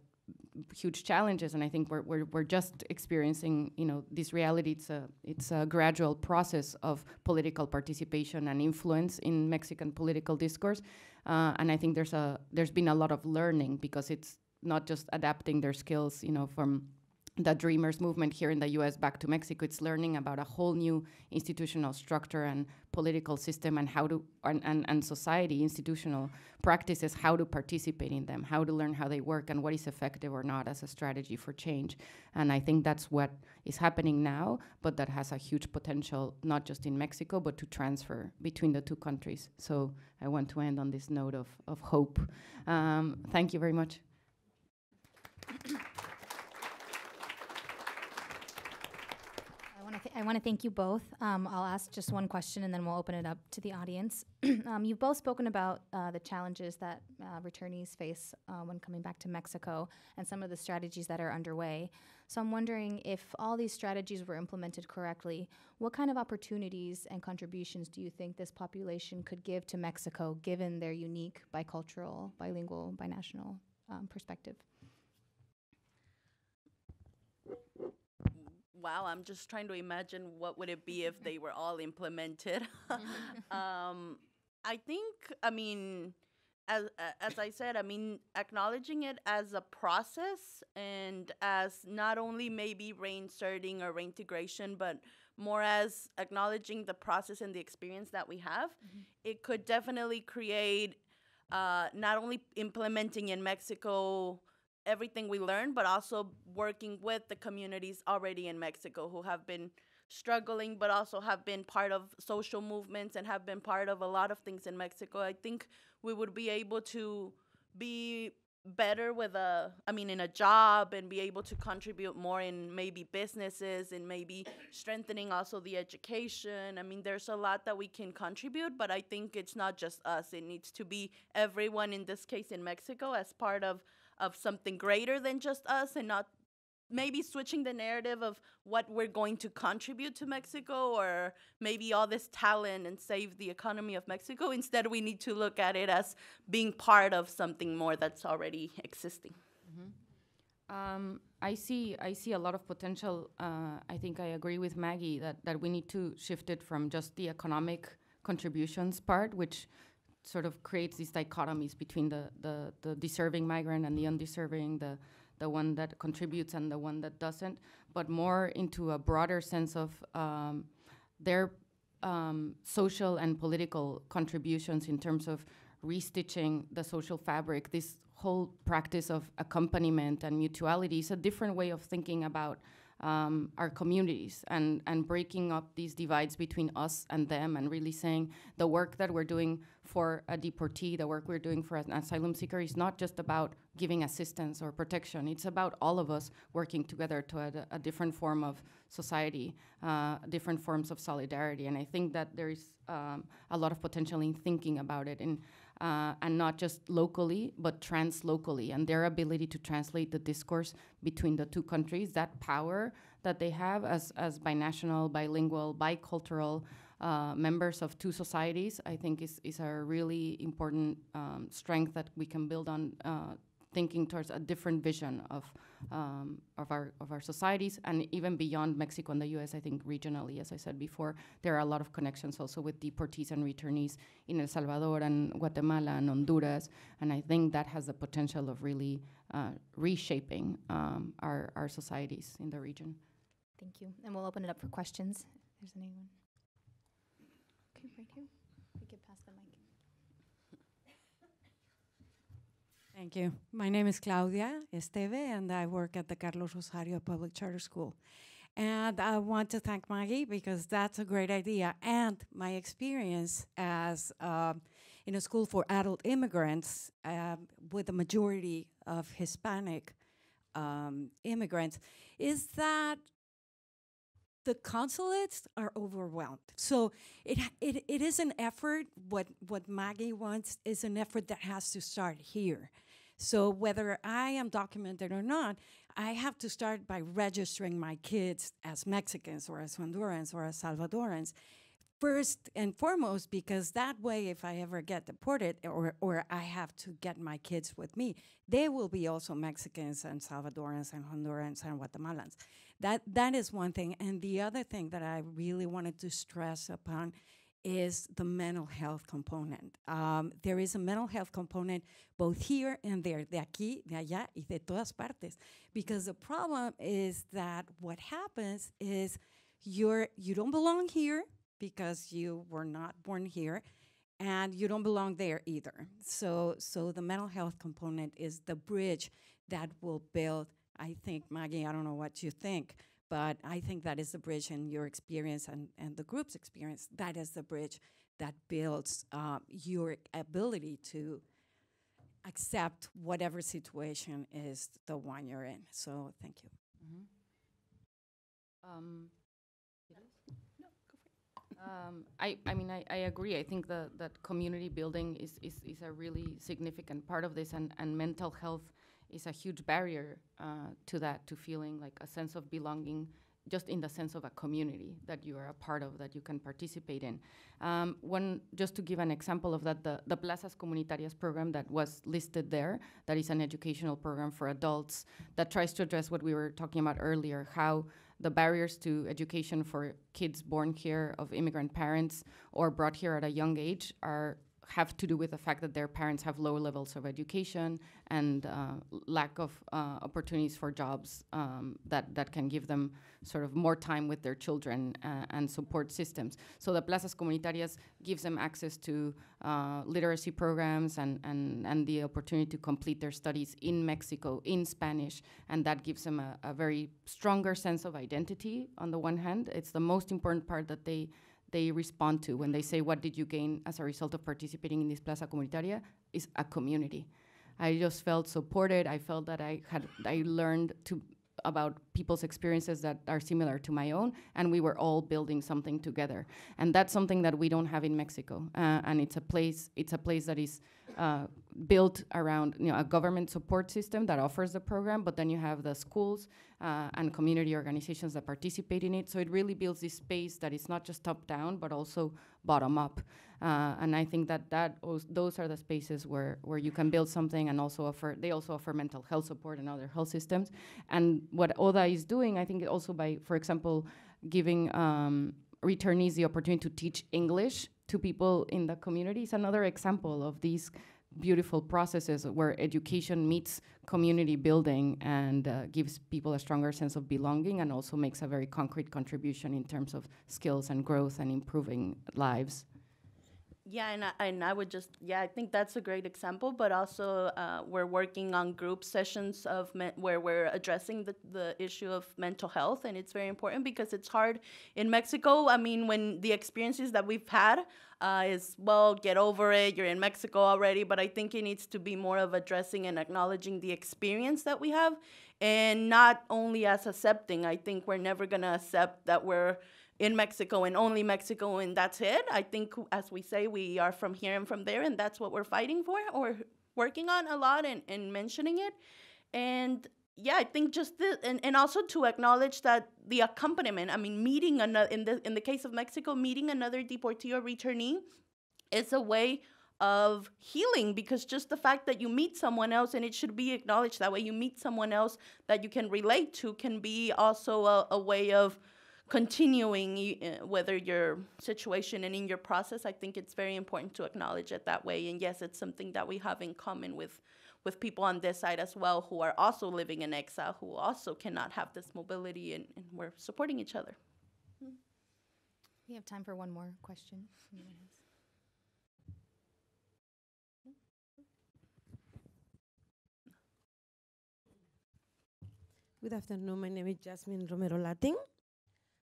huge challenges, and I think we're just experiencing, this reality. It's a gradual process of political participation and influence in Mexican political discourse, and I think there's been a lot of learning, because it's not just adapting their skills, from the Dreamers movement here in the US back to Mexico. It's learning about a whole new institutional structure and political system and how to, and society, institutional practices, how to participate in them, how to learn how they work and what is effective or not as a strategy for change. And I think that's what is happening now, but that has a huge potential, not just in Mexico, but to transfer between the two countries. So I want to end on this note of hope. Thank you very much. I want I want to thank you both. I'll ask just one question and then we'll open it up to the audience. You've both spoken about the challenges that returnees face when coming back to Mexico and some of the strategies that are underway. So I'm wondering if all these strategies were implemented correctly, what kind of opportunities and contributions do you think this population could give to Mexico given their unique bicultural, bilingual, binational perspective? Wow, I'm just trying to imagine what would it be if they were all implemented. I think, I mean, as I said, I mean, acknowledging it as a process and as not only maybe reinserting or reintegration, but more as acknowledging the process and the experience that we have, it could definitely create not only implementing in Mexico everything we learned, but also working with the communities already in Mexico who have been struggling, but also have been part of social movements and have been part of a lot of things in Mexico. I think we would be able to be better with in a job and be able to contribute more in maybe businesses and maybe strengthening also the education. I mean, there's a lot that we can contribute, but I think it's not just us. It needs to be everyone, in this case in Mexico, as part of something greater than just us, and not maybe switching the narrative of what we're going to contribute to Mexico or maybe all this talent and save the economy of Mexico. Instead, we need to look at it as being part of something more that's already existing. I see a lot of potential. I think I agree with Maggie that we need to shift it from just the economic contributions part, which sort of creates these dichotomies between the deserving migrant and the undeserving, the one that contributes and the one that doesn't, but more into a broader sense of their social and political contributions in terms of restitching the social fabric. This whole practice of accompaniment and mutuality is a different way of thinking about our communities and breaking up these divides between us and them, and really saying the work that we're doing for a deportee, the work we're doing for an asylum seeker is not just about giving assistance or protection. It's about all of us working together to a different form of society, different forms of solidarity. And I think that there is a lot of potential in thinking about it and not just locally, but trans-locally, and their ability to translate the discourse between the two countries, that power that they have as binational, bilingual, bicultural members of two societies, I think is a really important strength that we can build on, thinking towards a different vision of our societies, and even beyond Mexico and the U.S. I think regionally, as I said before, there are a lot of connections also with deportees and returnees in El Salvador and Guatemala and Honduras, and I think that has the potential of really reshaping our societies in the region. Thank you. And we'll open it up for questions. If there's anyone. Okay, right here. We could pass the mic. Thank you. My name is Claudia Esteve, and I work at the Carlos Rosario Public Charter School. And I want to thank Maggie because that's a great idea. And my experience as in a school for adult immigrants with a majority of Hispanic immigrants is that the consulates are overwhelmed. So it is an effort. What Maggie wants is an effort that has to start here. So whether I am documented or not, I have to start by registering my kids as Mexicans or as Hondurans or as Salvadorans, first and foremost, because that way, if I ever get deported or I have to get my kids with me, they will be also Mexicans and Salvadorans and Hondurans and Guatemalans. That is one thing. And the other thing that I really wanted to stress upon is the mental health component. There is a mental health component both here and there, de aquí, de allá, y de todas partes. Because the problem is that what happens is you don't belong here because you were not born here, and you don't belong there either. So the mental health component is the bridge that will build, I think, Maggie, I don't know what you think, but I think that is the bridge in your experience and the group's experience. That is the bridge that builds your ability to accept whatever situation is the one you're in. So thank you. Did I agree. I think that community building is a really significant part of this, and mental health is a huge barrier to that, to feeling like a sense of belonging, just in the sense of a community that you are a part of, that you can participate in. Just to give an example of that, the Plazas Comunitarias program that was listed there, that is an educational program for adults that tries to address what we were talking about earlier, how the barriers to education for kids born here of immigrant parents or brought here at a young age have to do with the fact that their parents have low levels of education and lack of opportunities for jobs that can give them sort of more time with their children and support systems. So the Plazas Comunitarias gives them access to literacy programs and the opportunity to complete their studies in Mexico in Spanish, and that gives them a very stronger sense of identity on the one hand. It's the most important part that they respond to when they say, what did you gain as a result of participating in this Plaza Comunitaria, is a community. I just felt supported. I felt that I learned about people's experiences that are similar to my own, and we were all building something together. And that's something that we don't have in Mexico. And it's a place that is built around a government support system that offers the program, but then you have the schools and community organizations that participate in it. So it really builds this space that is not just top down, but also bottom up. And I think those are the spaces where you can build something, and they also offer mental health support and other health systems. And what ODA is doing, I think also by, for example, giving returnees the opportunity to teach English to people in the community is another example of these beautiful processes where education meets community building and gives people a stronger sense of belonging, and also makes a very concrete contribution in terms of skills and growth and improving lives. Yeah, and I would just, I think that's a great example, but also we're working on group sessions where we're addressing the issue of mental health, and it's very important because it's hard in Mexico. I mean, when the experiences that we've had is, well, get over it, you're in Mexico already, but I think it needs to be more of addressing and acknowledging the experience that we have, and not only as accepting. I think we're never going to accept that we're in Mexico and only Mexico and that's it. I think, as we say, we are from here and from there, and that's what we're fighting for or working on a lot and mentioning it. And yeah, I think just and also to acknowledge that the accompaniment, I mean, meeting another, in the case of Mexico, meeting another deportee or returnee is a way of healing, because just the fact that you meet someone else, and it should be acknowledged that way, you meet someone else that you can relate to, can be also a way of continuing, whether your situation and in your process. I think it's very important to acknowledge it that way. And yes, it's something that we have in common with people on this side as well, who are also living in exile, who also cannot have this mobility, and we're supporting each other. We have time for one more question. Good afternoon. My name is Jasmine Romero Latin.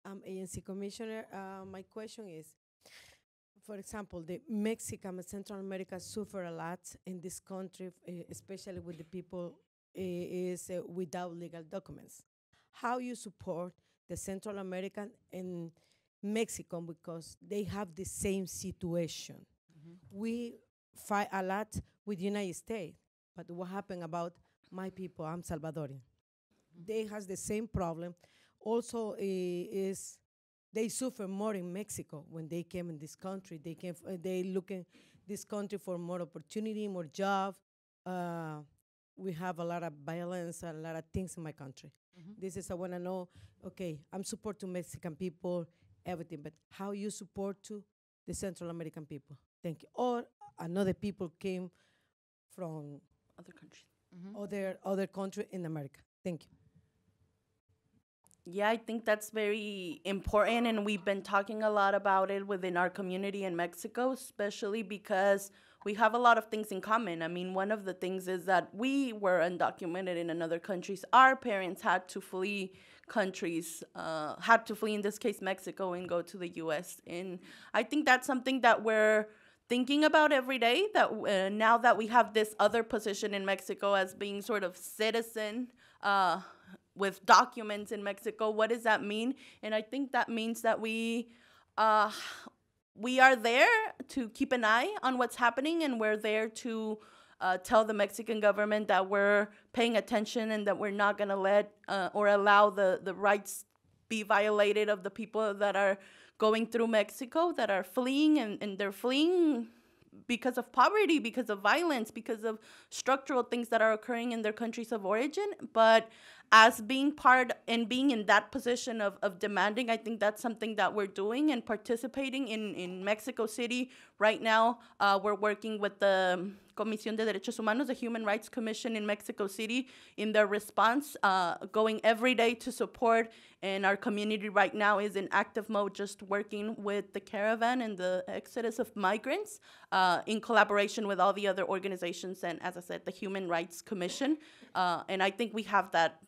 I'm agency commissioner. My question is, for example, the Mexican and Central America suffer a lot in this country, especially with the people without legal documents. How you support the Central American and Mexico, because they have the same situation. We fight a lot with the United States, but what happened about my people? I'm Salvadorian. They has the same problem. Also, they suffer more in Mexico when they came in this country. They look in this country for more opportunity, more job. We have a lot of violence, a lot of things in my country. This is I want to know. Okay, I'm support to Mexican people, everything, but how you support to the Central American people? Thank you. Or another people came from other countries, other country in America. Thank you. Yeah, I think that's very important, and we've been talking a lot about it within our community in Mexico, especially because we have a lot of things in common. I mean, one of the things is that we were undocumented in another countries. Our parents had to flee countries, in this case, Mexico, and go to the U.S. And I think that's something that we're thinking about every day, that now that we have this other position in Mexico as being sort of citizen, with documents in Mexico, what does that mean? And I think that means that we we are there to keep an eye on what's happening, and we're there to tell the Mexican government that we're paying attention and that we're not going to let or allow the rights be violated of the people that are going through Mexico, that are fleeing, and they're fleeing because of poverty, because of violence, because of structural things that are occurring in their countries of origin. But as being part and being in that position of demanding, I think that's something that we're doing and participating in Mexico City. Right now, we're working with the Comisión de Derechos Humanos, the Human Rights Commission in Mexico City, in their response, going every day to support. And our community right now is in active mode, just working with the caravan and the exodus of migrants in collaboration with all the other organizations and, as I said, the Human Rights Commission. And I think we have that.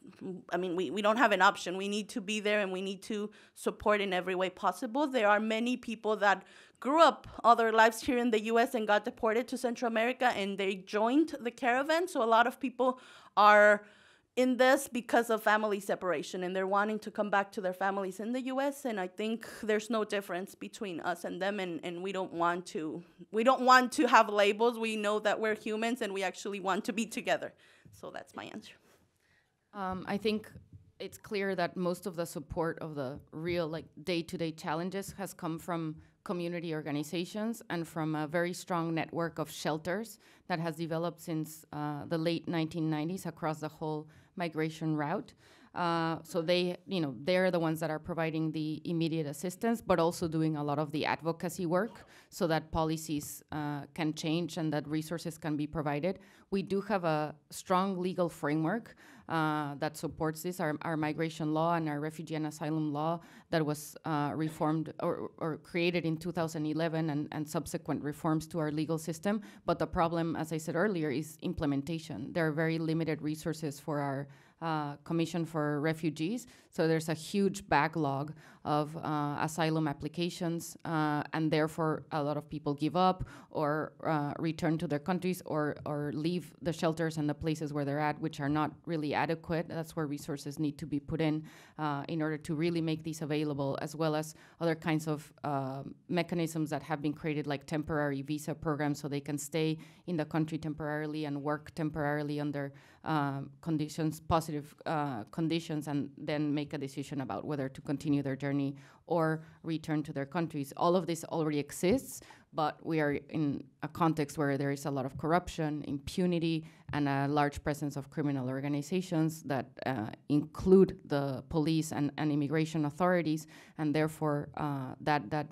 I mean, we don't have an option. We need to be there, and we need to support in every way possible. There are many people that grew up all their lives here in the U.S. and got deported to Central America, and they joined the caravan. So a lot of people are in this because of family separation, and they're wanting to come back to their families in the U.S. And I think there's no difference between us and them, and we don't want to have labels. We know that we're humans, and we actually want to be together. So that's my answer. I think it's clear that most of the support of the real, like, day-to-day challenges has come from community organizations and from a very strong network of shelters that has developed since the late 1990s across the whole migration route. So they're the ones that are providing the immediate assistance, but also doing a lot of the advocacy work so that policies can change and that resources can be provided. We do have a strong legal framework that supports this, our migration law and our refugee and asylum law that was reformed or created in 2011 and subsequent reforms to our legal system. But the problem, as I said earlier, is implementation. There are very limited resources for our Commission for Refugees. So there's a huge backlog of asylum applications, and therefore a lot of people give up or return to their countries or leave the shelters and the places where they're at, which are not really adequate. That's where resources need to be put in order to really make these available, as well as other kinds of mechanisms that have been created, like temporary visa programs, so they can stay in the country temporarily and work temporarily under conditions, positive conditions, and then make a decision about whether to continue their journey or return to their countries. All of this already exists, but we are in a context where there is a lot of corruption, impunity, and a large presence of criminal organizations that include the police and immigration authorities, and therefore that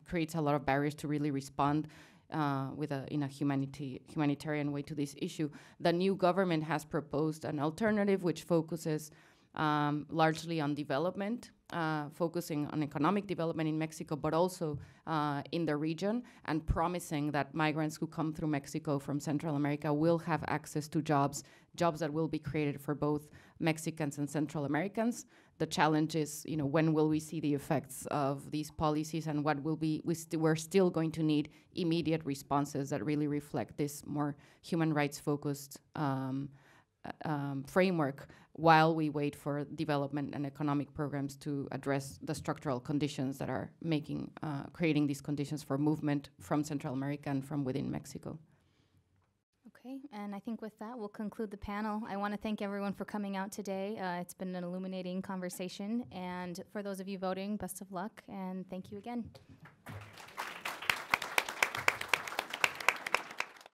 creates a lot of barriers to really respond in a humanitarian way to this issue. The new government has proposed an alternative which focuses largely on development, focusing on economic development in Mexico, but also in the region, and promising that migrants who come through Mexico from Central America will have access to jobs that will be created for both Mexicans and Central Americans. The challenge is, when will we see the effects of these policies, and what will be, we're still going to need immediate responses that really reflect this more human rights focused framework, while we wait for development and economic programs to address the structural conditions that are creating these conditions for movement from Central America and from within Mexico. Okay, and I think with that, we'll conclude the panel. I want to thank everyone for coming out today. It's been an illuminating conversation, and for those of you voting, best of luck, and thank you again.